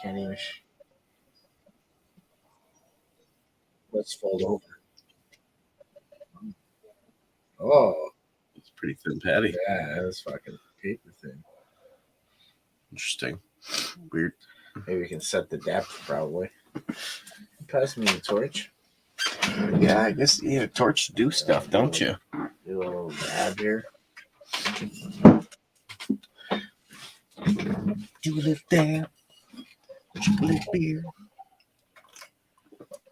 Can't even. Let's fold over. Oh, it's pretty thin patty. Yeah, that's fucking paper thin. Interesting. Weird. Maybe we can set the depth, probably. Pass me the torch. Yeah, I guess torch do stuff, don't you? Do a little dab here. Do a little dab. Drink a little beer.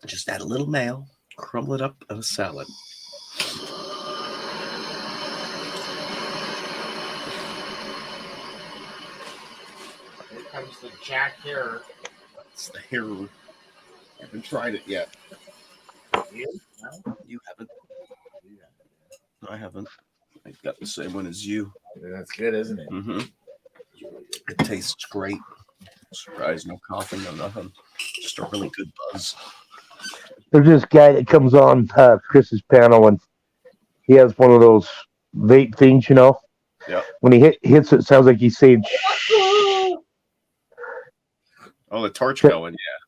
Just add a little mayo. Crumble it up in a salad. Here comes the Jack here. It's the hair. I haven't tried it yet. You? No? You haven't. No, I haven't. I got the same one as you. That's good, isn't it? Mm-hmm. It tastes great. Surprise, no coughing, no nothing. Just a really good buzz. There's this guy that comes on Chris's panel, and he has one of those vape things, you know. Yeah. When he hits it, sounds like he's saying shh. Oh, the torch going, yeah.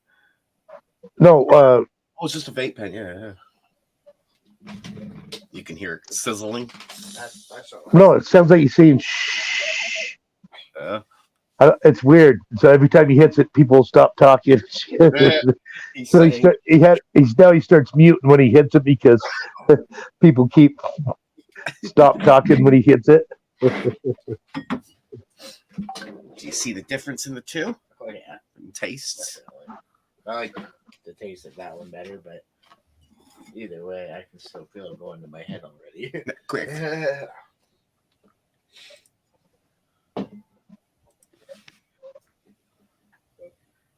No, oh, it's just a vape pen, yeah. You can hear it sizzling. That's no, it sounds like he's saying shh. Yeah. It's weird. So every time he hits it, people stop talking. So he starts muting when he hits it because people keep stop talking when he hits it. Do you see the difference in the two? Oh, yeah. In tastes? I like the taste of that one better, but either way, I can still feel it going to my head already. Quick.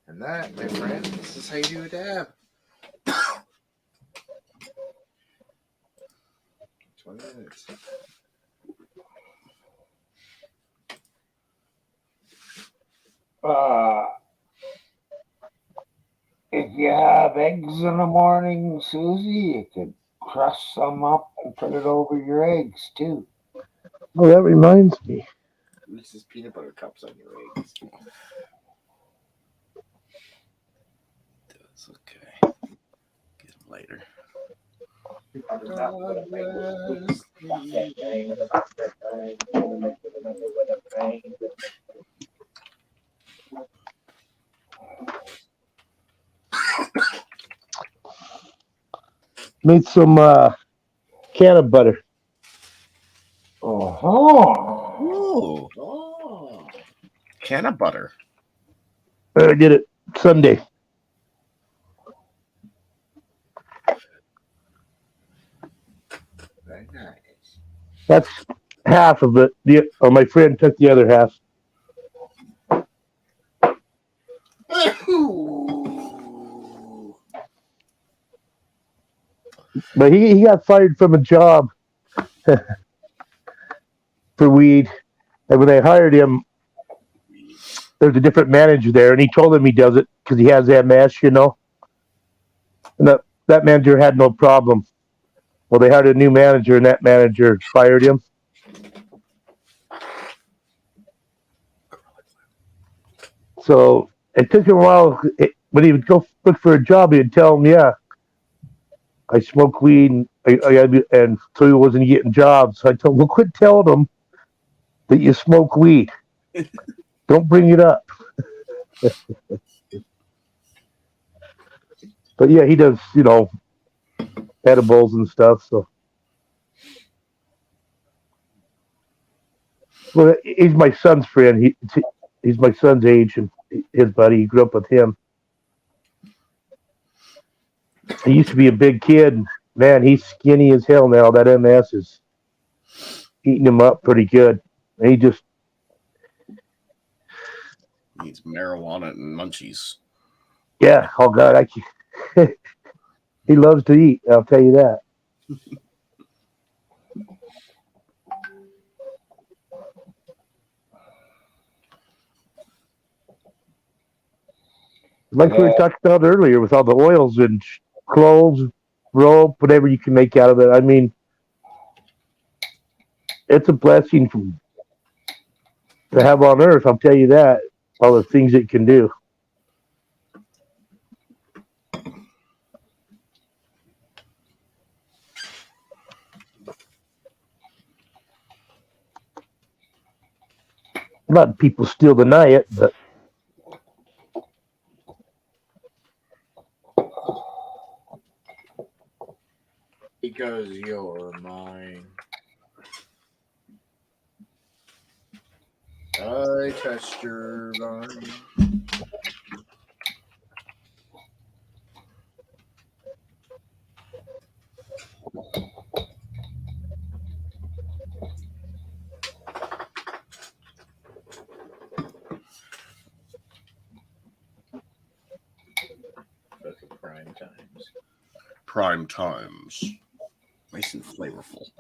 And that, my friend, this is how you do a dab. 20 minutes. If you have eggs in the morning, Susie, you could crush some up and put it over your eggs too. Oh, that reminds me. This is peanut butter cups on your eggs. That's okay. Get them later. Made some can of butter. Oh. Ooh. Can of butter. I did it Sunday. Very nice. That's half of it. My friend took the other half. But he got fired from a job for weed, and when they hired him, there's a different manager there, and he told him he does it because he has MS, you know. And that manager had no problem. Well, they hired a new manager, and that manager fired him. So it took him a while. When he would go look for a job, he'd tell him, "Yeah, I smoke weed," and so he wasn't getting jobs. So I told him, "Well, quit telling them that you smoke weed. Don't bring it up." But yeah, he does, edibles and stuff. So, well, he's my son's friend. He's my son's age, and his buddy. He grew up with him. He used to be a big kid. Man, he's skinny as hell now. That MS is eating him up pretty good. And he just needs marijuana and munchies. Yeah. Oh God, he loves to eat. I'll tell you that. Like we were talking about earlier, with all the oils and cloves, rope, whatever you can make out of it. I mean, it's a blessing to have on earth. I'll tell you that. All the things it can do. A lot of people still deny it, but because you're mine. I touched your vine. Prime times. Prime times. Nice and flavorful.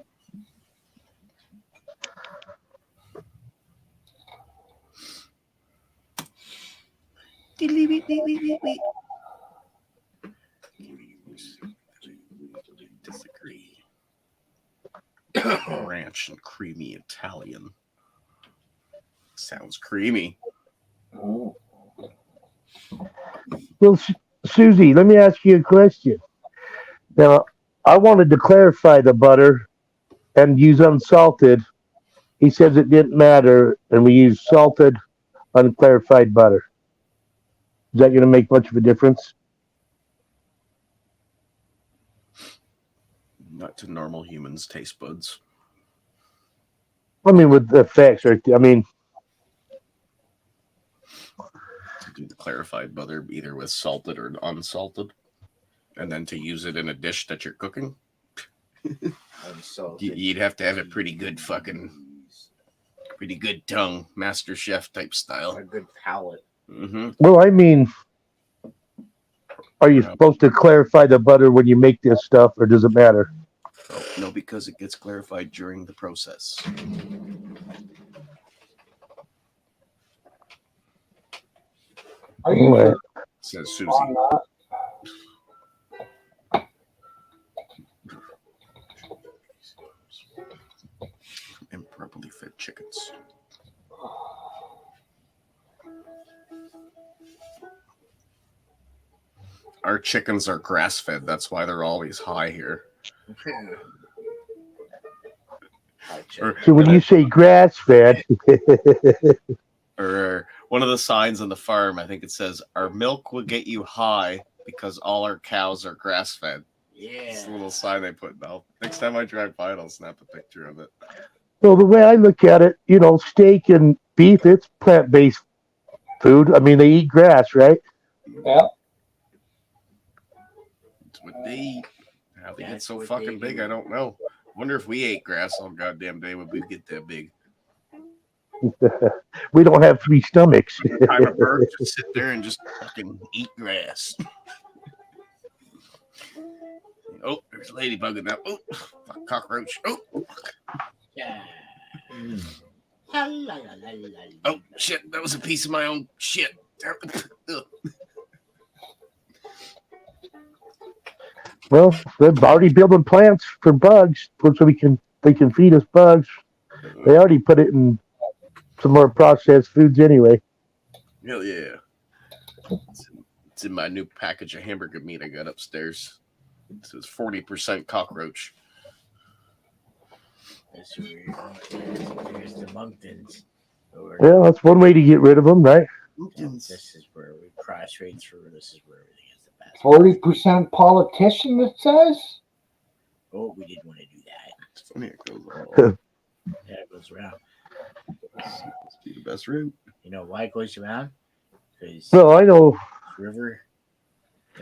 Disagree. Ranch and creamy Italian. Sounds creamy. well, Susie, let me ask you a question. Now, I wanted to clarify the butter and use unsalted. He says it didn't matter, and we use salted, unclarified butter. Is that going to make much of a difference? Not to normal humans' taste buds. I mean, with the facts right there. I mean, to do the clarified butter either with salted or unsalted, and then to use it in a dish that you're cooking. You'd have to have a pretty good tongue, master chef type style. A good palate. Mm-hmm. well, I mean, are you supposed to clarify the butter when you make this stuff, or does it matter? No, because it gets clarified during the process. Right. Says Susie. Improperly fed chickens. Our chickens are grass fed. That's why they're always high here. So when you say grass fed, or one of the signs on the farm, I think it says, "Our milk will get you high because all our cows are grass fed." Yeah. It's a little sign they put now. Next time I drive by it, I'll snap a picture of it. well, the way I look at it, steak and beef, it's plant-based food. I mean, they eat grass, right? Yeah. It's what they eat. How they get so fucking big, I don't know. Wonder if we ate grass all goddamn day, would we get that big? We don't have 3 stomachs. I'm a bird to sit there and just fucking eat grass. Oh, there's a ladybug in that. Oh, fuck, cockroach. Oh, Yeah. oh, shit. That was a piece of my own shit. Well, they're already building plants for bugs, so they can feed us bugs. They already put it in some more processed foods anyway. Hell yeah. It's in my new package of hamburger meat I got upstairs. It says 40% cockroach. That's here's the Monktons. Well, that's one way to get rid of them, right? This is where we cross right through. This is where everything is the best. 40% politician, it says? Oh, we didn't want to do that. It's funny it goes all. Yeah, it goes around. Must be the best route. You know why it goes around? Because No, I know. River.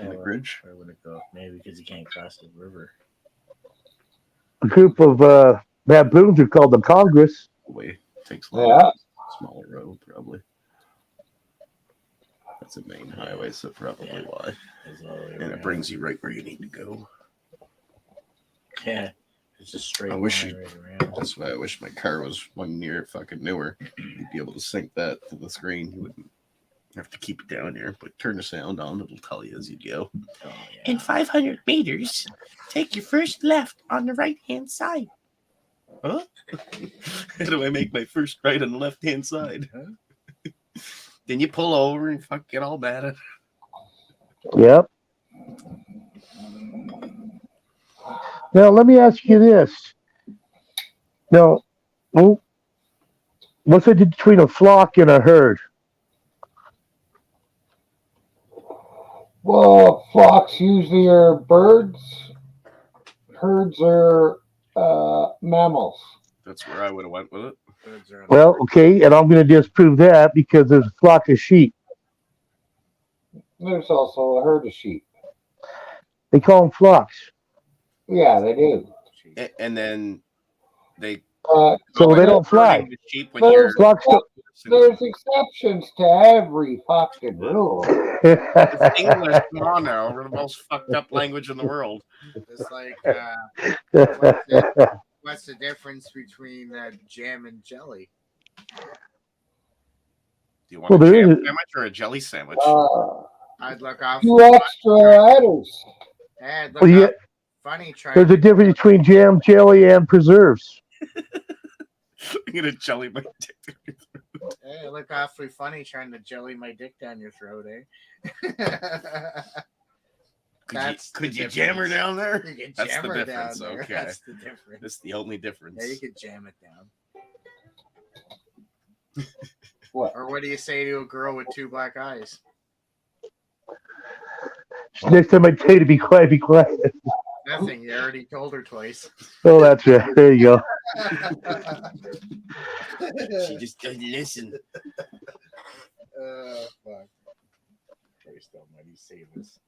On the bridge? Where would it go? Maybe because you can't cross the river. A group of baboons are called the Congress. Way takes longer. Smaller road, probably. That's a main highway, so probably why. And it brings you right where you need to go. Yeah, it's a straight line right around. That's why I wish my car was 1 year fucking newer. You'd be able to sync that to the screen. You wouldn't have to keep it down here, but turn the sound on. It'll tell you as you go. Oh, yeah. In 500 meters, take your first left on the right-hand side. Huh? How do I make my first right on the left-hand side? Then you pull over and fuck get all mad at it. Yep. Now, let me ask you this. Now, what's the difference between a flock and a herd? Well, flocks usually are birds. Herds are mammals. That's where I would have went with it. Well, okay, and I'm going to disprove that because there's a flock of sheep. There's also a herd of sheep. They call them flocks. Yeah, they do. And then they so they don't fly. The sheep when you're There's exceptions to every fucking rule. It's English. Come on now. We're the most fucked up language in the world. It's like, what's the difference between jam and jelly? Do you want a jam sandwich or a jelly sandwich? I'd look off. 2 extra letters. I'd look funny trying. There's a difference between jam, jelly, and preserves. I'm gonna jelly my dick. Hey, look awfully funny trying to jelly my dick down your throat, eh? Could you jam her down there? You can That's jam the her difference. down there. Okay, That's the difference. That's the only difference. Yeah, you could jam it down. What? Or what do you say to a girl with 2 black eyes? Next time I tell you to be quiet, be quiet. Nothing. You already told her twice. Oh, that's right. There you go. She just doesn't listen. Fuck. Christ almighty, save us.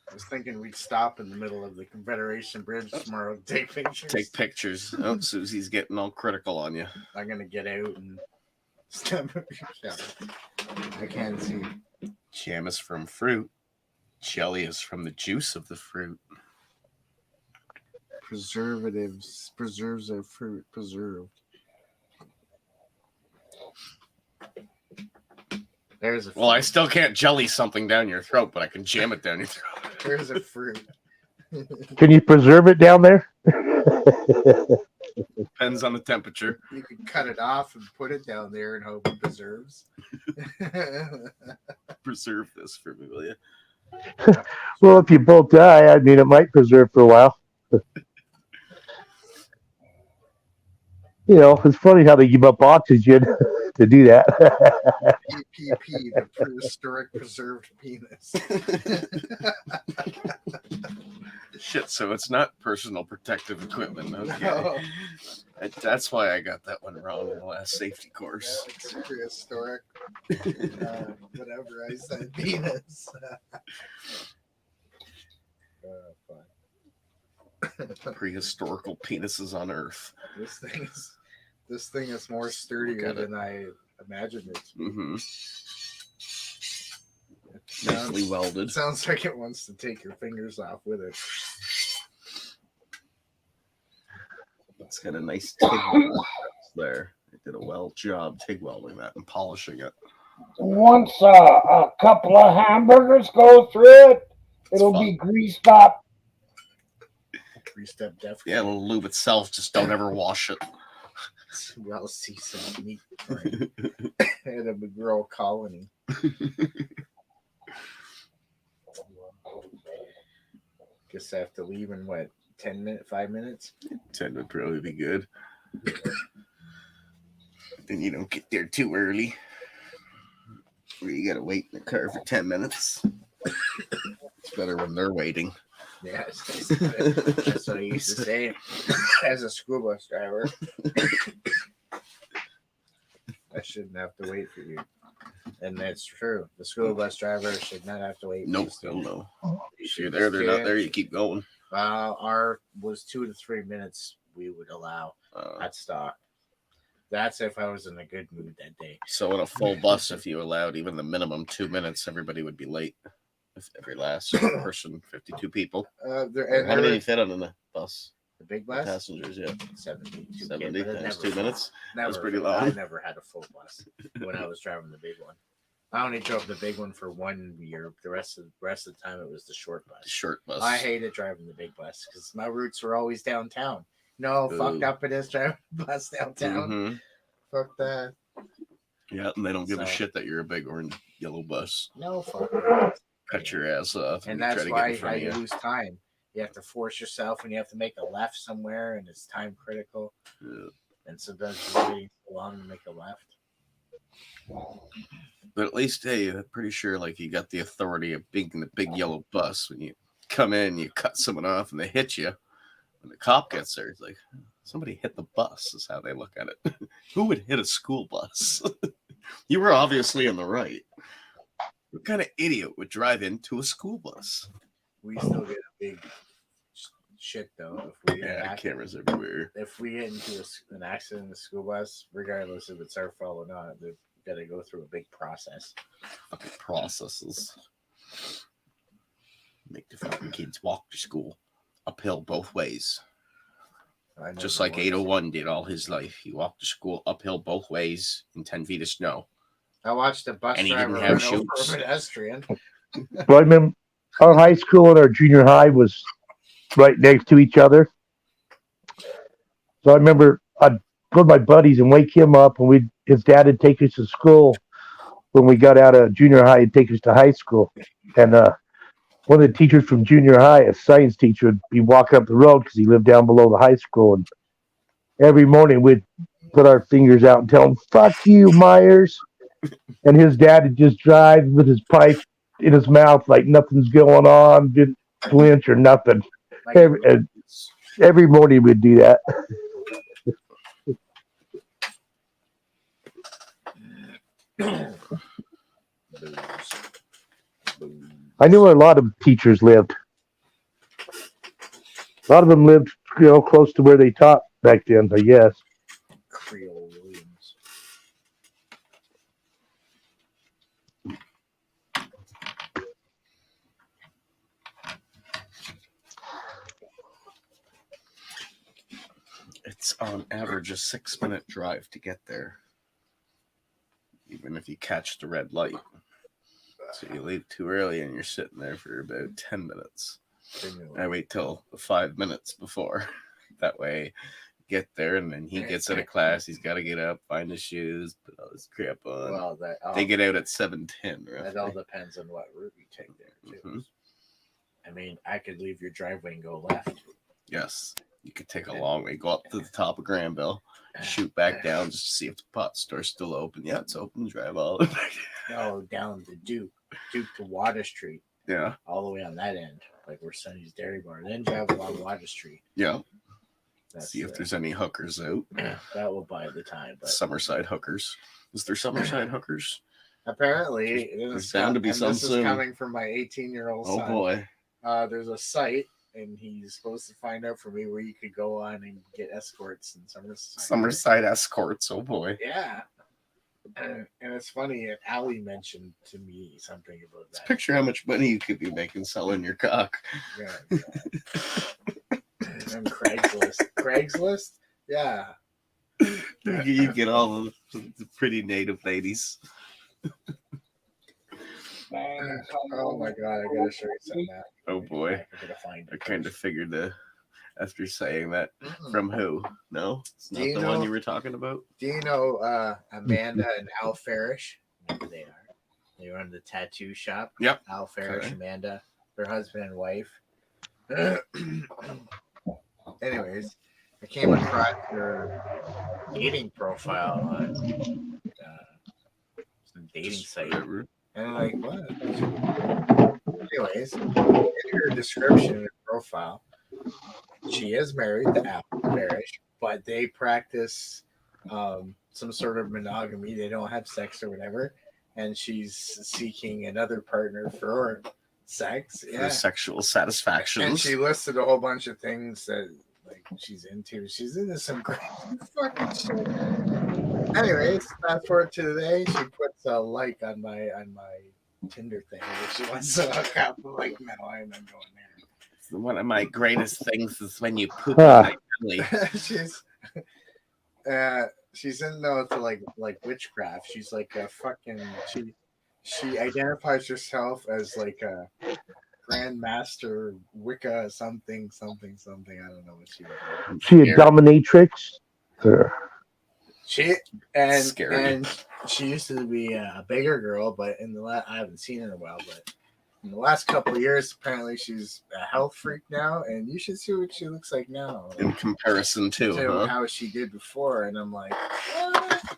I was thinking we'd stop in the middle of the Confederation Bridge tomorrow to take pictures. Take pictures. Oh, Susie's getting all critical on you. I'm gonna get out and stop. I can't see. Jam is from fruit. Jelly is from the juice of the fruit. Preservatives. Preserves of fruit. Preserved. There's a fruit. Well, I still can't jelly something down your throat, but I can jam it down your throat. There's a fruit. Can you preserve it down there? Depends on the temperature. You could cut it off and put it down there and hope it preserves. Preserve this for me, will you? Well, if you both die, I mean, it might preserve for a while. You know, it's funny how they give up oxygen to do that. PPP, the prehistoric preserved penis. Shit, so it's not personal protective equipment. Okay. No. That's why I got that one wrong in the last safety course. Yeah, it's prehistoric. Whatever I said, penis. Prehistorical penises on Earth. This thing is This thing is more sturdier than I imagined it to be. Mm-hmm. Nicely welded. It sounds like it wants to take your fingers off with it. It's got a nice TIG there. They did a well job TIG welding that and polishing it. Once a couple of hamburgers go through it, it'll be greased up. Greased up, definitely. Yeah, it'll lube itself. Just don't ever wash it. Well, see some meat right? And a McGraw colony. Guess I have to leave in what, 5 minutes? 10 would probably be good. Then you don't get there too early. Or you gotta wait in the car for 10 minutes. It's better when they're waiting. Yeah, that's what I used to say as a school bus driver. I shouldn't have to wait for you. And that's true. The school bus driver should not have to wait. Nope, no. If you're there, they're not there, you keep going. Our was 2 to 3 minutes we would allow at stop. That's if I was in a good mood that day. So in a full bus, if you allowed even the minimum 2 minutes, everybody would be late. If every last person, 52 people. How many fit on the bus? The big bus? Passengers, yeah. 70. 70 times 2 minutes? That's Never, pretty long. I never had a full bus when I was driving the big one. I only drove the big one for 1 year. The rest of the time it was the short bus. Short bus. I hated driving the big bus because my routes were always downtown. No, fucked up it is driving the bus downtown. Mm-hmm. Fuck that. Yeah, and they don't give a shit that you're a big orange yellow bus. No, fuck it. Cut your ass off. And that's why I lose time. You have to force yourself, and you have to make a left somewhere, and it's time critical. Yeah. And sometimes you're waiting so long to make a left. But at least, hey, I'm pretty sure like you got the authority of being in the big yellow bus. When you come in, you cut someone off, and they hit you. When the cop gets there, it's like, somebody hit the bus, is how they look at it. Who would hit a school bus? You were obviously in the right. What kind of idiot would drive into a school bus? We still get a big shit, though. If we cameras everywhere. If we get into an accident in the school bus, regardless if it's our fault or not, they've got to go through a big process. Fucking processes. Make the fucking kids walk to school uphill both ways. Just like 801 did all his life. He walked to school uphill both ways in 10 feet of snow. I watched a bus and he driver didn't have run over shoes. a pedestrian. Well, I remember our high school and our junior high was right next to each other. So I remember I'd go to my buddies and wake him up, and his dad would take us to school when we got out of junior high and take us to high school. And one of the teachers from junior high, a science teacher, would be walking up the road because he lived down below the high school. And every morning we'd put our fingers out and tell him, "Fuck you, Myers." And his dad would just drive with his pipe in his mouth like nothing's going on, didn't flinch or nothing. Every morning we'd do that. I knew where a lot of teachers lived. A lot of them lived, close to where they taught back then, I guess. Creole Williams. It's on average a 6-minute drive to get there, even if you catch the red light. So you leave too early and you're sitting there for about 10 minutes. I wait till 5 minutes before. That way, get there, and then he gets out of class. He's got to get up, find his shoes, put all his crap on. Well, they get out at 7:10. Right? That all depends on what route you take there, too. Mm-hmm. I mean, I could leave your driveway and go left. Yes, you could take a long way. Go up to the top of Granville, shoot back down just to see if the pot store's still open. Yeah, it's open. Drive all the way back. No, down to Duke to Water Street. Yeah. All the way on that end, like where Sonny's Dairy Bar. Then drive along Water Street. Yeah. See if there's any hookers out. That will buy the time. But Summerside hookers. Is there Summerside hookers? Apparently, there's bound to be some this soon. is coming from my 18-year-old son. Oh boy. There's a site and he's supposed to find out for me where you could go on and get escorts in Summerside. Summerside escorts. Oh boy. Yeah. And it's funny, Allie mentioned to me something about that. Picture how much money you could be making selling your cock. Yeah. And Craigslist? Yeah. You get all the pretty native ladies. Oh my god, I gotta show you something. Oh boy. I gotta find it. I kind of figured after saying that. From who? No? It's not you the know, one you were talking about? Do you know Amanda and Al Farish? Maybe they are. They run the tattoo shop. Yep. Al Farish, Okay. Amanda, their husband and wife. Anyways, I came across their dating profile on some dating site. And I'm like, what? Anyways, in her description and profile, she is married to Al Farish, but they practice some sort of monogamy. They don't have sex or whatever, and she's seeking another partner for sex. For sexual satisfaction. And she listed a whole bunch of things that like she's into. She's into some crazy fucking shit. Anyways, fast forward to today, she puts a like on my Tinder thing that she wants to hook up. I'm like, no, I'm not going there. One of my greatest things is when you poop Huh. in my belly. She's into like witchcraft. She's like a fucking she identifies herself as like a grandmaster Wicca something. I don't know what she was. She a dominatrix? Or... She and Scary. and she used to be a bigger girl, but in the I haven't seen her in a while, but in the last couple of years, apparently she's a health freak now, and you should see what she looks like now In comparison to, huh? how she did before. And I'm like, what?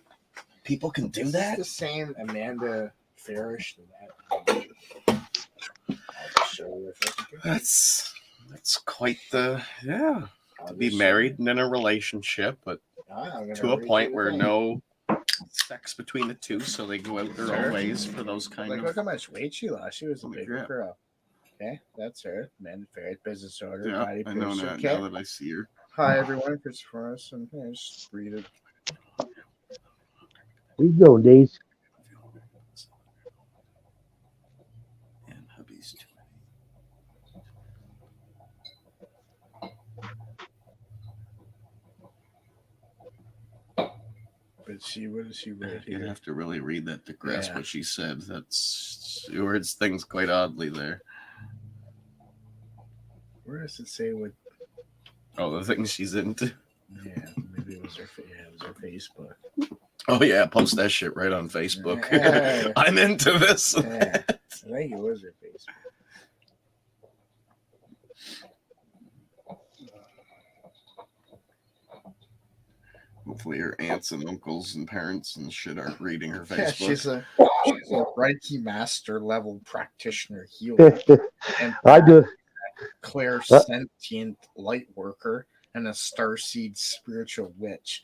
People can do Is that? this the same Amanda Farish that I'll just show you if I can. That's quite the to be married and in a relationship, but to a point where no sex between the two, so they go out their own ways for those kind Like, of. look how much weight she lost. She was a big crap. girl. Okay, that's her. Amanda Farish, business owner. Yeah, body I know pusher. now, Okay. now that I see her. Hi everyone, Christopher. And just read it. Where you go, Days? And hubby's too. But what does she write You'd here? have to really read that to grasp Yeah. what she said. She words things quite oddly there. Where does it say what? Oh, the things she's into. Yeah, maybe it was her. Yeah, it was her Facebook. Oh yeah, post that shit right on Facebook. Yeah. I'm into this. Yeah, I think it was her Facebook. Hopefully her aunts and uncles and parents and shit aren't reading her Yeah, Facebook. she's a Reiki master level practitioner healer. And I do. clairsentient light worker and a starseed spiritual witch.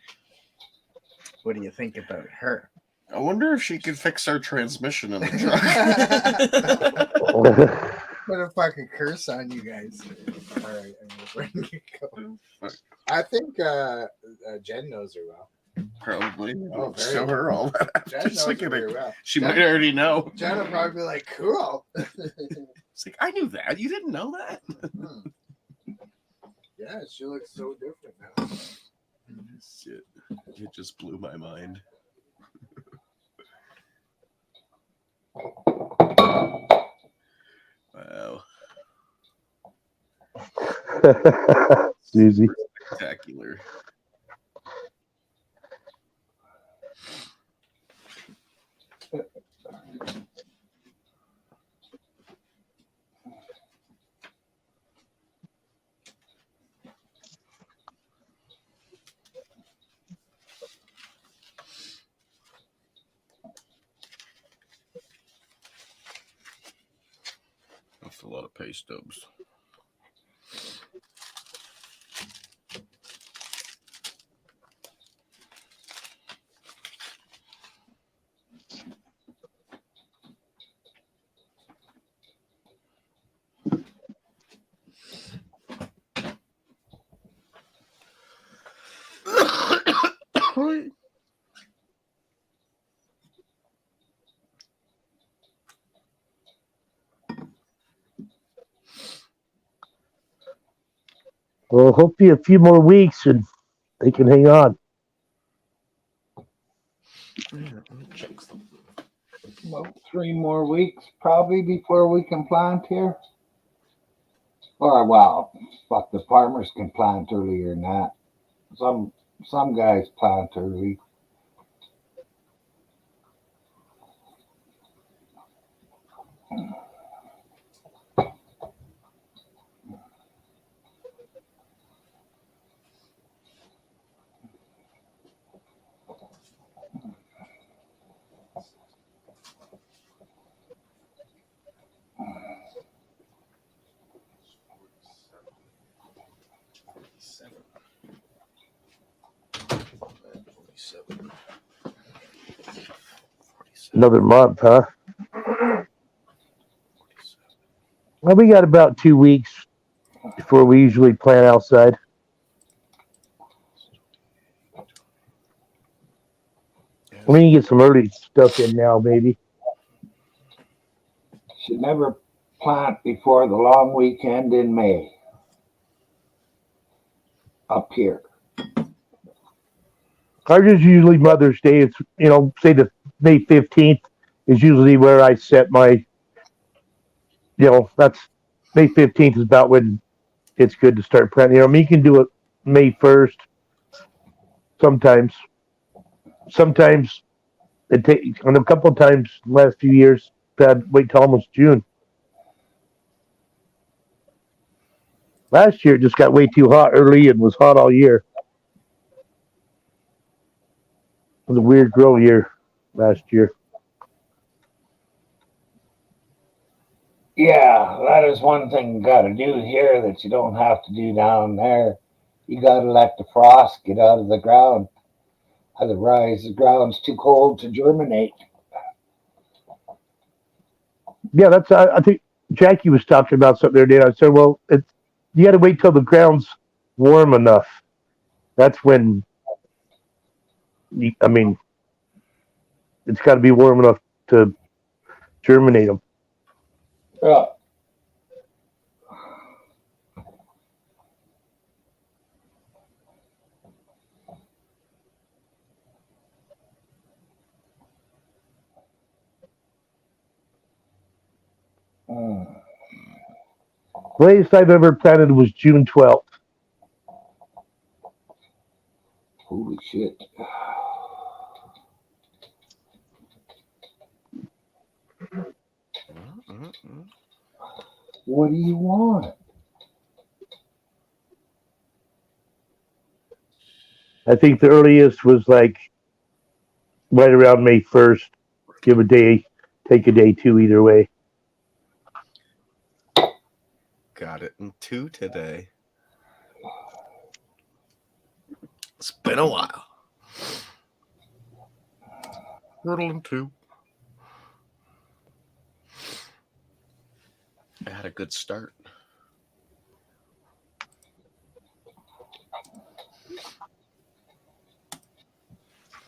What do you think about her? I wonder if she could fix our transmission in the truck. Put a fucking curse on you guys. All right, where do you go? I think Jen knows her well. Probably. Oh, very Show her all that. Jen Just knows like her it- very well. She Jen- might already know. Jen will probably be like, cool. It's like, I knew that. You didn't know that? Yeah, she looks so different now. Shit. It just blew my mind. Wow. Susie. Spectacular. That's a lot of pay stubs. Well, hopefully a few more weeks and they can hang on. About 3 more weeks probably before we can plant here. Or well, fuck, the farmers can plant earlier than that. Some guys plant early. Another month, huh? Well, we got about 2 weeks before we usually plant outside. We need to get some early stuff in now, maybe. Should never plant before the long weekend in May. Up here. Ours is usually Mother's Day. It's, say the May 15th is usually where I set my, that's May 15th is about when it's good to start planting. You can do it May 1st sometimes. Sometimes it takes, and a couple of times the last few years, I've had to wait till almost June. Last year it just got way too hot early and was hot all year. It was a weird grow year last year. Yeah, that is one thing you got to do here that you don't have to do down there. You got to let the frost get out of the ground. Otherwise, the ground's too cold to germinate. Yeah, I think Jackie was talking about something the other day. I said, well, you got to wait till the ground's warm enough. That's when, it's got to be warm enough to germinate them. Yeah. Latest I've ever planted was June 12th. Holy shit. What do you want? I think the earliest was like right around May 1st. Give a day, take a day too, either way. Got it in 2 today. It's been a while. Riddle in 2. I had a good start.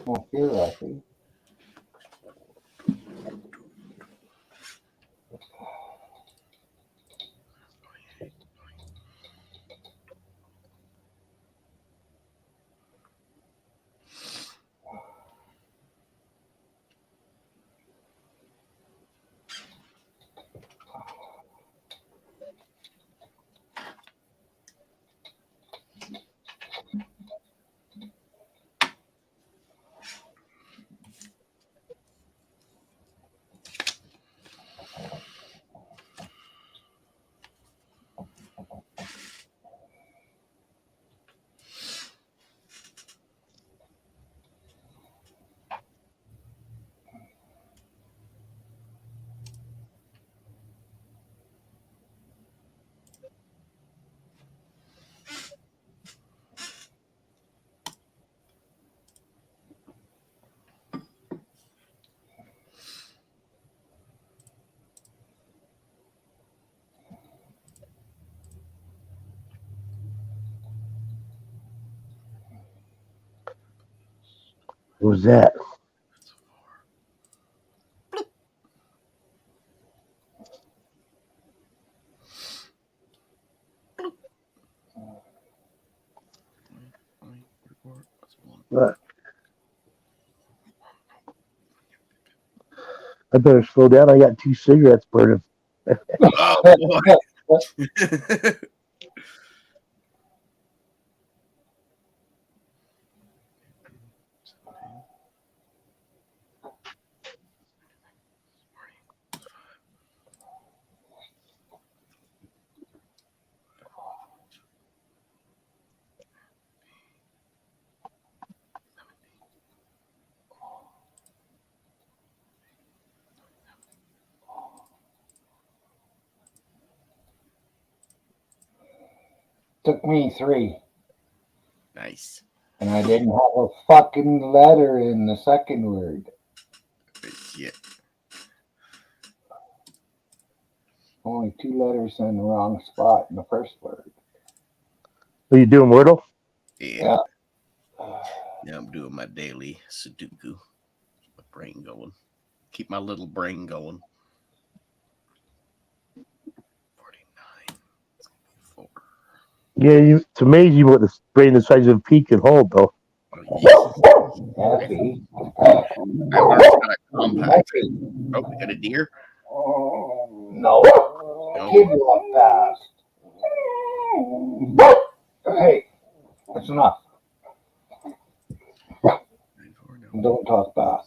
Oh, here I see. What was that? Fuck. I better slow down. I got 2 cigarettes burning. Oh boy. Took me 3. Nice. And I didn't have a fucking letter in the second word. Shit. Only 2 letters in the wrong spot in the first word. Are you doing Wordle? Yeah. Yeah, I'm doing my daily Sudoku. My brain going. Keep my little brain going. 49. Yeah, it's amazing what the brain the size of a pea can hold, though. Happy. I learned how to compact it. Oh, we got a deer? No. Kid walk past. Hey, that's enough. Don't talk back.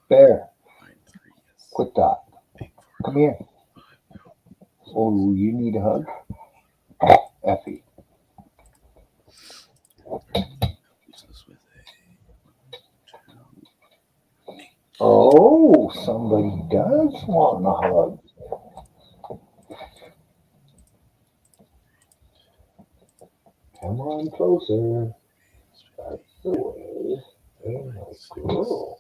Bear. Quit that. Come here. Oh, you need a hug? Effie. Oh, somebody does want a hug. Come on closer. That's the way. Hey, nice girl.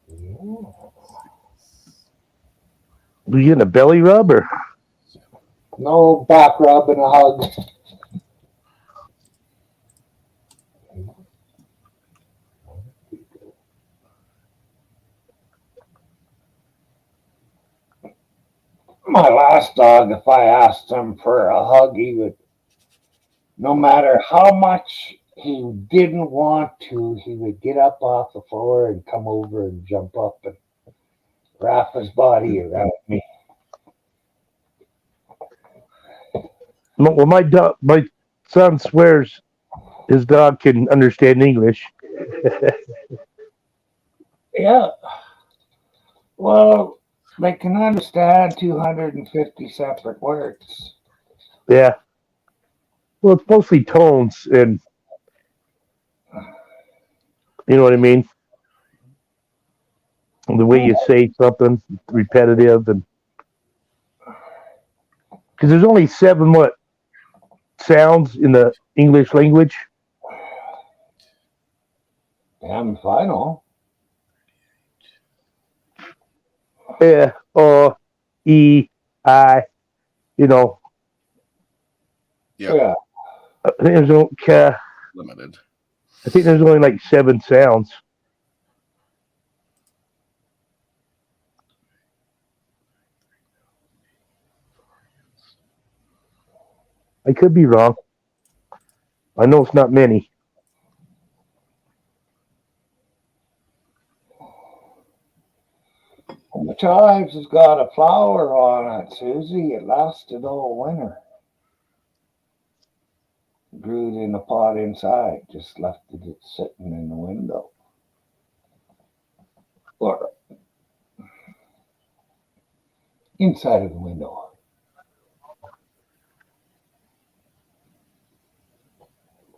Yeah. Are you getting a belly rub or? No back rub and a hug. My last dog, if I asked him for a hug, he would, no matter how much he didn't want to, he would get up off the floor and come over and jump up and wrap his body around me. Well, my son swears his dog can understand English. Yeah. Well, they can understand 250 separate words. Yeah. Well, it's mostly tones and you know what I mean? The way you say something, repetitive, and because there's only 7 sounds in the English language. Damn final. Yeah, E, I, you know. Yeah. I think there's Limited. I think there's only like 7 sounds. I could be wrong. I know it's not many. The chives has got a flower on it, Susie. It lasted all winter. Grew it in a pot inside. Just left it sitting in the window. Or inside of the window.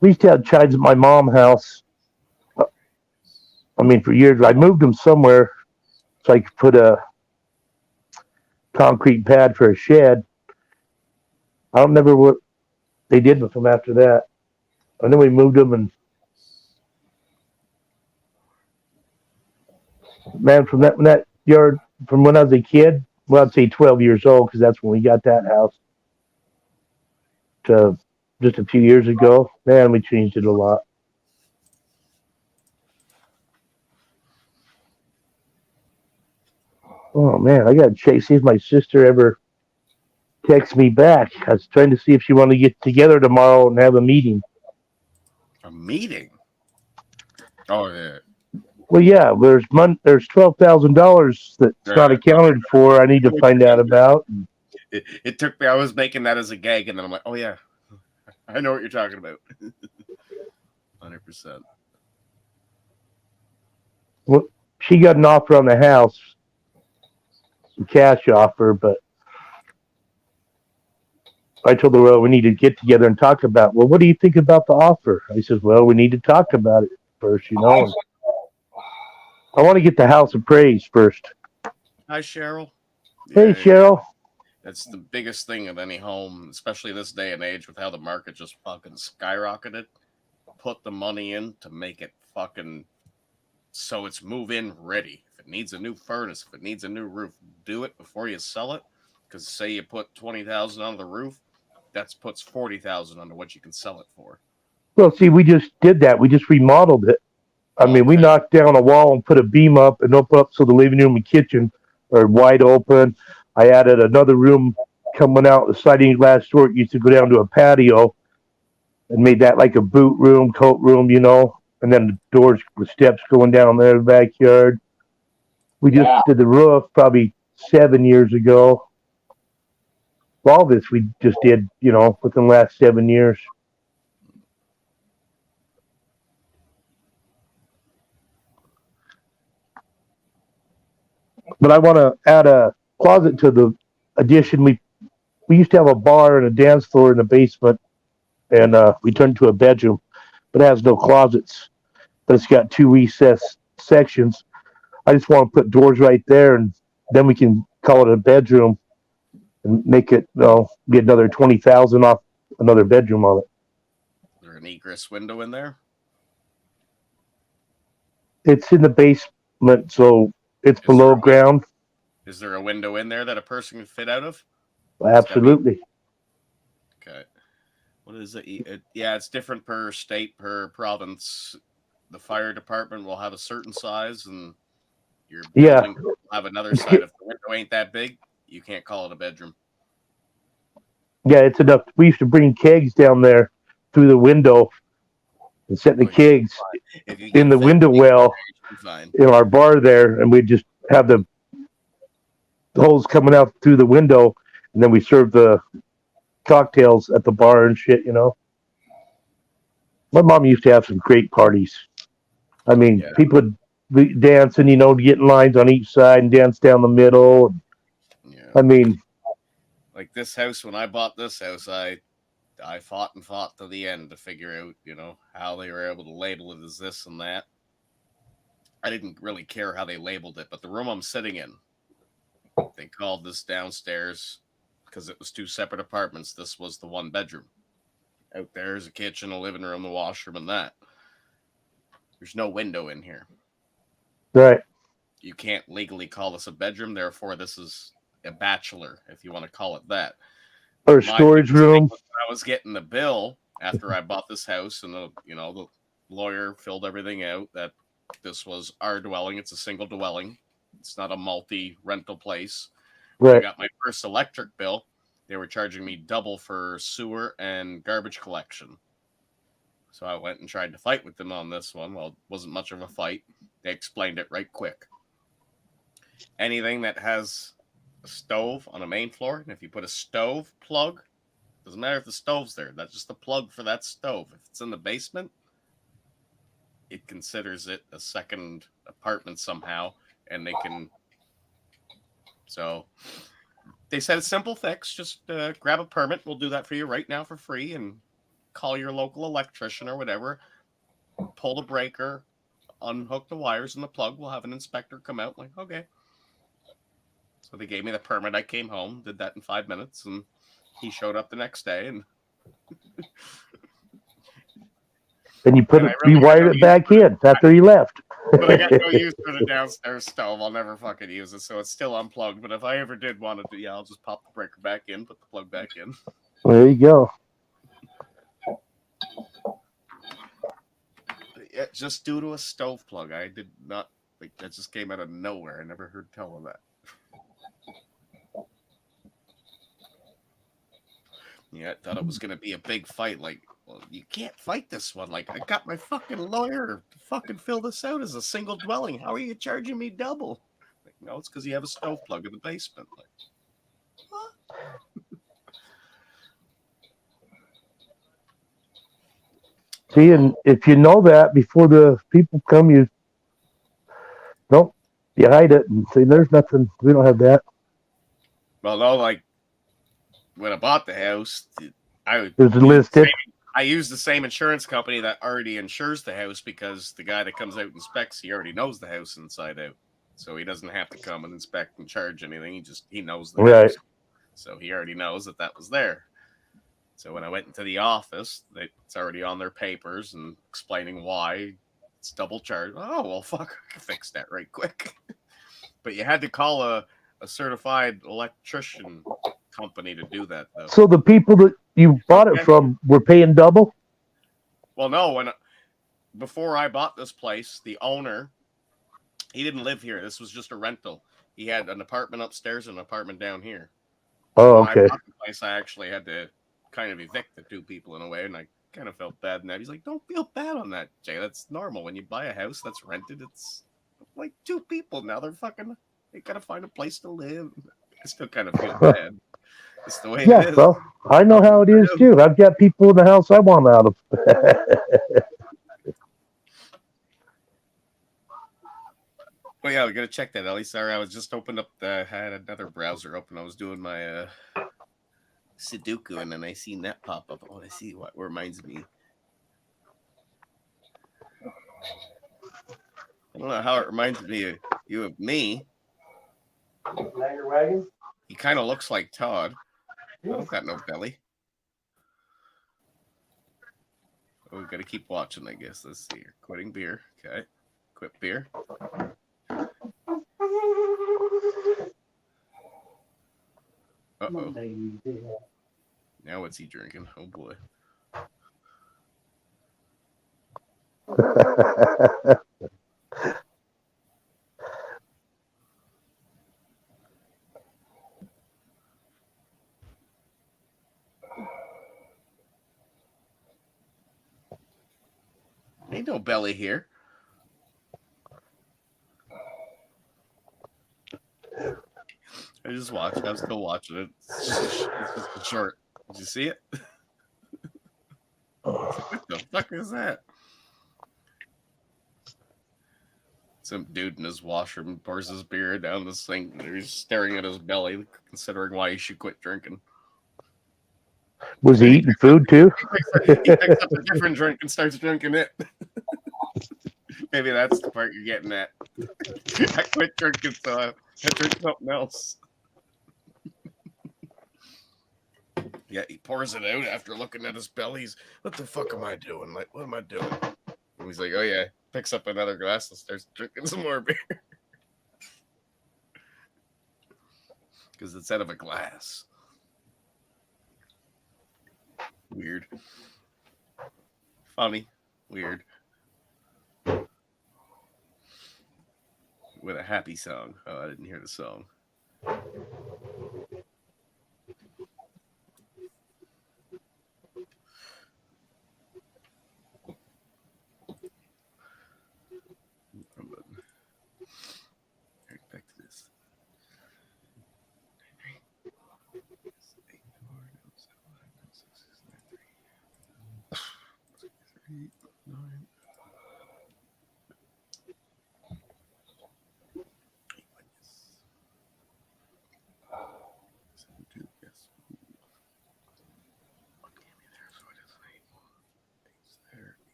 We used to have chives at my mom's house. I mean, for years. I moved them somewhere so I could put a concrete pad for a shed. I don't remember what they did with them after that. I know we moved them, and man, from that yard, from when I was a kid, well, I'd say 12 years old because that's when we got that house. To just a few years ago, man, we changed it a lot. Oh man, I gotta check see if my sister ever texts me back. I was trying to see if she wanted to get together tomorrow and have a meeting. A meeting? Oh, yeah. Well, yeah, there's $12,000 that's not accounted for. I need to find out about. It took me. I was making that as a gag, and then I'm like, oh yeah, I know what you're talking about. 100%. Well, she got an offer on the house, a cash offer, but I told her, well, we need to get together and talk about. Well, what do you think about the offer? I said, well, we need to talk about it first, you know. And I want to get the house appraised first. Hi, Cheryl. Hey, Cheryl. That's the biggest thing of any home, especially this day and age with how the market just fucking skyrocketed. Put the money in to make it fucking so it's move-in ready. If it needs a new furnace, if it needs a new roof, do it before you sell it. Because say you put $20,000 on the roof, that puts $40,000 under what you can sell it for. Well, see, we just did that. We just remodeled it. I mean, we knocked down a wall and put a beam up and opened up so the living room and kitchen are wide open. I added another room coming out the sliding glass door. It used to go down to a patio and made that like a boot room, coat room, you know, and then the doors with steps going down there in the backyard. We just did the roof probably 7 years ago. All this we just did, you know, within the last 7 years. But I want to add a closet to the addition. We used to have a bar and a dance floor in the basement, and we turned it to a bedroom, but it has no closets. But it's got 2 recessed sections. I just want to put doors right there, and then we can call it a bedroom and make it, you know, get another 20,000 off another bedroom on it. Is there an egress window in there? It's in the basement, so it's below ground. Is there a window in there that a person can fit out of? Absolutely. Okay. What is it? Yeah, it's different per state, per province. The fire department will have a certain size, and your building will have another side. If the window ain't that big, you can't call it a bedroom. Yeah, it's enough. We used to bring kegs down there through the window and set the kegs in the window well in our bar there, and we'd just have the holes coming out through the window, and then we serve the cocktails at the bar and shit, you know. My mom used to have some great parties. I mean, people would be dancing, you know, get in lines on each side and dance down the middle. I mean, like this house, when I bought this house, I fought and fought to the end to figure out, you know, how they were able to label it as this and that. I didn't really care how they labeled it, but the room I'm sitting in, they called this downstairs because it was 2 separate apartments. This was the 1 bedroom. Out there is a kitchen, a living room, a washroom, and that. There's no window in here. Right. You can't legally call this a bedroom. Therefore, this is a bachelor, if you want to call it that. Or a storage room. I was getting the bill after I bought this house, and the lawyer filled everything out that this was our dwelling. It's a single dwelling. It's not a multi-rental place. When I got my first electric bill, they were charging me double for sewer and garbage collection. So I went and tried to fight with them on this one. Well, it wasn't much of a fight. They explained it right quick. Anything that has a stove on a main floor, and if you put a stove plug, doesn't matter if the stove's there, that's just the plug for that stove. If it's in the basement, it considers it a second apartment somehow, and they can. So they said a simple fix, just grab a permit. We'll do that for you right now for free, and call your local electrician or whatever, pull the breaker, unhook the wires and the plug. We'll have an inspector come out. Like, okay. So they gave me the permit. I came home, did that in 5 minutes, and he showed up the next day. And then you rewired it back in after he left. But I got no use for the downstairs stove. I'll never fucking use it, so it's still unplugged. But if I ever did want to, I'll just pop the breaker back in, put the plug back in. There you go. Yeah, just due to a stove plug. I did not, like, that just came out of nowhere. I never heard tell of that. Yeah, I thought it was going to be a big fight. Like, well, you can't fight this one. Like, I got my fucking lawyer to fucking fill this out as a single dwelling. How are you charging me double? Like, no, it's because you have a stove plug in the basement. Like, what? See, and if you know that before the people come, you hide it and say, "There's nothing. We don't have that." Well, no, like when I bought the house, I It's listed. used the same insurance company that already insures the house because the guy that comes out and inspects, he already knows the house inside out, so he doesn't have to come and inspect and charge anything. He knows the Right. house, so he already knows that was there. So when I went into the office, it's already on their papers and explaining why it's double charged. Oh, well, fuck, I can fix that right quick. But you had to call a certified electrician company to do that, though. So the people that you bought it from were paying double? Well, no. Before I bought this place, the owner, he didn't live here. This was just a rental. He had an apartment upstairs and an apartment down here. Oh, When I okay. bought the place, I actually had to kind of evict the two people in a way, and I kind of felt bad in that. He's like, "Don't feel bad on that, Jay. That's normal. When you buy a house that's rented, it's like two people. Now they gotta find a place to live." I still kind of feel bad. It's the way it Yeah, is. well, I know how it is too. I've got people in the house I want out of. Well, yeah, we gotta check that, Ellie. Sorry, I was just opened up I had another browser open. I was doing my Sudoku, and then I seen that pop up. Oh, I see what reminds me. I don't know how it reminds me of you of me. He kind of looks like Todd. I don't got no belly. Oh, we gotta keep watching, I guess. Let's see here. Quitting beer. Okay. Quit beer. Uh-oh. Now what's he drinking? Oh, boy. Ain't no belly here. I just watched. I'm still watching it. It's just a short. Did you see it? What the fuck is that? Some dude in his washroom pours his beer down the sink and he's staring at his belly, considering why he should quit drinking. Was he eating food too? He picks up a different drink and starts drinking it. Maybe that's the part you're getting at. I quit drinking, so I drink something else. Yeah, he pours it out after looking at his belly. What the fuck am I doing? Like, what am I doing? And he's like, oh yeah, picks up another glass and starts drinking some more beer. Because it's out of a glass. Weird. Funny. Weird. With a happy song. Oh, I didn't hear the song. Back to this.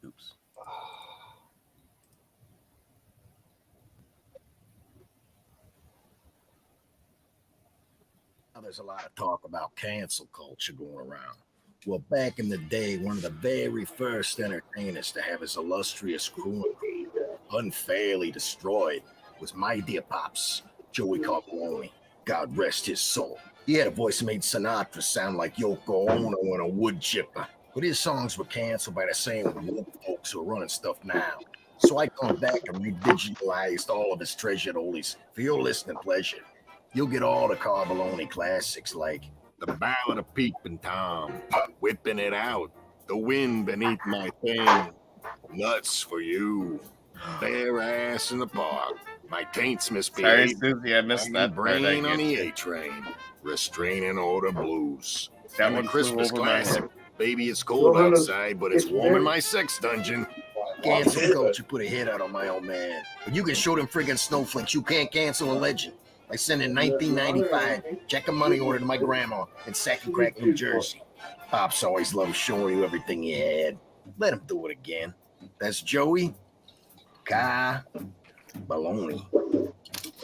Oops. Now there's a lot of talk about cancel culture going around. Well, back in the day, one of the very first entertainers to have his illustrious career unfairly destroyed was my dear pops, Joey Carpone. God rest his soul. He had a voice that made Sinatra sound like Yoko Ono and a wood chipper. But his songs were canceled by the same woke folks who are running stuff now. So I come back and revigilized all of his treasured oldies for your listening pleasure. You'll get all the Carbolone classics like The Ballad of Peeping Tom, Whipping It Out, The Wind Beneath My Thing, Nuts for You, Bare Ass in the Park, My Taints Sorry, Misbehaved, Susie, I missed Tiny that part. I Brain on get the you. A-Train, Restraining Order Blues, That and the one flew Christmas over my head. classic, Baby It's Cold Well, Outside, but it's it's warm in very- my sex dungeon. cancel culture put a hit out on my old man. But you can show them friggin' snowflakes you can't cancel a legend by sending 1995 check a money order to my grandma in Sacky Crack, New Jersey. Pops always loved showing you everything he had. Let him do it again. That's Joey Ka Baloney.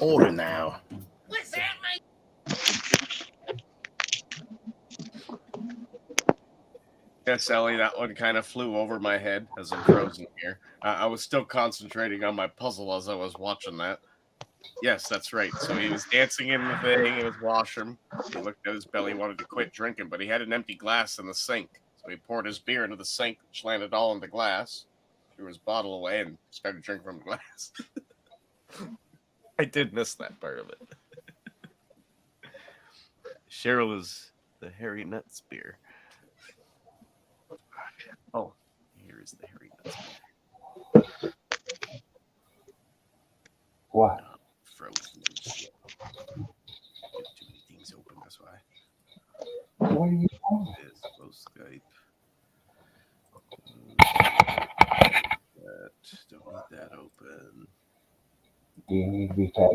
Order now. What's that, mate? Yes, Ellie, that one kind of flew over my head as I'm frozen here. I was still concentrating on my puzzle as I was watching that. Yes, that's right. So he was dancing in the thing. It was washroom. He looked at his belly, wanted to quit drinking, but he had an empty glass in the sink. So he poured his beer into the sink, which landed all in the glass. Threw his bottle away and started drinking from the glass. I did miss that part of it. Cheryl is the Harry Nuts beer. Oh, here is the Harry Nuts beer. What? Frozen and shit. Get too many things open, that's why. What are you doing? This close Skype. Don't need that open. Do you need to be fed?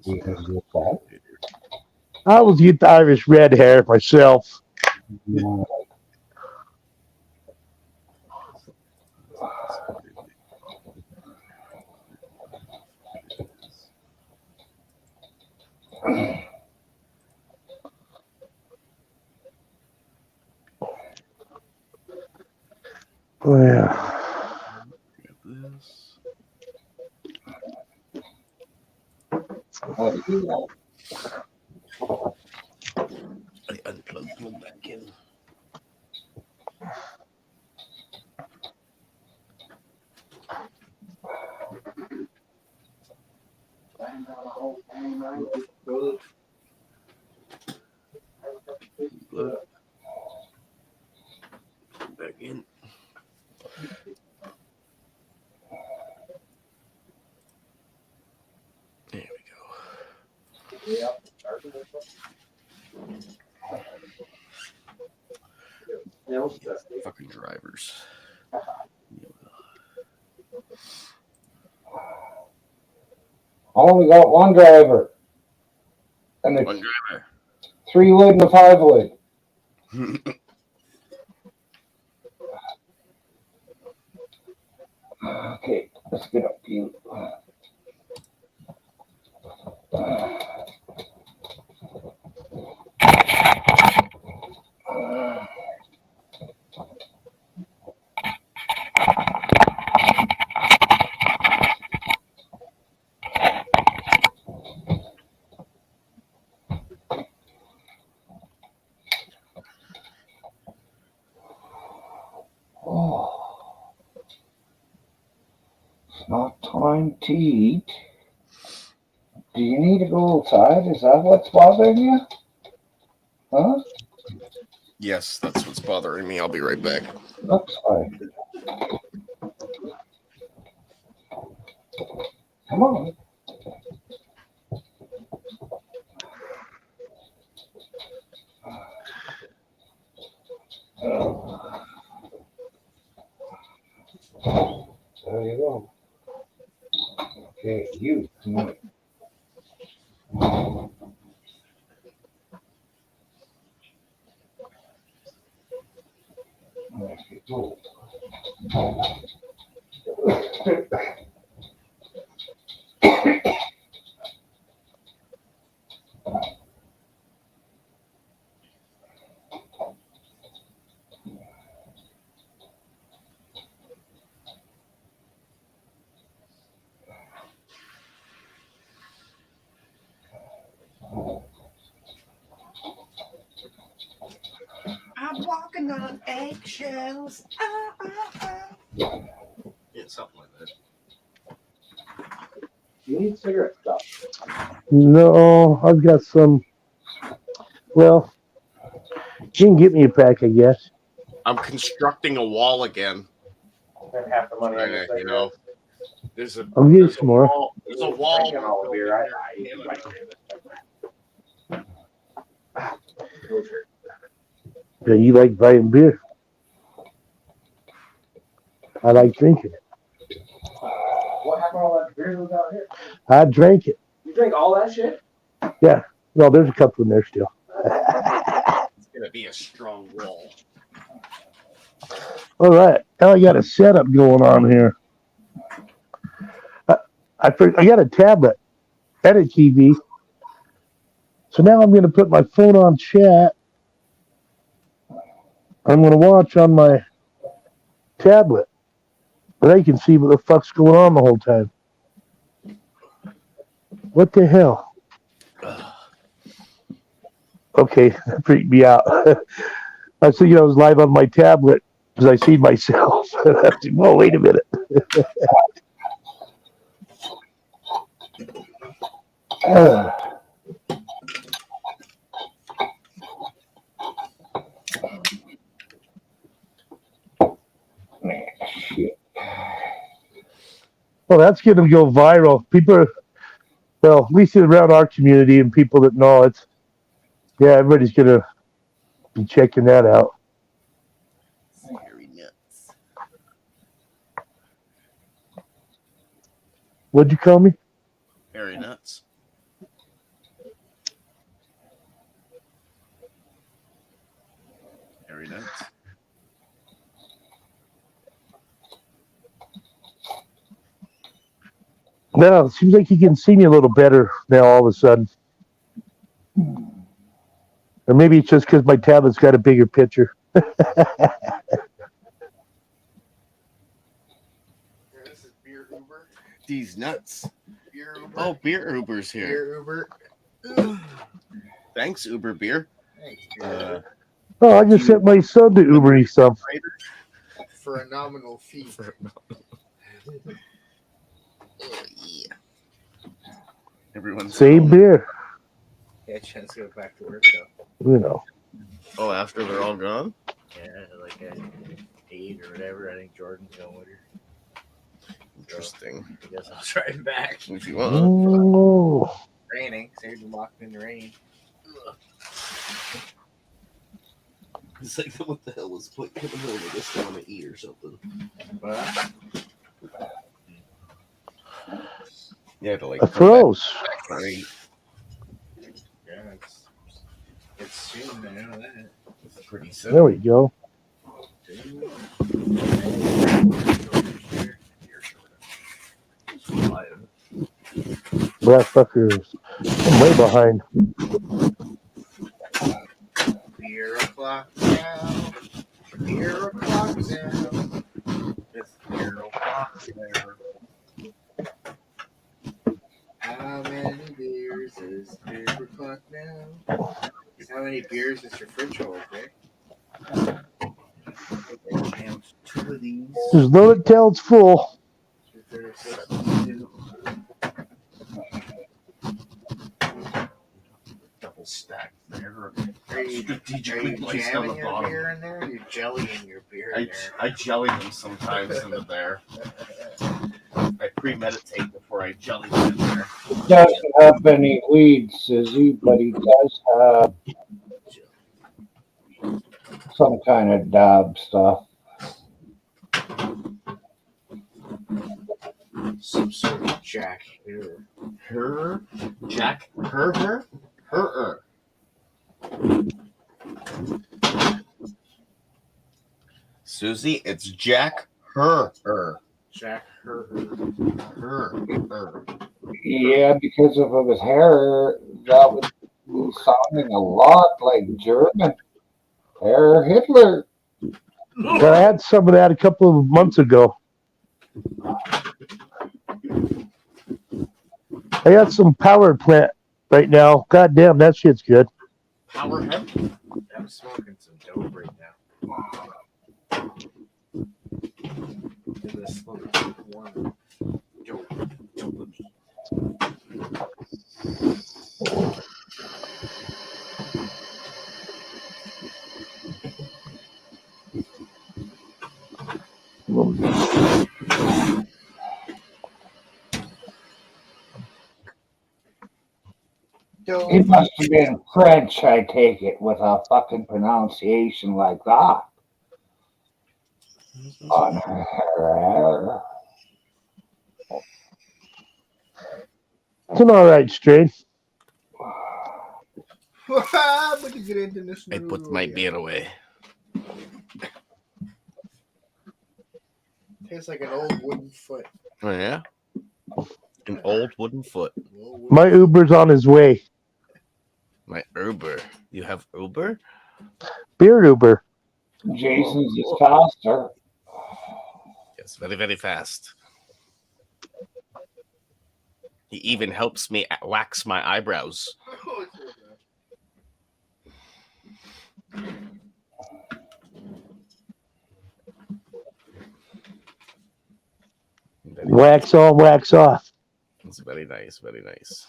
Do you need to be fed? I was get the Irish red hair myself. You want to Oh, yeah. Grab this. what do you want? I unplugged, plug back in. Plug. Plug back in. There we go. Fucking drivers. I only got one driver. And it's One driver. 3 wood and a 5 wood. Okay, let's get up you. Oh, it's not time to eat. Do you need to go outside? Is that what's bothering you? Huh? Yes, that's what's bothering me. I'll be right back. Looks like. Come on. There you go. Okay, you. Come on. Let's get go. I'm walking on eggshells. Ah, Yeah, something like that. You need cigarette stuff. No, I've got some. Well, you can get me a pack, I guess. I'm constructing a wall again. Spend half the money on your You know, cigarettes. I'll get you some more. There's a wall. Drinking all the beer. I like Yeah, you like buying beer. I like drinking it. What happened to all that beer that was out here? I drank it. You drank all that shit? Yeah. Well, there's a couple in there still. It's gonna be a strong wall. All right. Now I got a setup going on here. I got a tablet and a TV. So now I'm going to put my phone on chat. I'm going to watch on my tablet. But I can see what the fuck's going on the whole time. What the hell? Okay, that freaked me out. I was thinking I was live on my tablet because I see myself. Whoa, wait a minute. Well, that's going to go viral. People are, well, at least around our community and people that know it. Yeah, everybody's going to be checking that out. Very nuts. What'd you call me? Very nuts. Very nuts. No, it seems like you can see me a little better now all of a sudden. Or maybe it's just because my tablet's got a bigger picture. This is Beer Uber. These nuts. Beer Uber. Oh, Beer Uber's here. Beer Uber. Thanks, Uber Beer. Thanks, Beer Oh, I just sent my son to Uber Eats some. For a nominal fee. Oh, yeah. Everyone's Same beer. Yeah, chance to go back to work though. You know. Oh, after they're all gone? Yeah, like at 8 or whatever. I think Jordan's going with her. Interesting. So, I guess I'll drive back. If you want. Oh. Raining. So you're walking in the rain. It's like, what the hell was put in the middle of this? I want to eat or something. What? Yeah, to like. A throws. Yeah, it's soon. I know that. It's pretty soon. There we go. Black fuckers. I'm way behind. Beer o'clock now. Beer o'clock now. It's beer o'clock now. How many beers is beer o'clock now? How many beers is your fridge hold, eh? Two of these. Just load it till it's full. 236. Double stack there. Are you Strategically placed on jamming the your bottom. beer in there? Or are you jellying your beer in there? I jelly them sometimes into there. I premeditate before I jelly them in there. He doesn't have any weed, Susie, but he does have some kind of dab stuff. Some sort of Jack here. Her? Jack? Her? Susie, it's Jack her. Jack her. Yeah, because of his hair, that was sounding a lot like German. Herr Hitler. Well, I had some of that a couple of months ago. I got some power plant right now. God damn, that shit's good. Power hemp? I'm smoking some dope right now. just one. Jump with me. It must have been French, I take it, with a fucking pronunciation like that. It's an all right strain. I put my beer away. Tastes like an old wooden foot. Oh, yeah? An old wooden foot. My Uber's on his way. My Uber. You have Uber? Beer Uber. Jason's is faster. Yes, very, very fast. He even helps me wax my eyebrows. Wax on, wax off. It's very nice, very nice.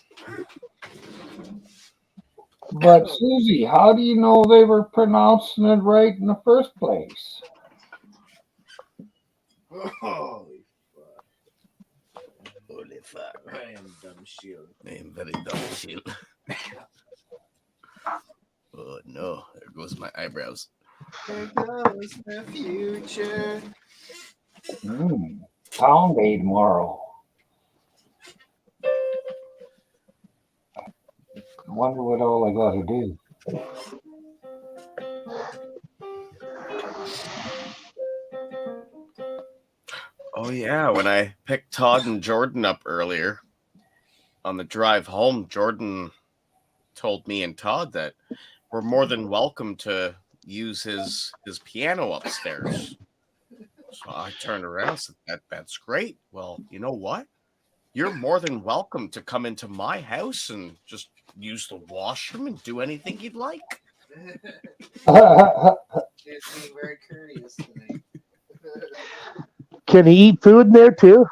But Susie, how do you know they were pronouncing it right in the first place? Holy fuck. Holy fuck. I am dumb shield. I am very dumb shield. Oh no, there goes my eyebrows. There goes the future. Pound day tomorrow. I wonder what all I got to do. Oh yeah, when I picked Todd and Jordan up earlier on the drive home, Jordan told me and Todd that we're more than welcome to use his piano upstairs. So I turned around and said, that's great. Well, you know what? You're more than welcome to come into my house and just use the washroom and do anything you'd like. It's being very courteous tonight. Can he eat food in there too?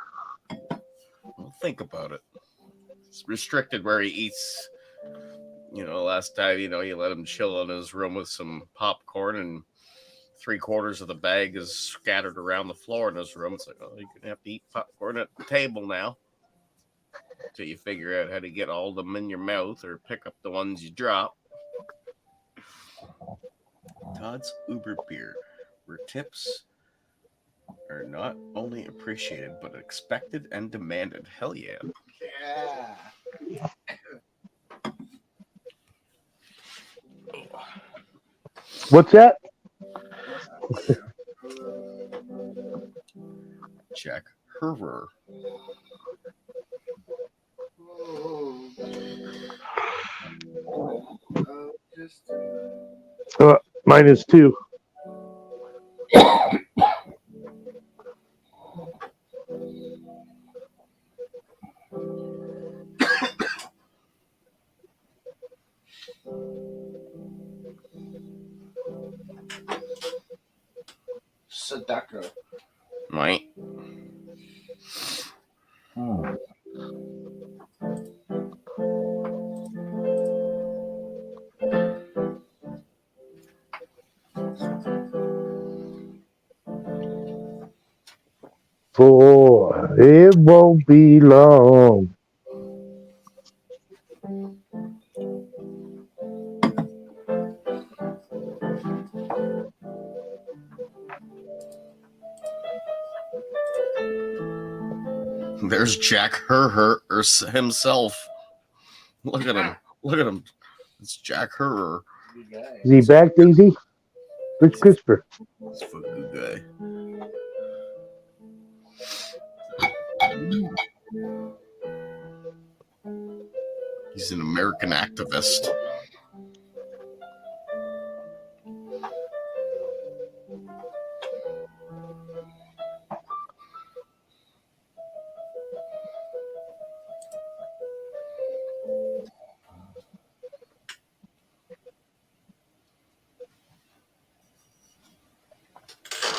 Well, think about it. It's restricted where he eats. You know, last time, you let him chill in his room with some popcorn, and 3/4 of the bag is scattered around the floor in his room. It's like, oh, you're going to have to eat popcorn at the table now. Until you figure out how to get all of them in your mouth or pick up the ones you drop. Todd's Uber beer, where tips are not only appreciated, but expected and demanded. Hell yeah. Yeah. What's that? Jack Herver. Mine is 2. Sadako. Right. For it won't be long. There's Jack Herher himself. Look at him. Look at him. It's Jack Herrer. Is he back, Daisy? Where's Christopher? He's a fucking good guy. He's an American activist.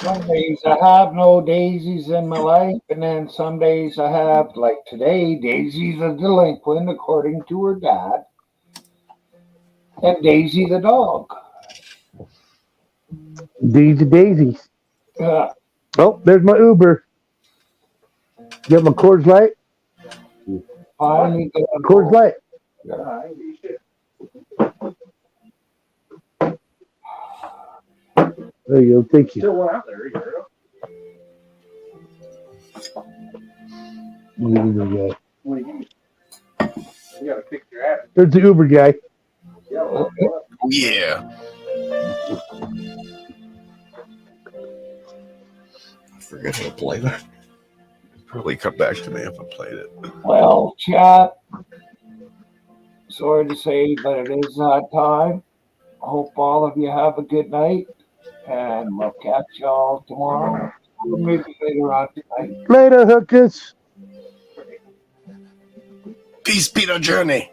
Some days I have no daisies in my life, and then some days I have, like today, Daisy's a delinquent according to her dad, and Daisy the dog. Daisies. Yeah. Oh, there's my Uber. You have my Coors Light? Finally, Coors Light. There you go. Thank you. Still one out there, you know. What do you need? You gotta fix your ass. There's the Uber guy. Yeah. I forget how to play that. Probably come back to me if I played it. Well, chat. Sorry to say, but it is that time. Hope all of you have a good night, and we'll catch y'all tomorrow, or maybe later on tonight. Later, hookers. Peace, Peter Journey.